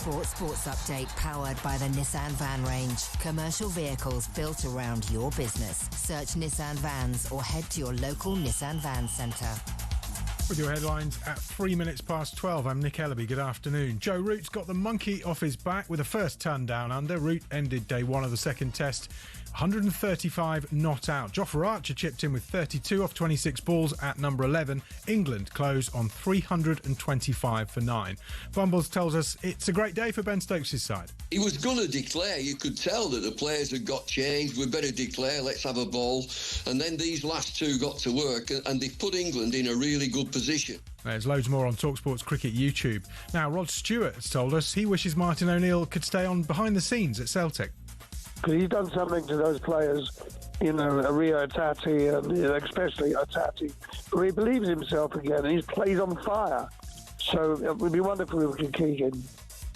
TalkSPORT Sports Update powered by the Nissan Van Range. Commercial vehicles built around your business. Search Nissan Vans or head to your local Nissan Van Centre. With your headlines at 3 minutes past 12, I'm Nick Ellaby. Good afternoon. Joe Root's got the monkey off his back with a first ton down under. Root ended day one of the second test 135 not out. Jofra Archer chipped in with 32 off 26 balls at number 11. England closed on 325 for 9. Bumbles tells us it's a great day for Ben Stokes' side. He was going to declare. You could tell that the players had got changed. We better declare, let's have a ball. And then these last two got to work and they put England in a really good position. There's loads more on TalkSport's Cricket YouTube. Now, Rod Stewart has told us he wishes Martin O'Neill could stay on behind the scenes at Celtic. Because he's done something to those players, Rio Tati, and especially Tati, where he believes himself again and he plays on fire. So it would be wonderful if we could keep him.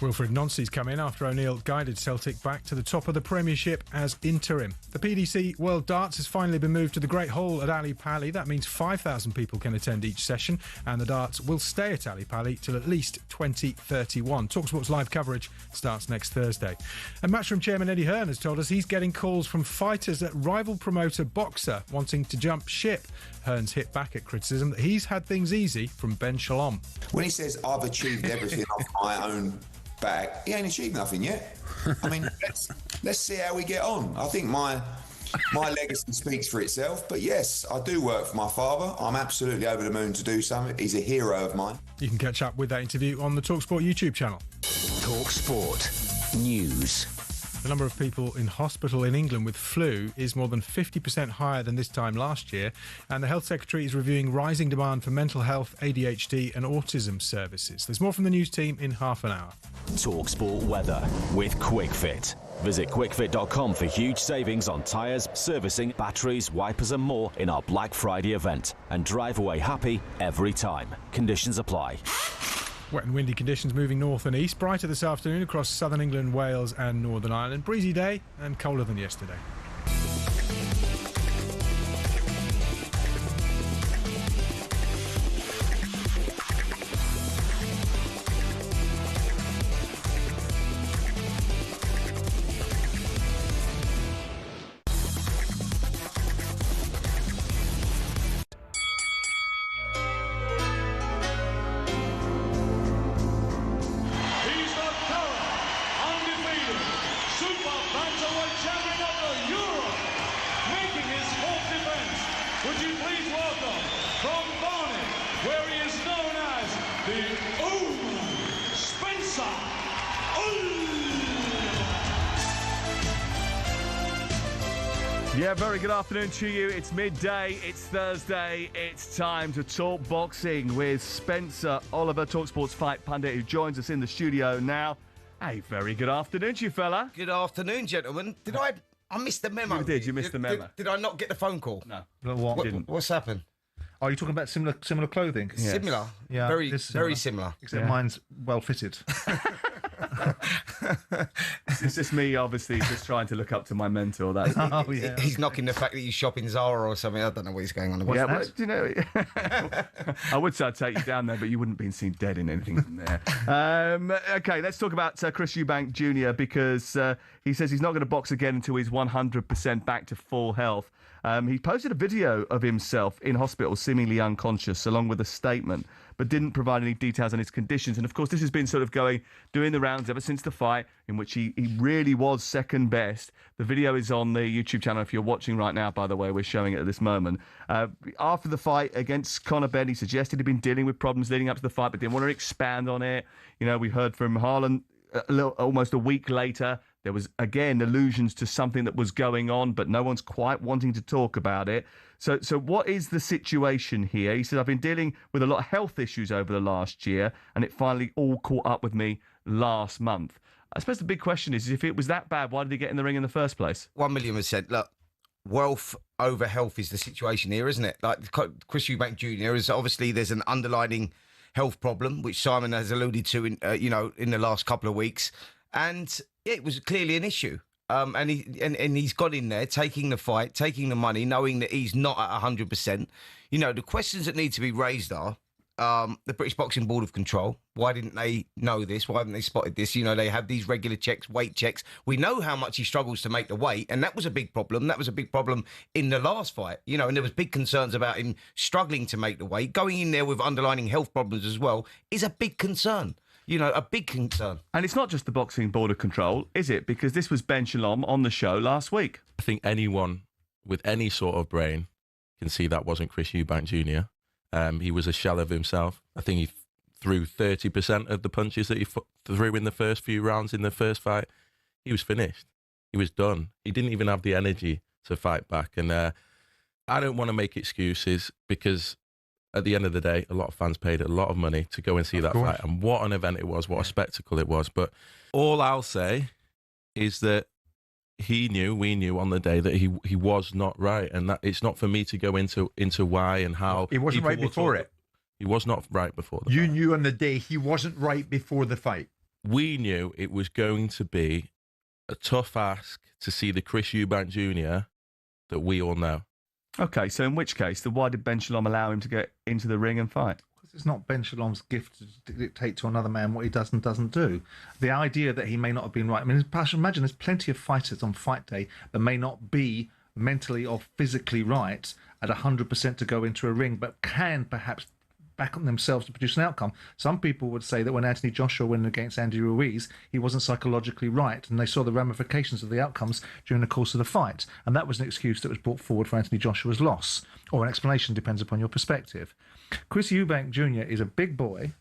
Wilfred Nancy's come in after O'Neill guided Celtic back to the top of the Premiership as interim. The PDC World Darts has finally been moved to the Great Hall at Ali Pali. That means 5,000 people can attend each session, and the darts will stay at Ali Pali till at least 2031. TalkSport's live coverage starts next Thursday. And Matchroom chairman Eddie Hearn has told us he's getting calls from fighters at rival promoter Boxer wanting to jump ship. Hearn's hit back at criticism that he's had things easy from Ben Shalom. When he says, I've achieved everything off my own back, he ain't achieved nothing yet. I mean, let's see how we get on. I think my legacy speaks for itself, but yes, I do work for my father. I'm absolutely over the moon to do something. He's a hero of mine. You can catch up with that interview on the TalkSport YouTube channel. TalkSport News. The number of people in hospital in England with flu is more than 50% higher than this time last year, and the Health Secretary is reviewing rising demand for mental health, ADHD and autism services. There's more from the news team in half an hour. TalkSport weather with QuickFit. Visit quickfit.com for huge savings on tyres, servicing, batteries, wipers and more in our Black Friday event. And drive away happy every time. Conditions apply. Wet and windy conditions moving north and east. Brighter this afternoon across southern England, Wales and Northern Ireland. Breezy day and colder than yesterday. Yeah, very good afternoon to you. It's midday, it's Thursday, it's time to talk boxing with Spencer Oliver, TalkSport's fight pundit, who joins us in the studio now. Hey, very good afternoon to you, fella. Good afternoon, gentlemen. I missed the memo. You did, you missed the memo. Did I not get the phone call? No. What's happened? Are you talking about similar clothing? Yes. Similar? Yeah. Very similar. Except mine's well fitted. It's just me, obviously, just trying to look up to my mentor. That's He's knocking the fact that you shop in Zara or something. I don't know what he's going on about. Yeah, but, you know, I would say I'd take you down there, but you wouldn't be seen dead in anything from there. Okay, let's talk about Chris Eubank Jr. because he says he's not going to box again until he's 100% back to full health. He posted a video of himself in hospital, seemingly unconscious, along with a statement, but didn't provide any details on his conditions. And of course, this has been sort of doing the rounds ever since the fight, in which he really was second best. The video is on the YouTube channel if you're watching right now, by the way. We're showing it at this moment. After the fight against Conor Benn, he suggested he'd been dealing with problems leading up to the fight, but didn't want to expand on it. You know, we heard from Haaland almost a week later. There was, again, allusions to something that was going on, but no one's quite wanting to talk about it. So what is the situation here? He said, I've been dealing with a lot of health issues over the last year, and it finally all caught up with me last month. I suppose the big question is, if it was that bad, why did he get in the ring in the first place? 1,000,000%. Look, wealth over health is the situation here, isn't it? Like Chris Eubank Jr. is obviously there's an underlying health problem, which Simon has alluded to in the last couple of weeks. And it was clearly an issue. And he's got in there, taking the fight, taking the money, knowing that he's not at 100%. You know, the questions that need to be raised are, the British Boxing Board of Control. Why didn't they know this? Why haven't they spotted this? You know, they have these regular checks, weight checks. We know how much he struggles to make the weight, and that was a big problem. That was a big problem in the last fight, you know, and there was big concerns about him struggling to make the weight. Going in there with underlying health problems as well is a big concern. You know, a big concern. And it's not just the Boxing Board of Control, is it? Because this was Ben Shalom on the show last week. I think anyone with any sort of brain can see that wasn't Chris Eubank Jr. He was a shell of himself. I think he threw 30% of the punches that he threw in the first few rounds in the first fight. He was finished. He was done. He didn't even have the energy to fight back. And I don't want to make excuses because at the end of the day, a lot of fans paid a lot of money to go and see that fight. And what an event it was, what a spectacle it was. But all I'll say is that we knew on the day that he was not right. And that it's not for me to go into why and how. He wasn't right before it. He was not right before the fight. You knew on the day he wasn't right before the fight. We knew it was going to be a tough ask to see the Chris Eubank Jr. that we all know. Okay, so in which case, then why did Ben Shalom allow him to get into the ring and fight? Because it's not Ben Shalom's gift to dictate to another man what he does and doesn't do. The idea that he may not have been right. I mean, imagine there's plenty of fighters on fight day that may not be mentally or physically right at 100% to go into a ring, but can perhaps back on themselves to produce an outcome. Some people would say that when Anthony Joshua went against Andy Ruiz, he wasn't psychologically right, and they saw the ramifications of the outcomes during the course of the fight, and that was an excuse that was brought forward for Anthony Joshua's loss, or an explanation, depends upon your perspective. Chris Eubank Jr. is a big boy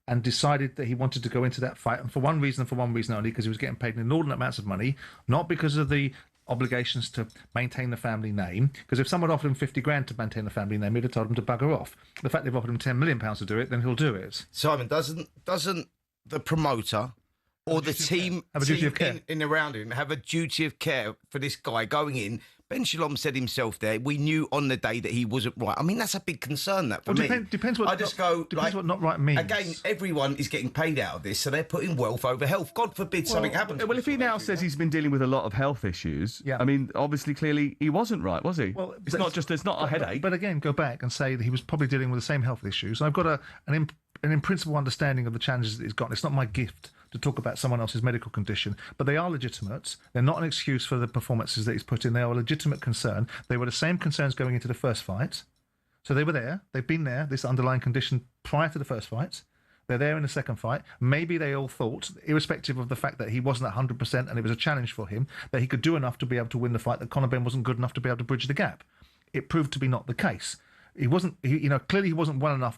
and decided that he wanted to go into that fight, and for one reason only, because he was getting paid inordinate amounts of money, not because of the obligations to maintain the family name, because if someone offered him 50 grand to maintain the family name, he'd have told him to bugger off. The fact they've offered him £10 million to do it, then he'll do it. Simon, doesn't the promoter or the team in around him have a duty of care for this guy going in? Ben Shalom said himself there, we knew on the day that he wasn't right. I mean, that's a big concern, that, for me. Depends what not right means. Again, everyone is getting paid out of this, so they're putting wealth over health. God forbid something happens. Well, if he now says he's been dealing with a lot of health issues, I mean, obviously, clearly, he wasn't right, was he? Well, it's not a headache. But again, go back and say that he was probably dealing with the same health issues. I've got an in-principle understanding of the challenges that he's got. It's not my gift to talk about someone else's medical condition, but they are legitimate. They're not an excuse for the performances that he's put in. They are a legitimate concern. They were the same concerns going into the first fight. So they were there. They've been there, this underlying condition, prior to the first fight. They're there in the second fight. Maybe they all thought, irrespective of the fact that he wasn't 100% and it was a challenge for him, that he could do enough to be able to win the fight, that Conor Benn wasn't good enough to be able to bridge the gap. It proved to be not the case. He wasn't, clearly he wasn't well enough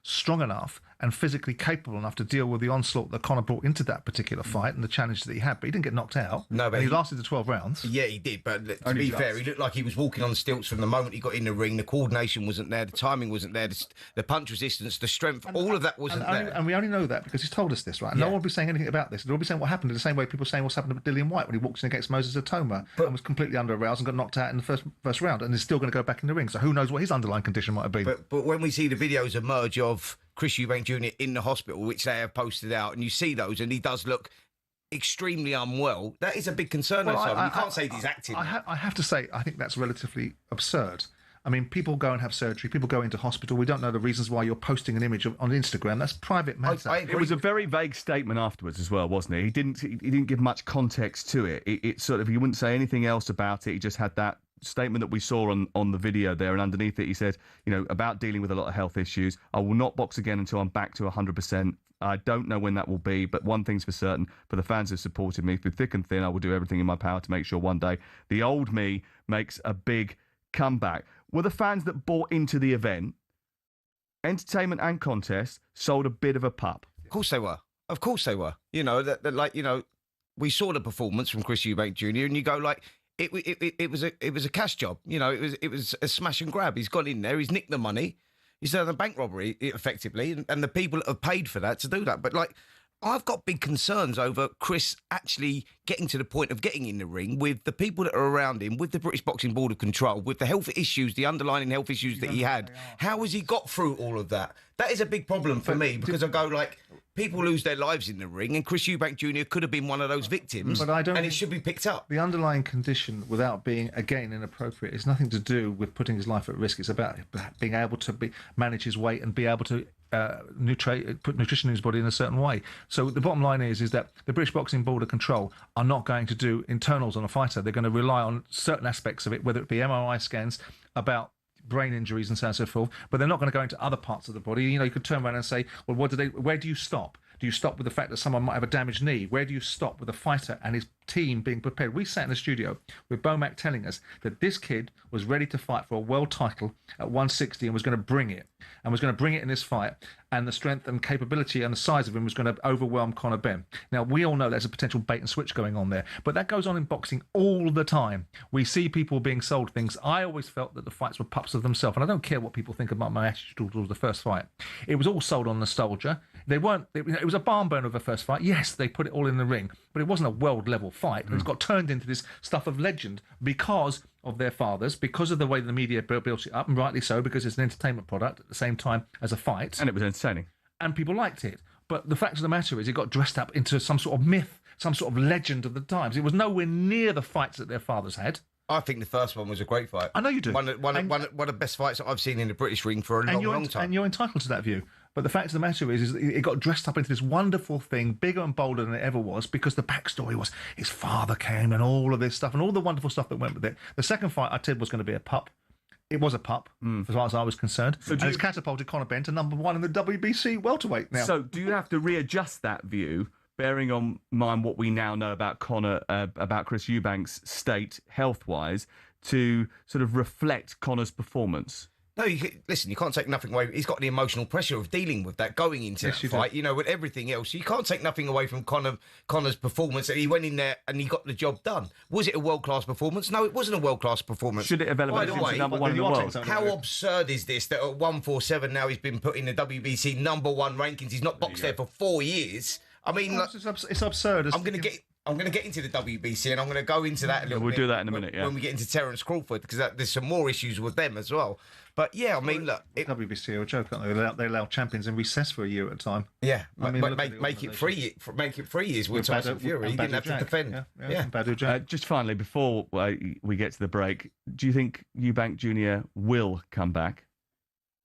strong enough and physically capable enough to deal with the onslaught that Conor brought into that particular fight and the challenge that he had. But he didn't get knocked out. No, but he lasted the 12 rounds. Yeah, he did. But to be fair, he looked like he was walking on stilts from the moment he got in the ring. The coordination wasn't there. The timing wasn't there. The punch resistance, the strength, all of that wasn't there. And we only know that because he's told us this, right? And no one will be saying anything about this. They'll be saying what happened in the same way people are saying what's happened to Dillian White when he walked in against Moses Atoma and was completely under aroused and got knocked out in the first round and is still going to go back in the ring. So who knows what his underlying condition might have been. But when we see the videos emerge of Chris Eubank Jr. in the hospital, which they have posted out, and you see those, and he does look extremely unwell, that is a big concern. You can't say he's acting. I have to say, I think that's relatively absurd. I mean, people go and have surgery, people go into hospital. We don't know the reasons why you're posting an image on Instagram. That's private matter. It was a very vague statement afterwards as well, wasn't it? He didn't give much context to it. It sort of, he wouldn't say anything else about it. He just had that statement that we saw on the video there, and underneath it he said, about dealing with a lot of health issues. I will not box again until I'm back to 100%. I don't know when that will be, but one thing's for certain, for the fans who supported me through thick and thin, I will do everything in my power to make sure one day the old me makes a big comeback. Were the fans that bought into the event, entertainment and contest, sold a bit of a pup? Of course they were. Of course they were. We saw the performance from Chris Eubank Jr. and you go like, it was a cash job. It was a smash and grab. He's got in there. He's nicked the money. He's done a bank robbery effectively, and the people that have paid for that to do that. But I've got big concerns over Chris actually getting to the point of getting in the ring with the people that are around him, with the British Boxing Board of Control, with the health issues, the underlying health issues that he had. How has he got through all of that? That is a big problem for me because I go people lose their lives in the ring, and Chris Eubank Jr. could have been one of those victims, But I don't and it think should be picked up. The underlying condition, without being, again, inappropriate, it's nothing to do with putting his life at risk. It's about being able to manage his weight and be able to put nutrition in his body in a certain way. So the bottom line is that the British Boxing Board of Control are not going to do internals on a fighter. They're going to rely on certain aspects of it, whether it be MRI scans about brain injuries and so on and so forth, but they're not going to go into other parts of the body. You know, you could turn around and say, well, where do you stop? Do you stop with the fact that someone might have a damaged knee? Where do you stop with a fighter and his team being prepared? We sat in the studio with Bomac telling us that this kid was ready to fight for a world title at 160 and was going to bring it, and was going to bring it in this fight, and the strength and capability and the size of him was going to overwhelm Conor Benn. Now, we all know there's a potential bait and switch going on there, but that goes on in boxing all the time. We see people being sold things. I always felt that the fights were pups of themselves, and I don't care what people think about my attitude towards the first fight. It was all sold on nostalgia. They weren't. It was a barn burner of a first fight. Yes, they put it all in the ring, but it wasn't a world level fight. It's got turned into this stuff of legend because of their fathers, because of the way the media built it up, and rightly so, because it's an entertainment product at the same time as a fight. And it was entertaining. And people liked it. But the fact of the matter is it got dressed up into some sort of myth, some sort of legend of the times. It was nowhere near the fights that their fathers had. I think the first one was a great fight. I know you do. One of the best fights that I've seen in the British ring for a long time. And you're entitled to that view. But the fact of the matter is it got dressed up into this wonderful thing, bigger and bolder than it ever was, because the backstory was his father came and all of this stuff and all the wonderful stuff that went with it. The second fight I said was going to be a pup. It was a pup, as far as I was concerned. So it's catapulted Conor Benn to #1 in the WBC welterweight now. So do you have to readjust that view, bearing on mind what we now know about about Chris Eubank's state health-wise, to sort of reflect Conor's performance? No, you can't take nothing away. He's got the emotional pressure of dealing with that going into that fight. Do. You know, with everything else, you can't take nothing away from Conor's performance. He went in there and he got the job done. Was it a world-class performance? No, it wasn't a world-class performance. Should it have elevated him to #1 in the world? How absurd is this that at 147 now he's been put in the WBC #1 rankings? He's not boxed there for 4 years. I mean, it's absurd. I'm going to get into the WBC, and I'm going to go into that a little bit. We'll do that in a minute, when we get into Terence Crawford, because there's some more issues with them as well. But yeah, I mean, look, WBC are a joke, aren't they? They allow champions in recess for a year at a time. Yeah, I mean, make it 3 years. Make it 3 years with Tyson Fury. He didn't have to defend. Yeah. Just finally, before we get to the break, do you think Eubank Jr. will come back?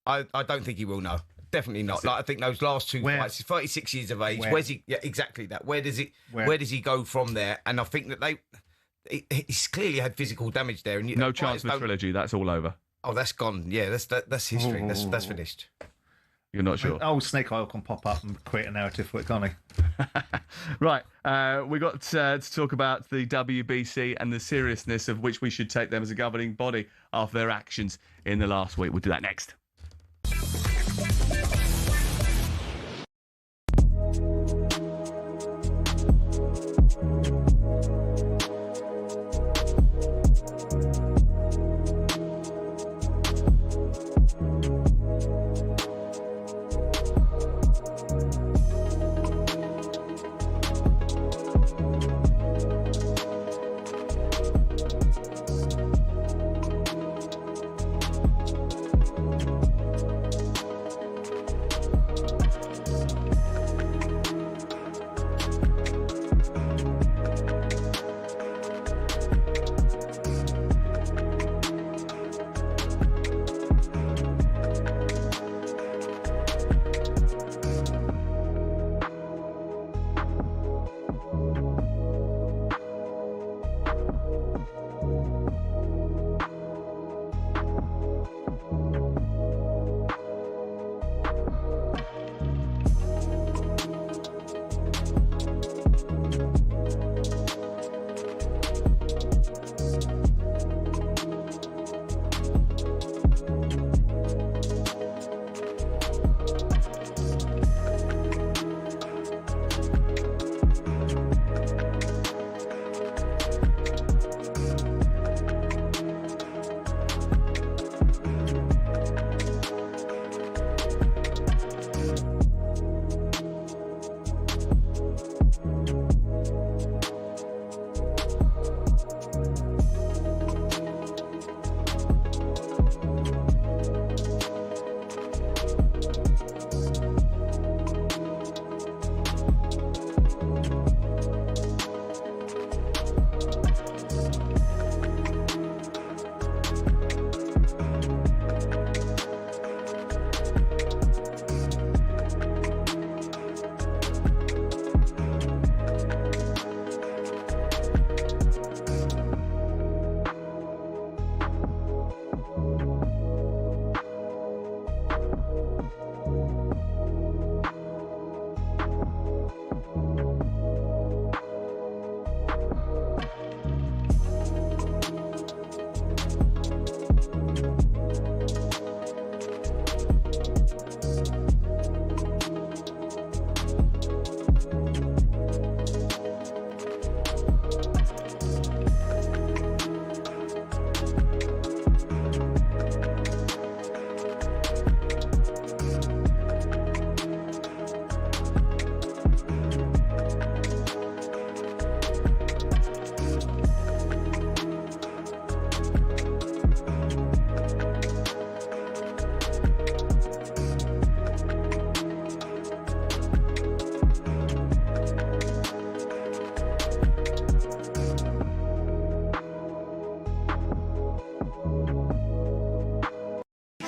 I don't think he will. No. Definitely not. Like, I think those last two fights, he's 36 years of age. Where's he? Yeah, exactly that. Where does he go from there? And I think that he's clearly had physical damage there. And no chance for trilogy. That's all over. Oh, that's gone. Yeah, that's history. That's finished. You're not sure? Oh, Snake Oil can pop up and create a narrative for it, can't he? Right. We got to talk about the WBC and the seriousness of which we should take them as a governing body after their actions in the last week. We'll do that next.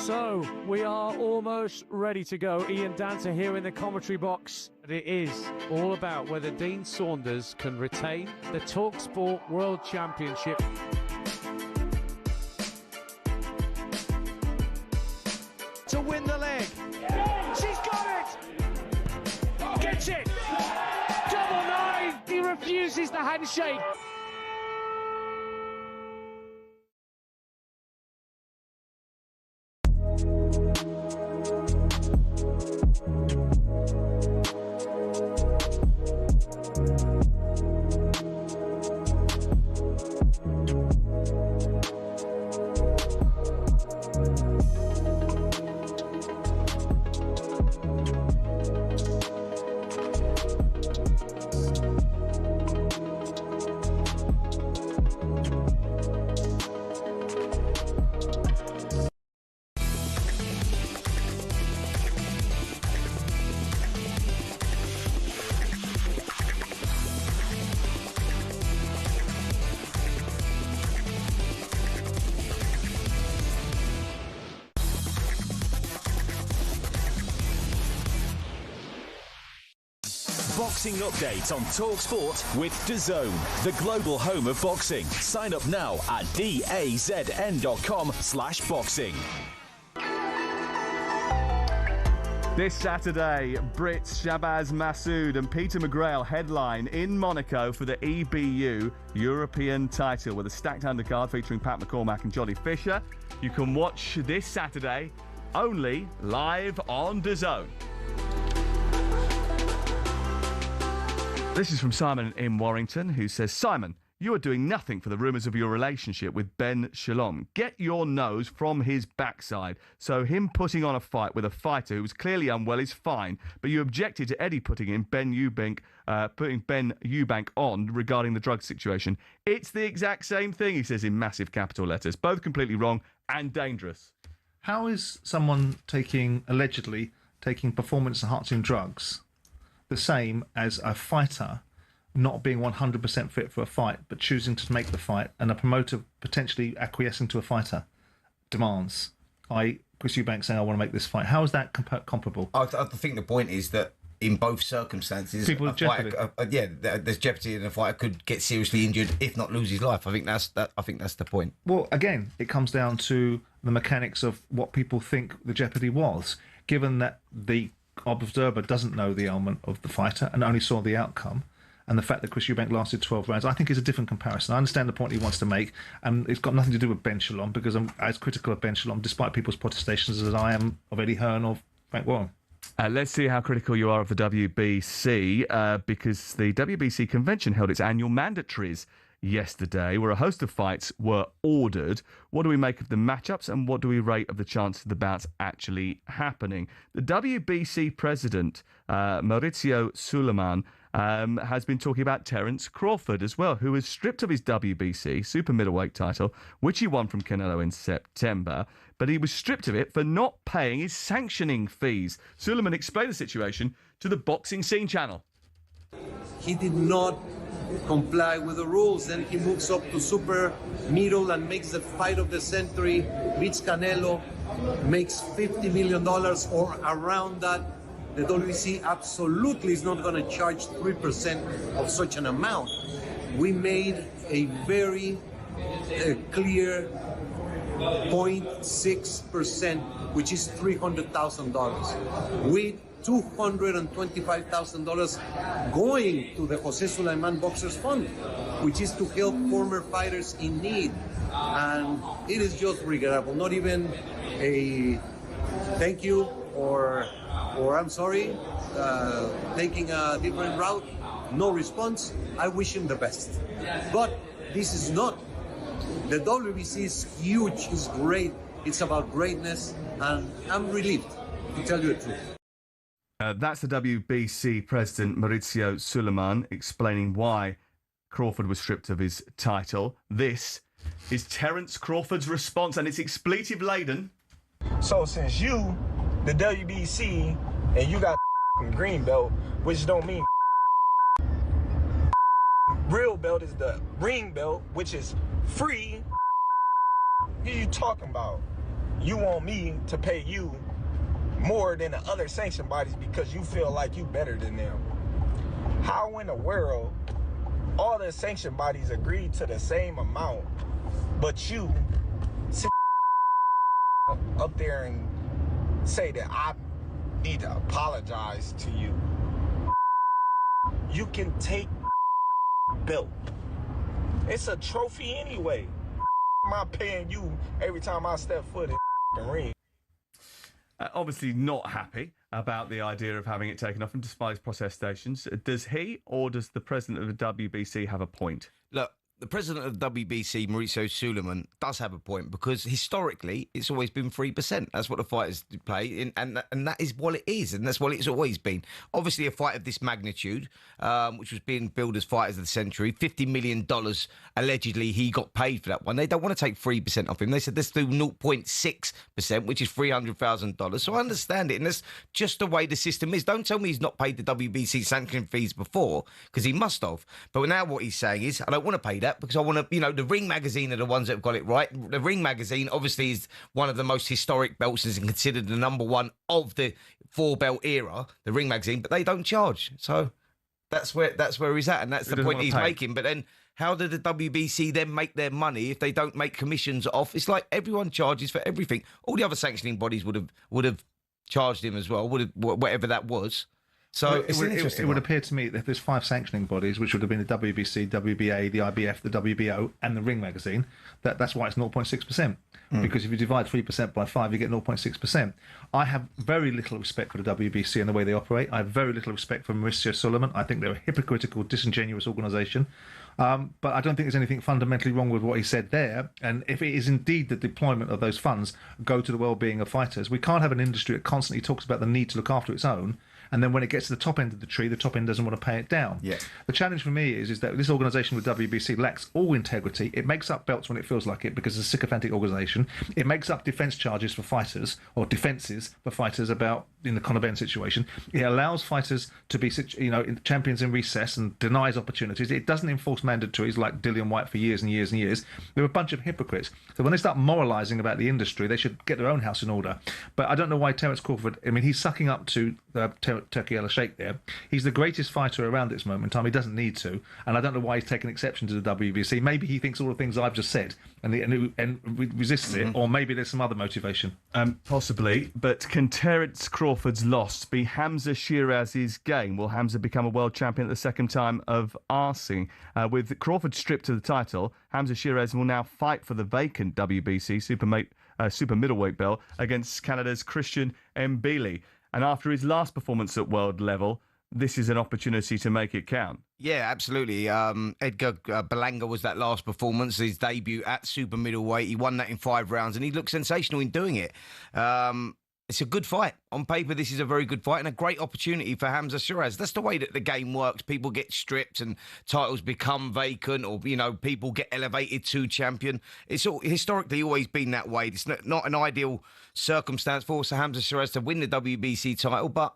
So, we are almost ready to go. Ian Danter here in the commentary box. It is all about whether Dean Saunders can retain the talkSPORT World Championship. To win the leg. She's got it! Gets it! Double nine! He refuses the handshake. Boxing update on talkSPORT with DAZN, the global home of boxing. Sign up now at dazn.com/boxing. This Saturday, Brits Shabazz Massoud and Peter McGrail headline in Monaco for the EBU European title with a stacked undercard featuring Pat McCormack and Johnny Fisher. You can watch this Saturday only live on DAZN. This is from Simon in Warrington, who says, Simon, you are doing nothing for the rumours of your relationship with Ben Shalom. Get your nose from his backside. So him putting on a fight with a fighter who was clearly unwell is fine, but you objected to Eddie putting Ben Eubank on regarding the drug situation. It's the exact same thing, he says in massive capital letters. Both completely wrong and dangerous. How is someone allegedly taking performance-enhancing drugs the same as a fighter not being 100% fit for a fight, but choosing to make the fight, and a promoter potentially acquiescing to a fighter demands? Chris Eubank saying, I want to make this fight. How is that comparable? I think the point is that in both circumstances, there's jeopardy, and a fighter could get seriously injured, if not lose his life. I think that's the point. Well, again, it comes down to the mechanics of what people think the jeopardy was, given that the observer doesn't know the element of the fighter and only saw the outcome, and the fact that Chris Eubank lasted 12 rounds, I think is a different comparison. I understand the point he wants to make, and it's got nothing to do with Ben Shalom, because I'm as critical of Ben Shalom, despite people's protestations, as I am of Eddie Hearn or Frank Warren. Let's see how critical you are of the WBC, because the WBC convention held its annual mandatories yesterday, where a host of fights were ordered. What do we make of the matchups, and what do we rate of the chance of the bouts actually happening? The WBC president, Maurizio Suleiman, has been talking about Terence Crawford as well, who was stripped of his WBC super middleweight title, which he won from Canelo in September, but he was stripped of it for not paying his sanctioning fees. Suleiman explained the situation to the Boxing Scene channel. He did not comply with the rules, then he moves up to super middle and makes the fight of the century, beats Canelo, makes $50 million or around that. The WBC absolutely is not going to charge 3% of such an amount. We made a very clear 0.6%, which is $300,000, with $225,000 going to the Jose Sulaiman Boxers Fund, which is to help former fighters in need. And it is just regrettable. Not even a thank you or I'm sorry, taking a different route. No response. I wish him the best. But this is not. The WBC is huge, it's great, it's about greatness, and I'm relieved, to tell you the truth. That's the WBC president, Maurizio Sulaiman, explaining why Crawford was stripped of his title. This is Terence Crawford's response, and it's expletive-laden. So since you, the WBC, and you got green belt, which don't mean real belt is the ring belt, which is free. What are you talking about? You want me to pay you more than the other sanction bodies because you feel like you better than them. How in the world all the sanction bodies agreed to the same amount, but you sit up there and say that I need to apologize to you? You can take belt. It's a trophy anyway. Am I paying you every time I step foot in the ring? Obviously not happy about the idea of having it taken off, and despite his protestations. Does he or does the president of the WBC have a point? Look, the president of the WBC, Maurizio Sulaiman, does have a point because historically it's always been 3%. That's what the fighters play, and that is what it is, and that's what it's always been. Obviously, a fight of this magnitude, which was being billed as Fighters of the Century, $50 million allegedly he got paid for that one. They don't want to take 3% off him. They said let's do 0.6%, which is $300,000. So I understand it, and that's just the way the system is. Don't tell me he's not paid the WBC sanction fees before, because he must have. But now what he's saying is, I don't want to pay that, because I want to, the Ring Magazine are the ones that have got it right. The Ring Magazine obviously is one of the most historic belts and considered the number one of the 4-belt era, the Ring Magazine, but they don't charge. So that's where he's at, and that's the point he's making. But then how did the WBC then make their money if they don't make commissions off? It's like everyone charges for everything. All the other sanctioning bodies would have charged him as well, whatever that was. So it would appear to me that if there's 5 sanctioning bodies, which would have been the WBC, WBA, the IBF, the WBO, and the Ring Magazine, that's why it's 0.6%. Because if you divide 3% by 5, you get 0.6%. I have very little respect for the WBC and the way they operate. I have very little respect for Maurizio Sulaiman. I think they're a hypocritical, disingenuous organisation. But I don't think there's anything fundamentally wrong with what he said there. And if it is indeed the deployment of those funds go to the well-being of fighters, we can't have an industry that constantly talks about the need to look after its own, and then when it gets to the top end of the tree, the top end doesn't want to pay it down. Yeah. The challenge for me is that this organisation with WBC lacks all integrity. It makes up belts when it feels like it because it's a sycophantic organisation. It makes up defence charges for fighters, or defences for fighters about in the Conor Benn situation. It allows fighters to be, champions in recess and denies opportunities. It doesn't enforce mandatories like Dillian White for years and years and years. They're a bunch of hypocrites. So when they start moralising about the industry, they should get their own house in order. But I don't know why Terence Crawford, he's sucking up to Turkey El Sheikh there. He's the greatest fighter around at this moment in time. He doesn't need to, and I don't know why he's taken exception to the WBC. Maybe he thinks all the things I've just said and resists it, or maybe there's some other motivation. Possibly, but can Terence Crawford's loss be Hamza Shiraz's gain? Will Hamza become a world champion at the second time of RC? With Crawford stripped of the title, Hamza Shiraz will now fight for the vacant WBC super middleweight belt against Canada's Christian Mbili. And after his last performance at world level, this is an opportunity to make it count. Yeah, absolutely. Edgar Berlanga was that last performance, his debut at super middleweight. He won that in 5 rounds, and he looked sensational in doing it. It's a good fight. On paper, this is a very good fight and a great opportunity for Hamza Shiraz. That's the way that the game works. People get stripped and titles become vacant, or, people get elevated to champion. It's historically always been that way. It's not an ideal circumstance for Hamza Shiraz to win the WBC title, but,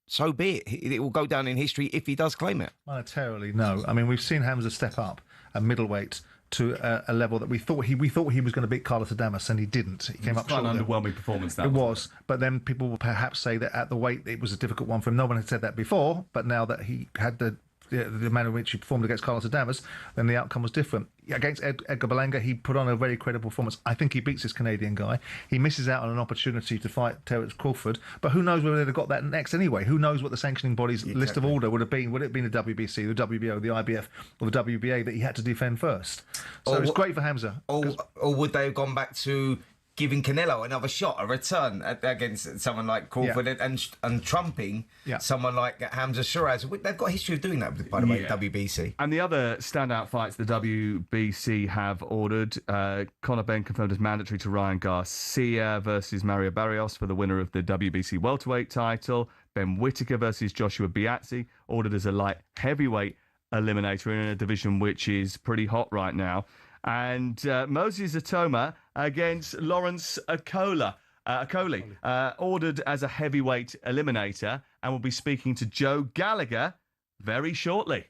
so be it. It will go down in history if he does claim it. Monetarily, no. I mean, we've seen Hamza step up at middleweight to a level that we thought he was going to beat Carlos Adames, and he didn't. He came up short. An underwhelming performance. It was, but then people will perhaps say that at the weight it was a difficult one for him. No one had said that before, but now that he had the the manner in which he performed against Carlos Adames, then the outcome was different. Against Edgar Berlanga, he put on a very credible performance. I think he beats this Canadian guy. He misses out on an opportunity to fight Terence Crawford, but who knows whether they'd have got that next anyway? Who knows what the sanctioning body's list of order would have been? Would it have been the WBC, the WBO, the IBF, or the WBA that he had to defend first? So it's great for Hamza. Or would they have gone back to giving Canelo another shot, a return against someone like Crawford and trumping someone like Hamza Shiraz? They've got a history of doing that, by the way, WBC. And the other standout fights the WBC have ordered, Conor Benn confirmed as mandatory to Ryan Garcia versus Mario Barrios for the winner of the WBC welterweight title. Ben Whittaker versus Joshua Biazzi ordered as a light heavyweight eliminator in a division which is pretty hot right now. And Moses Atoma against Lawrence Okoli, ordered as a heavyweight eliminator, and will be speaking to Joe Gallagher very shortly.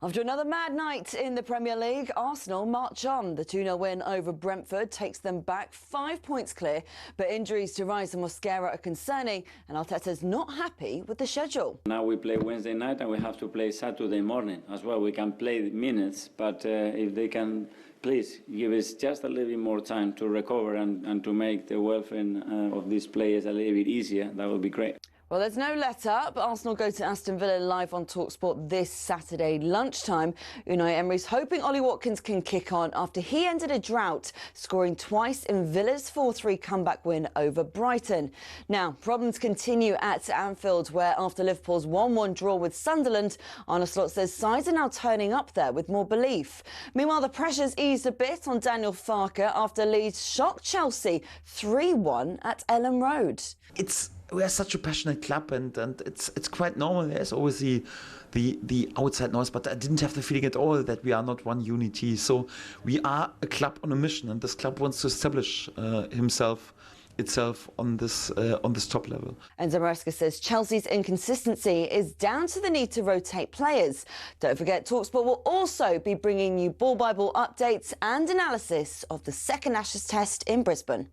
After another mad night in the Premier League, Arsenal march on. The 2-0 win over Brentford takes them back 5 points clear, but injuries to Rice and Mosquera are concerning, and Arteta's not happy with the schedule. Now we play Wednesday night and we have to play Saturday morning as well. We can play minutes, but if they can please give us just a little bit more time to recover and to make the welfare of these players a little bit easier, that would be great. Well, there's no let-up. Arsenal go to Aston Villa live on talkSPORT this Saturday lunchtime. Unai Emery's hoping Ollie Watkins can kick on after he ended a drought, scoring twice in Villa's 4-3 comeback win over Brighton. Now, problems continue at Anfield, where after Liverpool's 1-1 draw with Sunderland, Arne Slot says sides are now turning up there with more belief. Meanwhile, the pressure's eased a bit on Daniel Farke after Leeds shocked Chelsea 3-1 at Ellen Road. It's we are such a passionate club, and it's quite normal. There's always the outside noise, but I didn't have the feeling at all that we are not one unity. So we are a club on a mission, and this club wants to establish itself on this top level. And Maresca says Chelsea's inconsistency is down to the need to rotate players. Don't forget, talkSPORT will also be bringing you ball-by-ball updates and analysis of the second Ashes Test in Brisbane.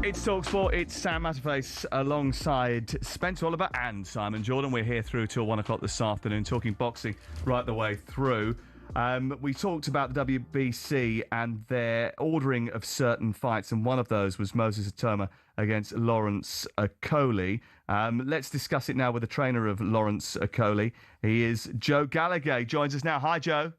It's talkSPORT, it's Sam Matterface alongside Spencer Oliver and Simon Jordan. We're here through till 1 o'clock this afternoon, talking boxing right the way through. We talked about the WBC and their ordering of certain fights, and one of those was Moses Atoma against Lawrence Okolie. Let's discuss it now with the trainer of Lawrence Okolie. He is Joe Gallagher. He joins us now. Hi, Joe.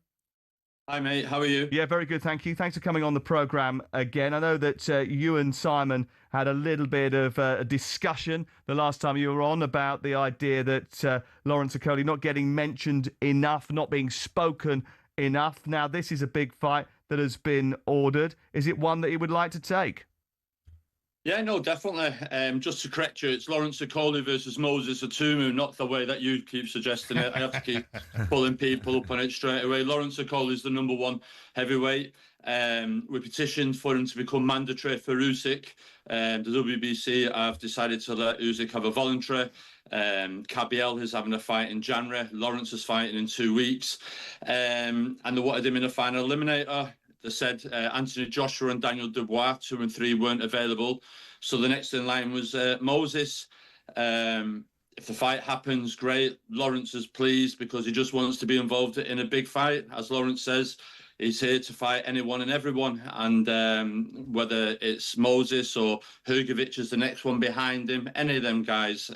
Hi, mate. How are you? Yeah, very good, thank you. Thanks for coming on the programme again. I know that you and Simon had a little bit of a discussion the last time you were on about the idea that Lawrence Okolie not getting mentioned enough, not being spoken enough. Now, this is a big fight that has been ordered. Is it one that you would like to take? Yeah, no, definitely. Just to correct you, it's Lawrence Okolie versus Moses Atoma, not the way that you keep suggesting it. I have to keep pulling people up on it straight away. Lawrence Okolie is the number 1 heavyweight. We petitioned for him to become mandatory for Usyk. The WBC have decided to let Usyk have a voluntary. Kabiel is having a fight in January. Lawrence is fighting in 2 weeks. And they wanted him in a final eliminator. They said Anthony Joshua and Daniel Dubois, 2 and 3, weren't available. So the next in line was Moses. If the fight happens, great. Lawrence is pleased because he just wants to be involved in a big fight. As Lawrence says, he's here to fight anyone and everyone. And whether it's Moses or Hrgovic is the next one behind him, any of them guys,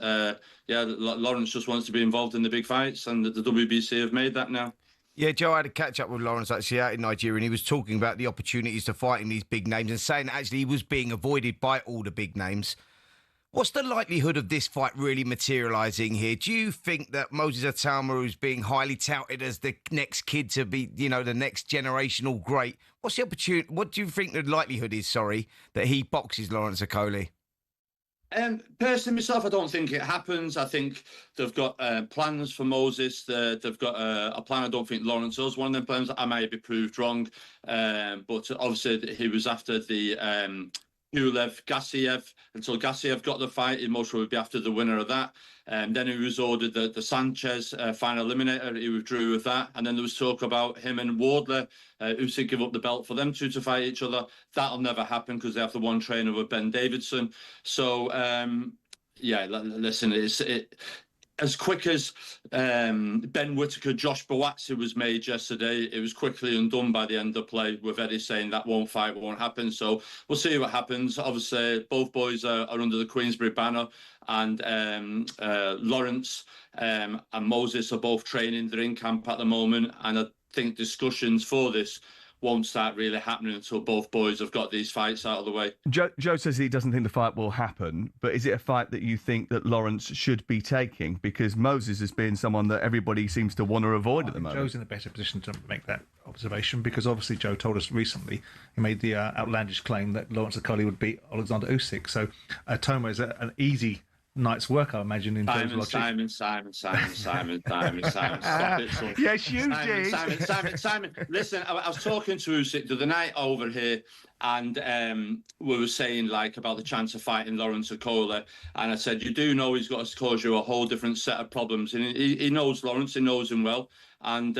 Lawrence just wants to be involved in the big fights. And the WBC have made that now. Yeah, Joe, I had a catch-up with Lawrence actually out in Nigeria, and he was talking about the opportunities to fight in these big names and saying that actually he was being avoided by all the big names. What's the likelihood of this fight really materialising here? Do you think that Moses Atoma, who's being highly touted as the next kid to be, the next generational great, what's the opportunity? What do you think the likelihood is, that he boxes Lawrence Okolie? Personally, myself, I don't think it happens. I think they've got plans for Moses. They've got a plan. I don't think Lawrence does. One of them plans, I may be proved wrong. But obviously, he was after the Pulev-Gassiev. Until Gassiev got the fight, he most probably would be after the winner of that. Then he was ordered the Sanchez final eliminator. He withdrew with that. And then there was talk about him and Wardley. Usyk give up the belt for them two to fight each other. That'll never happen because they have the one trainer with Ben Davidson. So, listen, as quick as Ben Whittaker, Josh Boatsi was made yesterday, it was quickly undone by the end of play with Eddie saying that won't happen. So we'll see what happens. Obviously, both boys are under the Queensberry banner, and Lawrence and Moses are both training. They're in camp at the moment, and I think discussions for this won't start really happening until both boys have got these fights out of the way. Joe says he doesn't think the fight will happen, but is it a fight that you think that Lawrence should be taking? Because Moses has been someone that everybody seems to want to avoid at the moment. Joe's in a better position to make that observation because obviously Joe told us recently, he made the outlandish claim that Lawrence Okolie would beat Alexander Usyk. So Atoma is an easy night's work, I imagine, in Joe's logic. Simon. Stop it, son. Yes, you did. Simon. Listen, I was talking to Usyk the other night over here, and we were saying about the chance of fighting Lawrence Okola, and I said, you do know he's got to cause you a whole different set of problems, and he knows Lawrence, he knows him well. And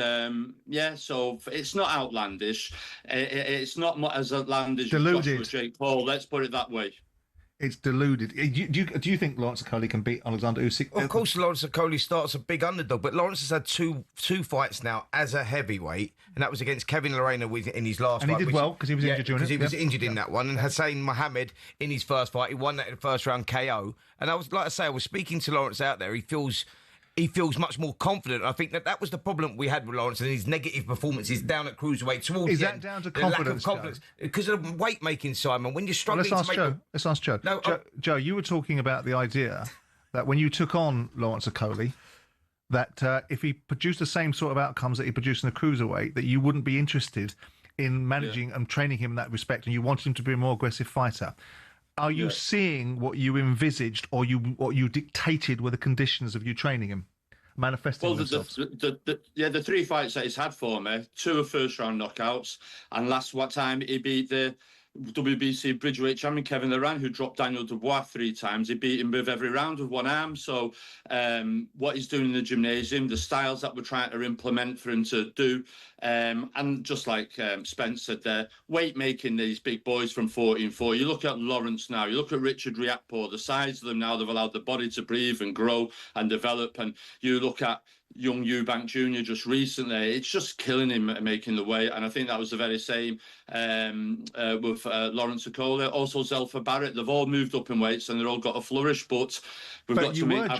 so it's not outlandish. It's not as outlandish as Joshua Jake Paul. Let's put it that way. It's deluded. Do you think Lawrence Okolie can beat Alexander Usyk? Of course, Lawrence Okolie starts a big underdog, but Lawrence has had two fights now as a heavyweight, and that was against Kevin Lerena in his last fight. And he did well because he was injured during it. Because he was injured in that one. And Hussein Mohammed in his first fight, he won that in the first round KO. And I was speaking to Lawrence out there. He feels much more confident. I think that was the problem we had with Lawrence and his negative performances down at cruiserweight towards Is the that end. down to The lack confidence, of confidence? Because of weight making, Simon. When you're struggling Let's ask Joe. No, Joe, you were talking about the idea that when you took on Lawrence Okolie, that if he produced the same sort of outcomes that he produced in the cruiserweight, that you wouldn't be interested in managing and training him in that respect, and you wanted him to be a more aggressive fighter. Are you seeing what you envisaged or what you dictated were the conditions of you training him manifesting themselves? The 3 fights that he's had for me, 2 are first-round knockouts, and last time he beat the WBC Bridgeweight champion Kevin Lerena, who dropped Daniel Dubois 3 times. He beat him with every round with one arm. So what he's doing in the gymnasium, the styles that we're trying to implement for him to do, and just like Spence said there, weight making these big boys from 14-4. You look at Lawrence now, you look at Richard Riakporhe, the size of them now, they've allowed the body to breathe and grow and develop. And you look at young Eubank Jr. just recently, it's just killing him at making the weight. And I think that was the very same with Lawrence Okolie. Also Zelfa Barrett, they've all moved up in weights and they've all got a flourish. But we've got to make...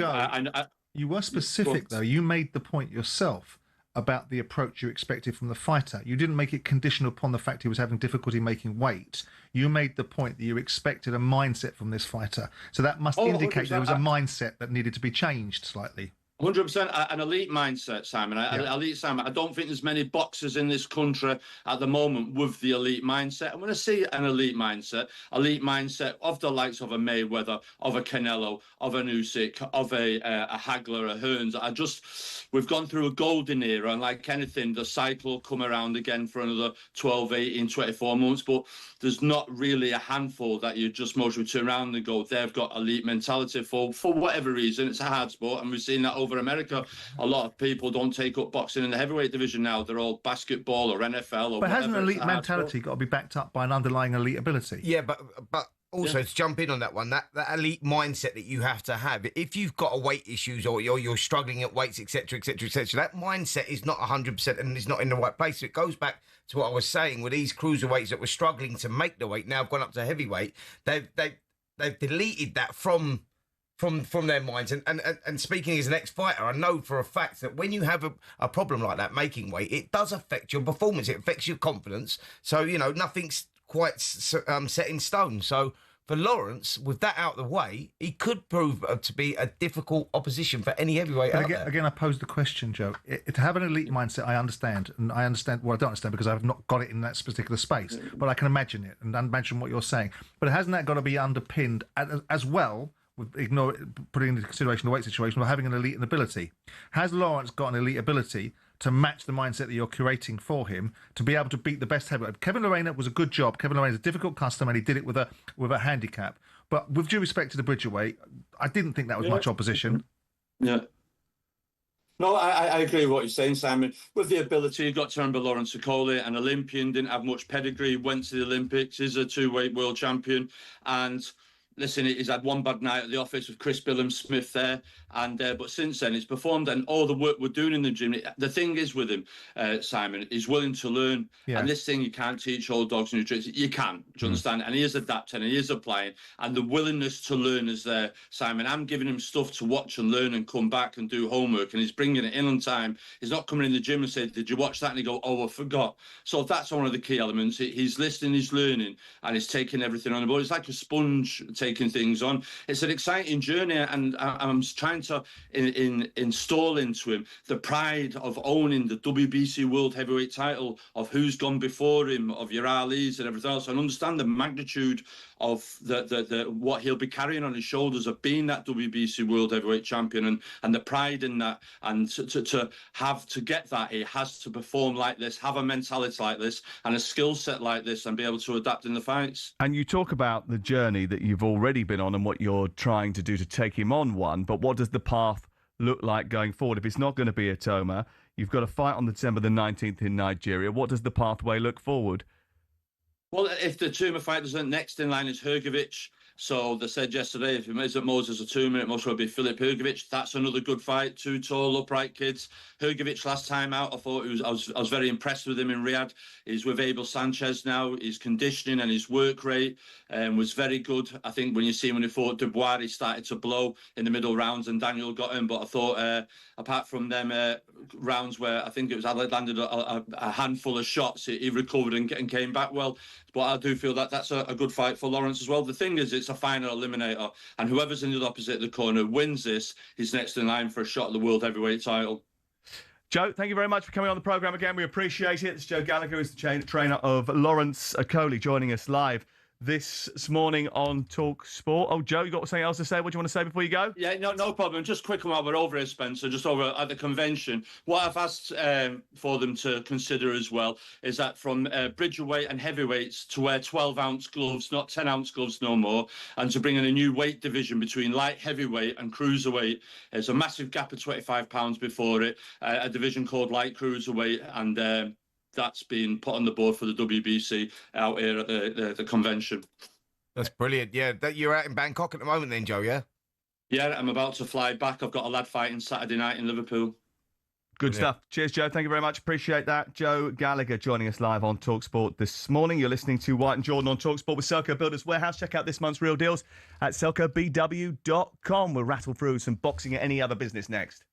You were specific, though. You made the point yourself about the approach you expected from the fighter. You didn't make it conditional upon the fact he was having difficulty making weight. You made the point that you expected a mindset from this fighter. So that must indicate there was a mindset that needed to be changed slightly. 100% an elite mindset, Simon. Elite Simon. I don't think there's many boxers in this country at the moment with the elite mindset. And when I see an elite mindset of the likes of a Mayweather, of a Canelo, of an Usyk, of a Hagler, a Hearns. We've gone through a golden era, and like anything, the cycle will come around again for another 12, 18, 24 months. But there's not really a handful that you just mostly turn around and go, they've got elite mentality for whatever reason. It's a hard sport, and we've seen that over America. A lot of people don't take up boxing in the heavyweight division now. They're all basketball or NFL or But whatever. hasn't elite mentality got to be backed up by an underlying elite ability? Yeah, but also to jump in on that one, that elite mindset that you have to have, if you've got a weight issues or you're struggling at weights, etc., that mindset is not 100% and is not in the right place. So it goes back to what I was saying with these cruiserweights that were struggling to make the weight, now have gone up to heavyweight. They've deleted that from their minds. And speaking as an ex-fighter, I know for a fact that when you have a problem like that, making weight, it does affect your performance. It affects your confidence. So, nothing's quite set in stone. So for Lawrence, with that out of the way, he could prove to be a difficult opposition for any heavyweight out there. Again, I pose the question, Joe. To have an elite mindset, I understand. And I understand, well, I don't understand because I've not got it in that particular space. But I can imagine it and imagine what you're saying. But hasn't that got to be underpinned as well, with putting into consideration the weight situation, or having an elite ability? Has Lawrence got an elite ability to match the mindset that you're curating for him to be able to beat the best heavyweight? Kevin Lerena was a good job. Kevin Lerena is a difficult customer, and he did it with a handicap. But with due respect to the Bridgerweight, I didn't think that was much opposition. Yeah. No, I agree with what you're saying, Simon. With the ability, you've got to remember Lawrence Okolie, an Olympian, didn't have much pedigree, went to the Olympics, is a 2-weight world champion, and listen, he's had one bad night at the office with Chris Billham-Smith there, but since then he's performed, and all the work we're doing in the gym. The thing is with him, Simon, he's willing to learn, and this thing you can't teach old dogs new tricks. You can, do you understand? And he is adapting, and he is applying, and the willingness to learn is there, Simon. I'm giving him stuff to watch and learn and come back and do homework, and he's bringing it in on time. He's not coming in the gym and saying, "Did you watch that?" And he go, "Oh, I forgot." So that's one of the key elements. He's listening, he's learning, and he's taking everything on board. It's like a sponge taking taking things on. It's an exciting journey, and I'm trying to install into him the pride of owning the WBC World Heavyweight title, of who's gone before him, of your Ali's and everything else, and understand the magnitude of the what he'll be carrying on his shoulders of being that WBC World Heavyweight Champion, and the pride in that, and to get that, he has to perform like this, have a mentality like this, and a skill set like this, and be able to adapt in the fights. And you talk about the journey that you've already been on and what you're trying to do to take him on one, but what does the path look like going forward? If it's not going to be a Toma, you've got a fight on December the 19th in Nigeria. What does the pathway look forward? Well, if the Tuma fight doesn't, next in line is Hrgovic. So they said yesterday, if it isn't Moses or Tuma, it must well be Filip Hrgovic. That's another good fight. Two tall, upright kids. Hrgovic last time out, I thought I was very impressed with him in Riyadh. He's with Abel Sanchez now. His conditioning and his work rate was very good. I think when he fought Dubois, he started to blow in the middle rounds, and Daniel got him. But I thought, apart from them rounds where I think it was landed a handful of shots, he recovered and came back well. But I do feel that that's a good fight for Lawrence as well. The thing is, it's a final eliminator, and whoever's in the opposite of the corner wins this, he's next in line for a shot at the World Heavyweight title. Joe, thank you very much for coming on the programme again. We appreciate it. It's Joe Gallagher, who's the trainer of Lawrence Okolie, joining us live this morning on talkSPORT. Oh, Joe, you got something else to say? What do you want to say before you go? Yeah, no problem. Just quickly while we're over here, Spencer, just over at the convention, what I've asked for them to consider as well is that from bridgerweight and heavyweights to wear 12-ounce gloves, not 10-ounce gloves no more, and to bring in a new weight division between light heavyweight and cruiserweight. There's a massive gap of 25 pounds before it, a division called light cruiserweight, and that's been put on the board for the WBC out here at the convention. That's brilliant. Yeah, you're out in Bangkok at the moment then, Joe, yeah? Yeah, I'm about to fly back. I've got a lad fighting Saturday night in Liverpool. Good stuff. Cheers, Joe. Thank you very much. Appreciate that. Joe Gallagher joining us live on talkSPORT this morning. You're listening to White and Jordan on talkSPORT with Selco Builders Warehouse. Check out this month's real deals at selcobw.com. We'll rattle through some boxing at any other business next.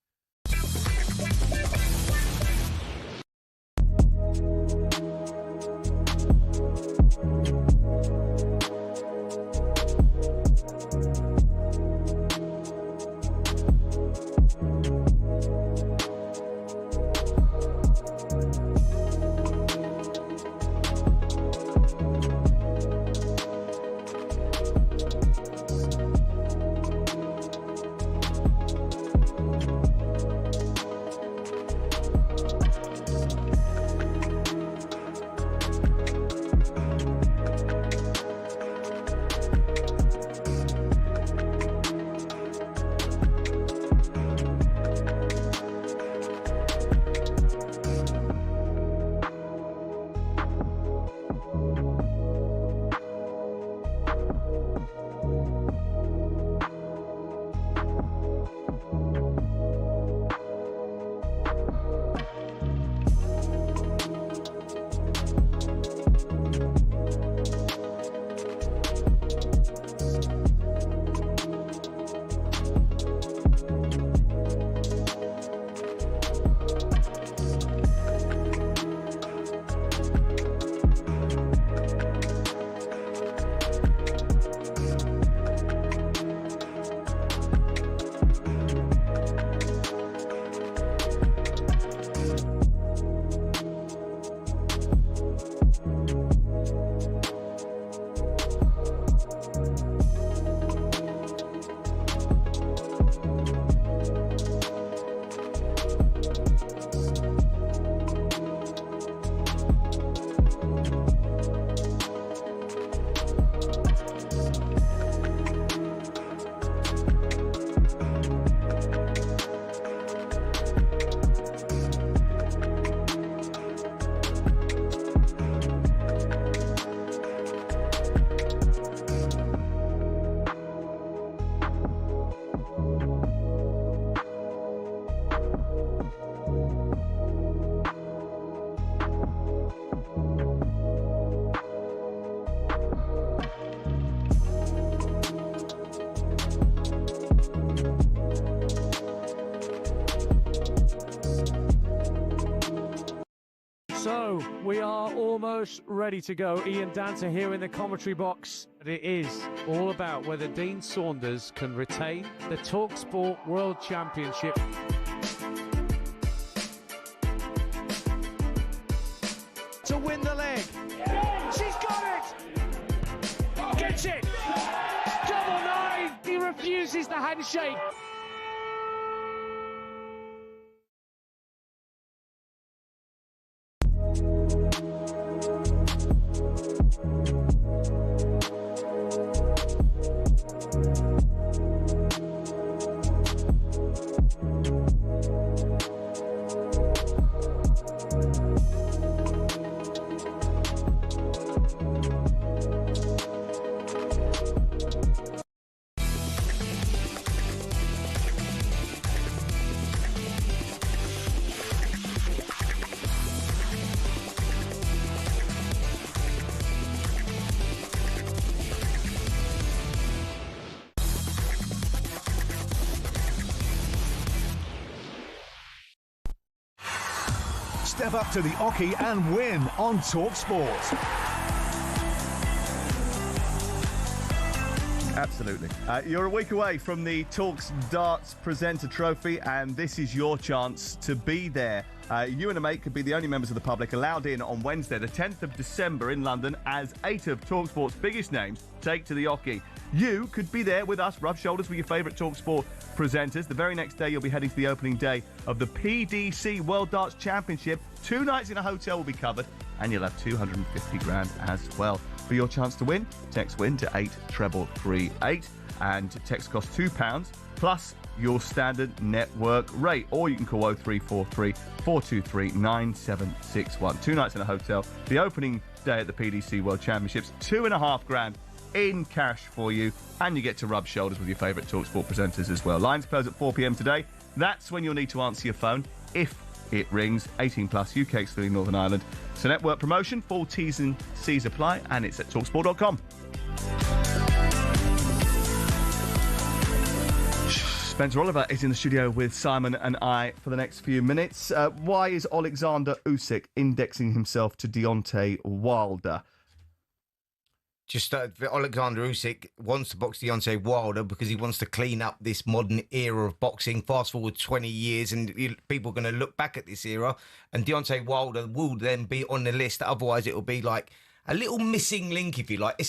So we are almost ready to go. Ian Danter here in the commentary box. It is all about whether Dean Saunders can retain the talkSPORT World Championship. To win the leg. She's got it! Gets it! Double nine! He refuses the handshake. Step up to the Oki and win on talkSPORT. Absolutely. You're a week away from the Talks Darts Presenter Trophy, and this is your chance to be there. You and a mate could be the only members of the public allowed in on Wednesday, the 10th of December in London, as 8 of talkSPORT's biggest names take to the Oki. You could be there with us, rub shoulders with your favourite talkSPORT presenters. The very next day, you'll be heading to the opening day of the PDC World Darts Championship. 2 nights in a hotel will be covered, and you'll have 250 grand as well. For your chance to win, text WIN to 83338, and text costs £2 plus your standard network rate, or you can call 0343 423 9761. 2 nights in a hotel, the opening day at the PDC World Championships, 2.5 grand in cash for you, and you get to rub shoulders with your favourite talkSPORT presenters as well. Lines close at 4 p.m. today. That's when you'll need to answer your phone if it rings. 18 plus, UK excluding Northern Ireland. It's a network promotion. Full T's and C's apply, and it's at talksport.com. Spencer Oliver is in the studio with Simon and I for the next few minutes. Why is Alexander Usyk indexing himself to Deontay Wilder? Just Alexander Usyk wants to box Deontay Wilder because he wants to clean up this modern era of boxing. Fast forward 20 years and people are going to look back at this era, and Deontay Wilder will then be on the list. Otherwise, it will be like a little missing link, if you like.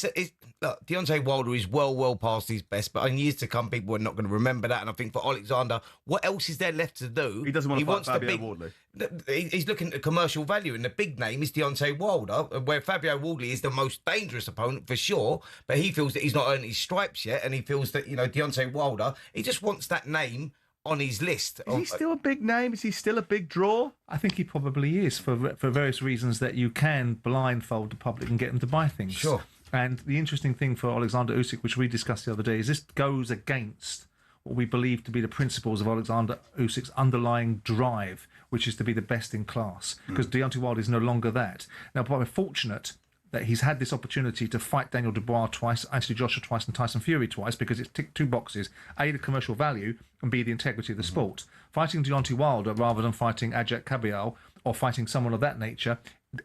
Look, Deontay Wilder is well past his best, but in years to come, people are not going to remember that. And I think for Alexander, what else is there left to do? He doesn't want to fight Fabio Wardley. He's looking at commercial value, and the big name is Deontay Wilder, where Fabio Wardley is the most dangerous opponent for sure, but he feels that he's not earned his stripes yet, and he feels that, Deontay Wilder, he just wants that name on his list. Is he still a big name? Is he still a big draw? I think he probably is for various reasons that you can blindfold the public and get them to buy things. Sure. And the interesting thing for Alexander Usyk, which we discussed the other day, is this goes against what we believe to be the principles of Alexander Usyk's underlying drive, which is to be the best in class, because Deontay Wilder is no longer that. Now, we're fortunate that he's had this opportunity to fight Daniel Dubois twice, Anthony Joshua twice, and Tyson Fury twice, because it's ticked 2 boxes: A, the commercial value, and B, the integrity of the sport. Fighting Deontay Wilder rather than fighting Ajak Kabial or fighting someone of that nature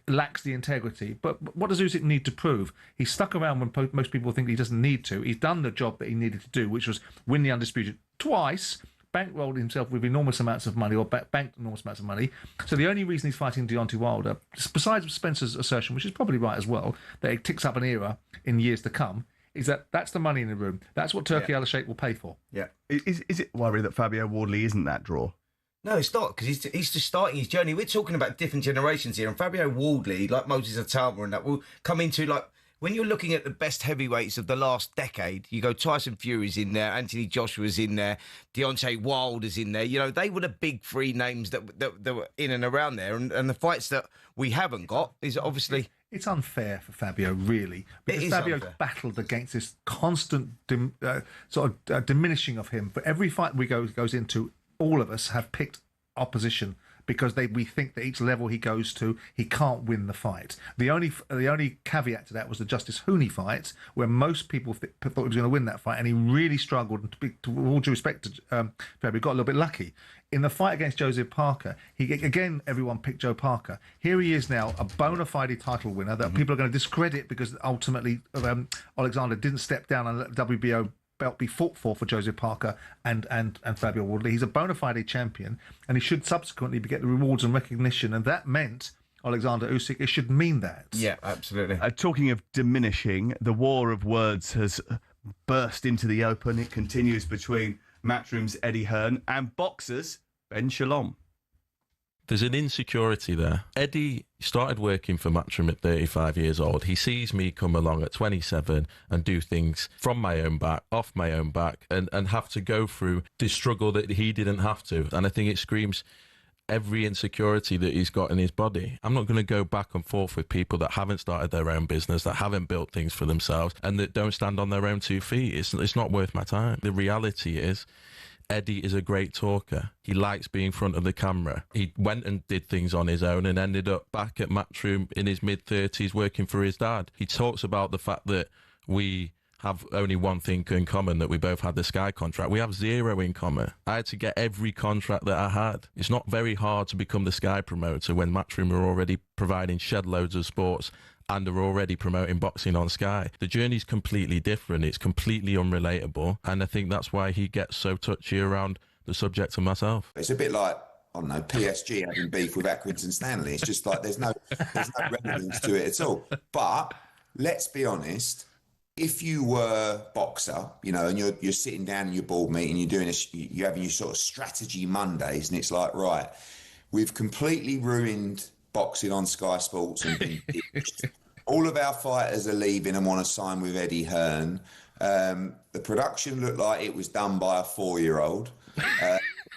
lacks the integrity. But what does Usyk need to prove? He's stuck around when most people think he doesn't need to. He's done the job that he needed to do, which was win the Undisputed twice, bankrolled himself with enormous amounts of money, or banked enormous amounts of money. So the only reason he's fighting Deontay Wilder, besides Spencer's assertion, which is probably right as well, that it ticks up an era in years to come, is that that's the money in the room. That's what Turki Al-Sheikh will pay for. Yeah. Is it worry that Fabio Wardley isn't that draw? No, it's not, because he's just starting his journey. We're talking about different generations here, and Fabio Wardley, like Moses Atama and that, will come into, like, when you're looking at the best heavyweights of the last decade, you go Tyson Fury's in there, Anthony Joshua's in there, Deontay Wilder's in there. They were the big 3 names that were in and around there. And the fights that we haven't got is obviously... It's unfair for Fabio, really, because Fabio's battled against this constant diminishing of him. For every fight we goes into, all of us have picked opposition because we think that each level he goes to, he can't win the fight. The only caveat to that was the Justice Hooney fight, where most people thought he was going to win that fight, and he really struggled. And to all due respect to February, got a little bit lucky. In the fight against Joseph Parker, everyone picked Joe Parker. Here he is now, a bona fide title winner that people are going to discredit because ultimately Alexander didn't step down and let the WBO belt be fought for Joseph Parker and Fabio Wardley. He's a bona fide champion, and he should subsequently get the rewards and recognition, and that meant Alexander Usyk. It should mean that. Yeah, absolutely. Talking of diminishing, the war of words has burst into the open. It continues between Matchroom's Eddie Hearn and boxers Ben Shalom. There's an insecurity there. Eddie started working for Matchroom at 35 years old. He sees me come along at 27 and do things from my own back, off my own back, and have to go through the struggle that he didn't have to. And I think it screams every insecurity that he's got in his body. I'm not going to go back and forth with people that haven't started their own business, that haven't built things for themselves, and that don't stand on their own 2 feet. It's not worth my time. The reality is, Eddie is a great talker. He likes being in front of the camera. He went and did things on his own and ended up back at Matchroom in his mid-30s working for his dad. He talks about the fact that we have only one thing in common, that we both had the Sky contract. We have 0 in common. I had to get every contract that I had. It's not very hard to become the Sky promoter when Matchroom are already providing shed loads of sports and are already promoting boxing on Sky. The journey's completely different. It's completely unrelatable. And I think that's why he gets so touchy around the subject of myself. It's a bit like, I don't know, PSG having beef with Atkinson Stanley. It's just like there's no relevance to it at all. But let's be honest, if you were a boxer, you know, and you're sitting down in your board meeting, you're doing this, you're having your sort of strategy Mondays, and it's like, right, we've completely ruined boxing on Sky Sports, and all of our fighters are leaving and want to sign with Eddie Hearn. The production looked like it was done by a 4-year-old.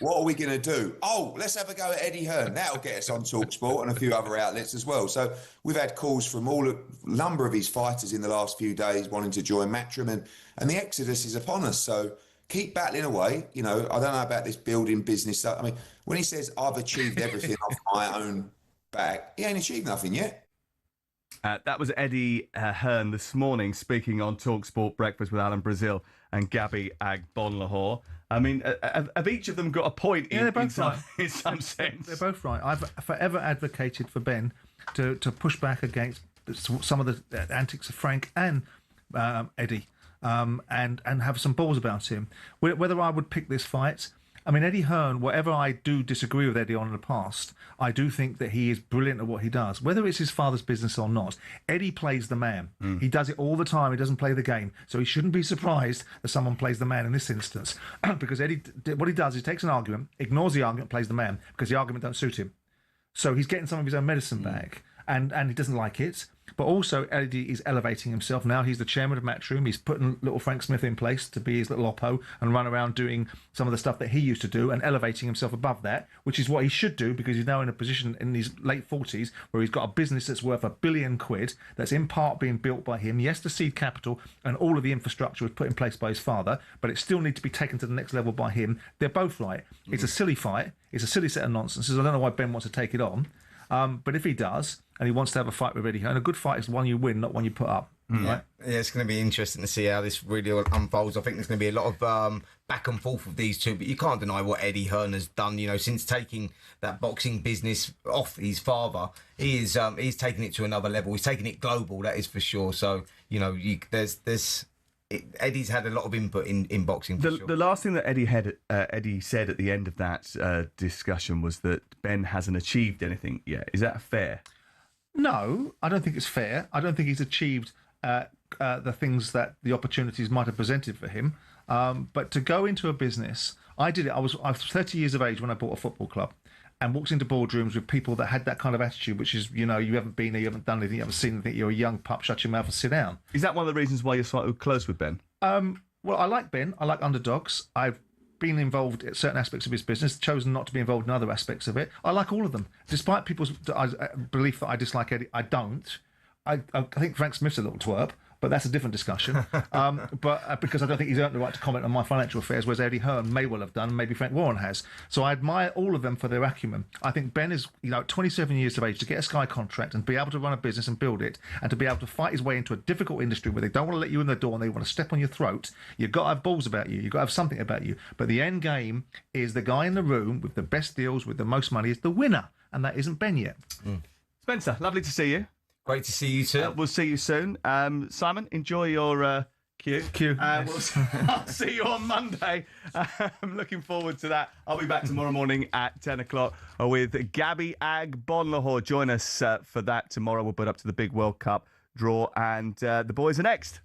What are we going to do? Oh, let's have a go at Eddie Hearn. That'll get us on talkSPORT and a few other outlets as well. So we've had calls from a number of his fighters in the last few days wanting to join Matchroom, and the exodus is upon us. So keep battling away. You know, I don't know about this building business stuff. I mean, when he says I've achieved everything off my own back, he ain't achieved nothing yet. That was Eddie Hearn this morning speaking on talkSPORT Breakfast with Alan Brazil and Gabby Agbonlahor. I mean, have each of them got a point in some sense? They're both right. I've forever advocated for Ben to push back against some of the antics of Frank and Eddie and have some balls about him. Whether I would pick this fight, I mean, Eddie Hearn, whatever I do disagree with Eddie on in the past, I do think that he is brilliant at what he does. Whether it's his father's business or not, Eddie plays the man. He does it all the time. He doesn't play the game. So he shouldn't be surprised that someone plays the man in this instance. Because Eddie, what he does is he takes an argument, ignores the argument, plays the man, because the argument don't suit him. So he's getting some of his own medicine back, and he doesn't like it. But also, Eddie is elevating himself. Now he's the chairman of Matchroom. He's putting little Frank Smith in place to be his little oppo and run around doing some of the stuff that he used to do and elevating himself above that, which is what he should do, because he's now in a position in his late 40s where he's got a business that's worth £1 billion that's in part being built by him. Yes, the seed capital and all of the infrastructure was put in place by his father, but it still needs to be taken to the next level by him. They're both right. It's a silly fight. It's a silly set of nonsenses. I don't know why Ben wants to take it on. But if he does, and he wants to have a fight with Eddie Hearn, a good fight is one you win, not one you put up. Right? Yeah, it's going to be interesting to see how this really unfolds. I think there's going to be a lot of back and forth with these two, but you can't deny what Eddie Hearn has done. You know, since taking that boxing business off his father, he's taken it to another level. He's taken it global, that is for sure. So, you know, Eddie's had a lot of input in boxing. For sure. The last thing that Eddie said at the end of that discussion was that Ben hasn't achieved anything yet. Is that fair? No, I don't think it's fair. I don't think he's achieved the things that the opportunities might have presented for him. But to go into a business, I did it. I was 30 years of age when I bought a football club, and walked into boardrooms with people that had that kind of attitude, which is, you know, you haven't been there, you haven't done anything, you haven't seen anything, you're a young pup, shut your mouth and sit down. Is that one of the reasons why you're slightly close with Ben? Well, I like Ben. I like underdogs. I've been involved in certain aspects of his business, chosen not to be involved in other aspects of it. I like all of them. Despite people's belief that I dislike Eddie, I don't. I think Frank Smith's a little twerp, but that's a different discussion. But because I don't think he's earned the right to comment on my financial affairs, whereas Eddie Hearn may well have done, maybe Frank Warren has. So I admire all of them for their acumen. I think Ben is, 27 years of age to get a Sky contract and be able to run a business and build it, and to be able to fight his way into a difficult industry where they don't want to let you in the door and they want to step on your throat. You've got to have balls about you. You've got to have something about you. But the end game is the guy in the room with the best deals, with the most money, is the winner, and that isn't Ben yet. Spencer, lovely to see you. Great to see you too. We'll see you soon. Simon, enjoy your queue. I'll see you on Monday. I'm looking forward to that. I'll be back tomorrow morning at 10 o'clock with Gabby Agbonlahor. Join us for that tomorrow. We'll put up to the big World Cup draw, and the boys are next.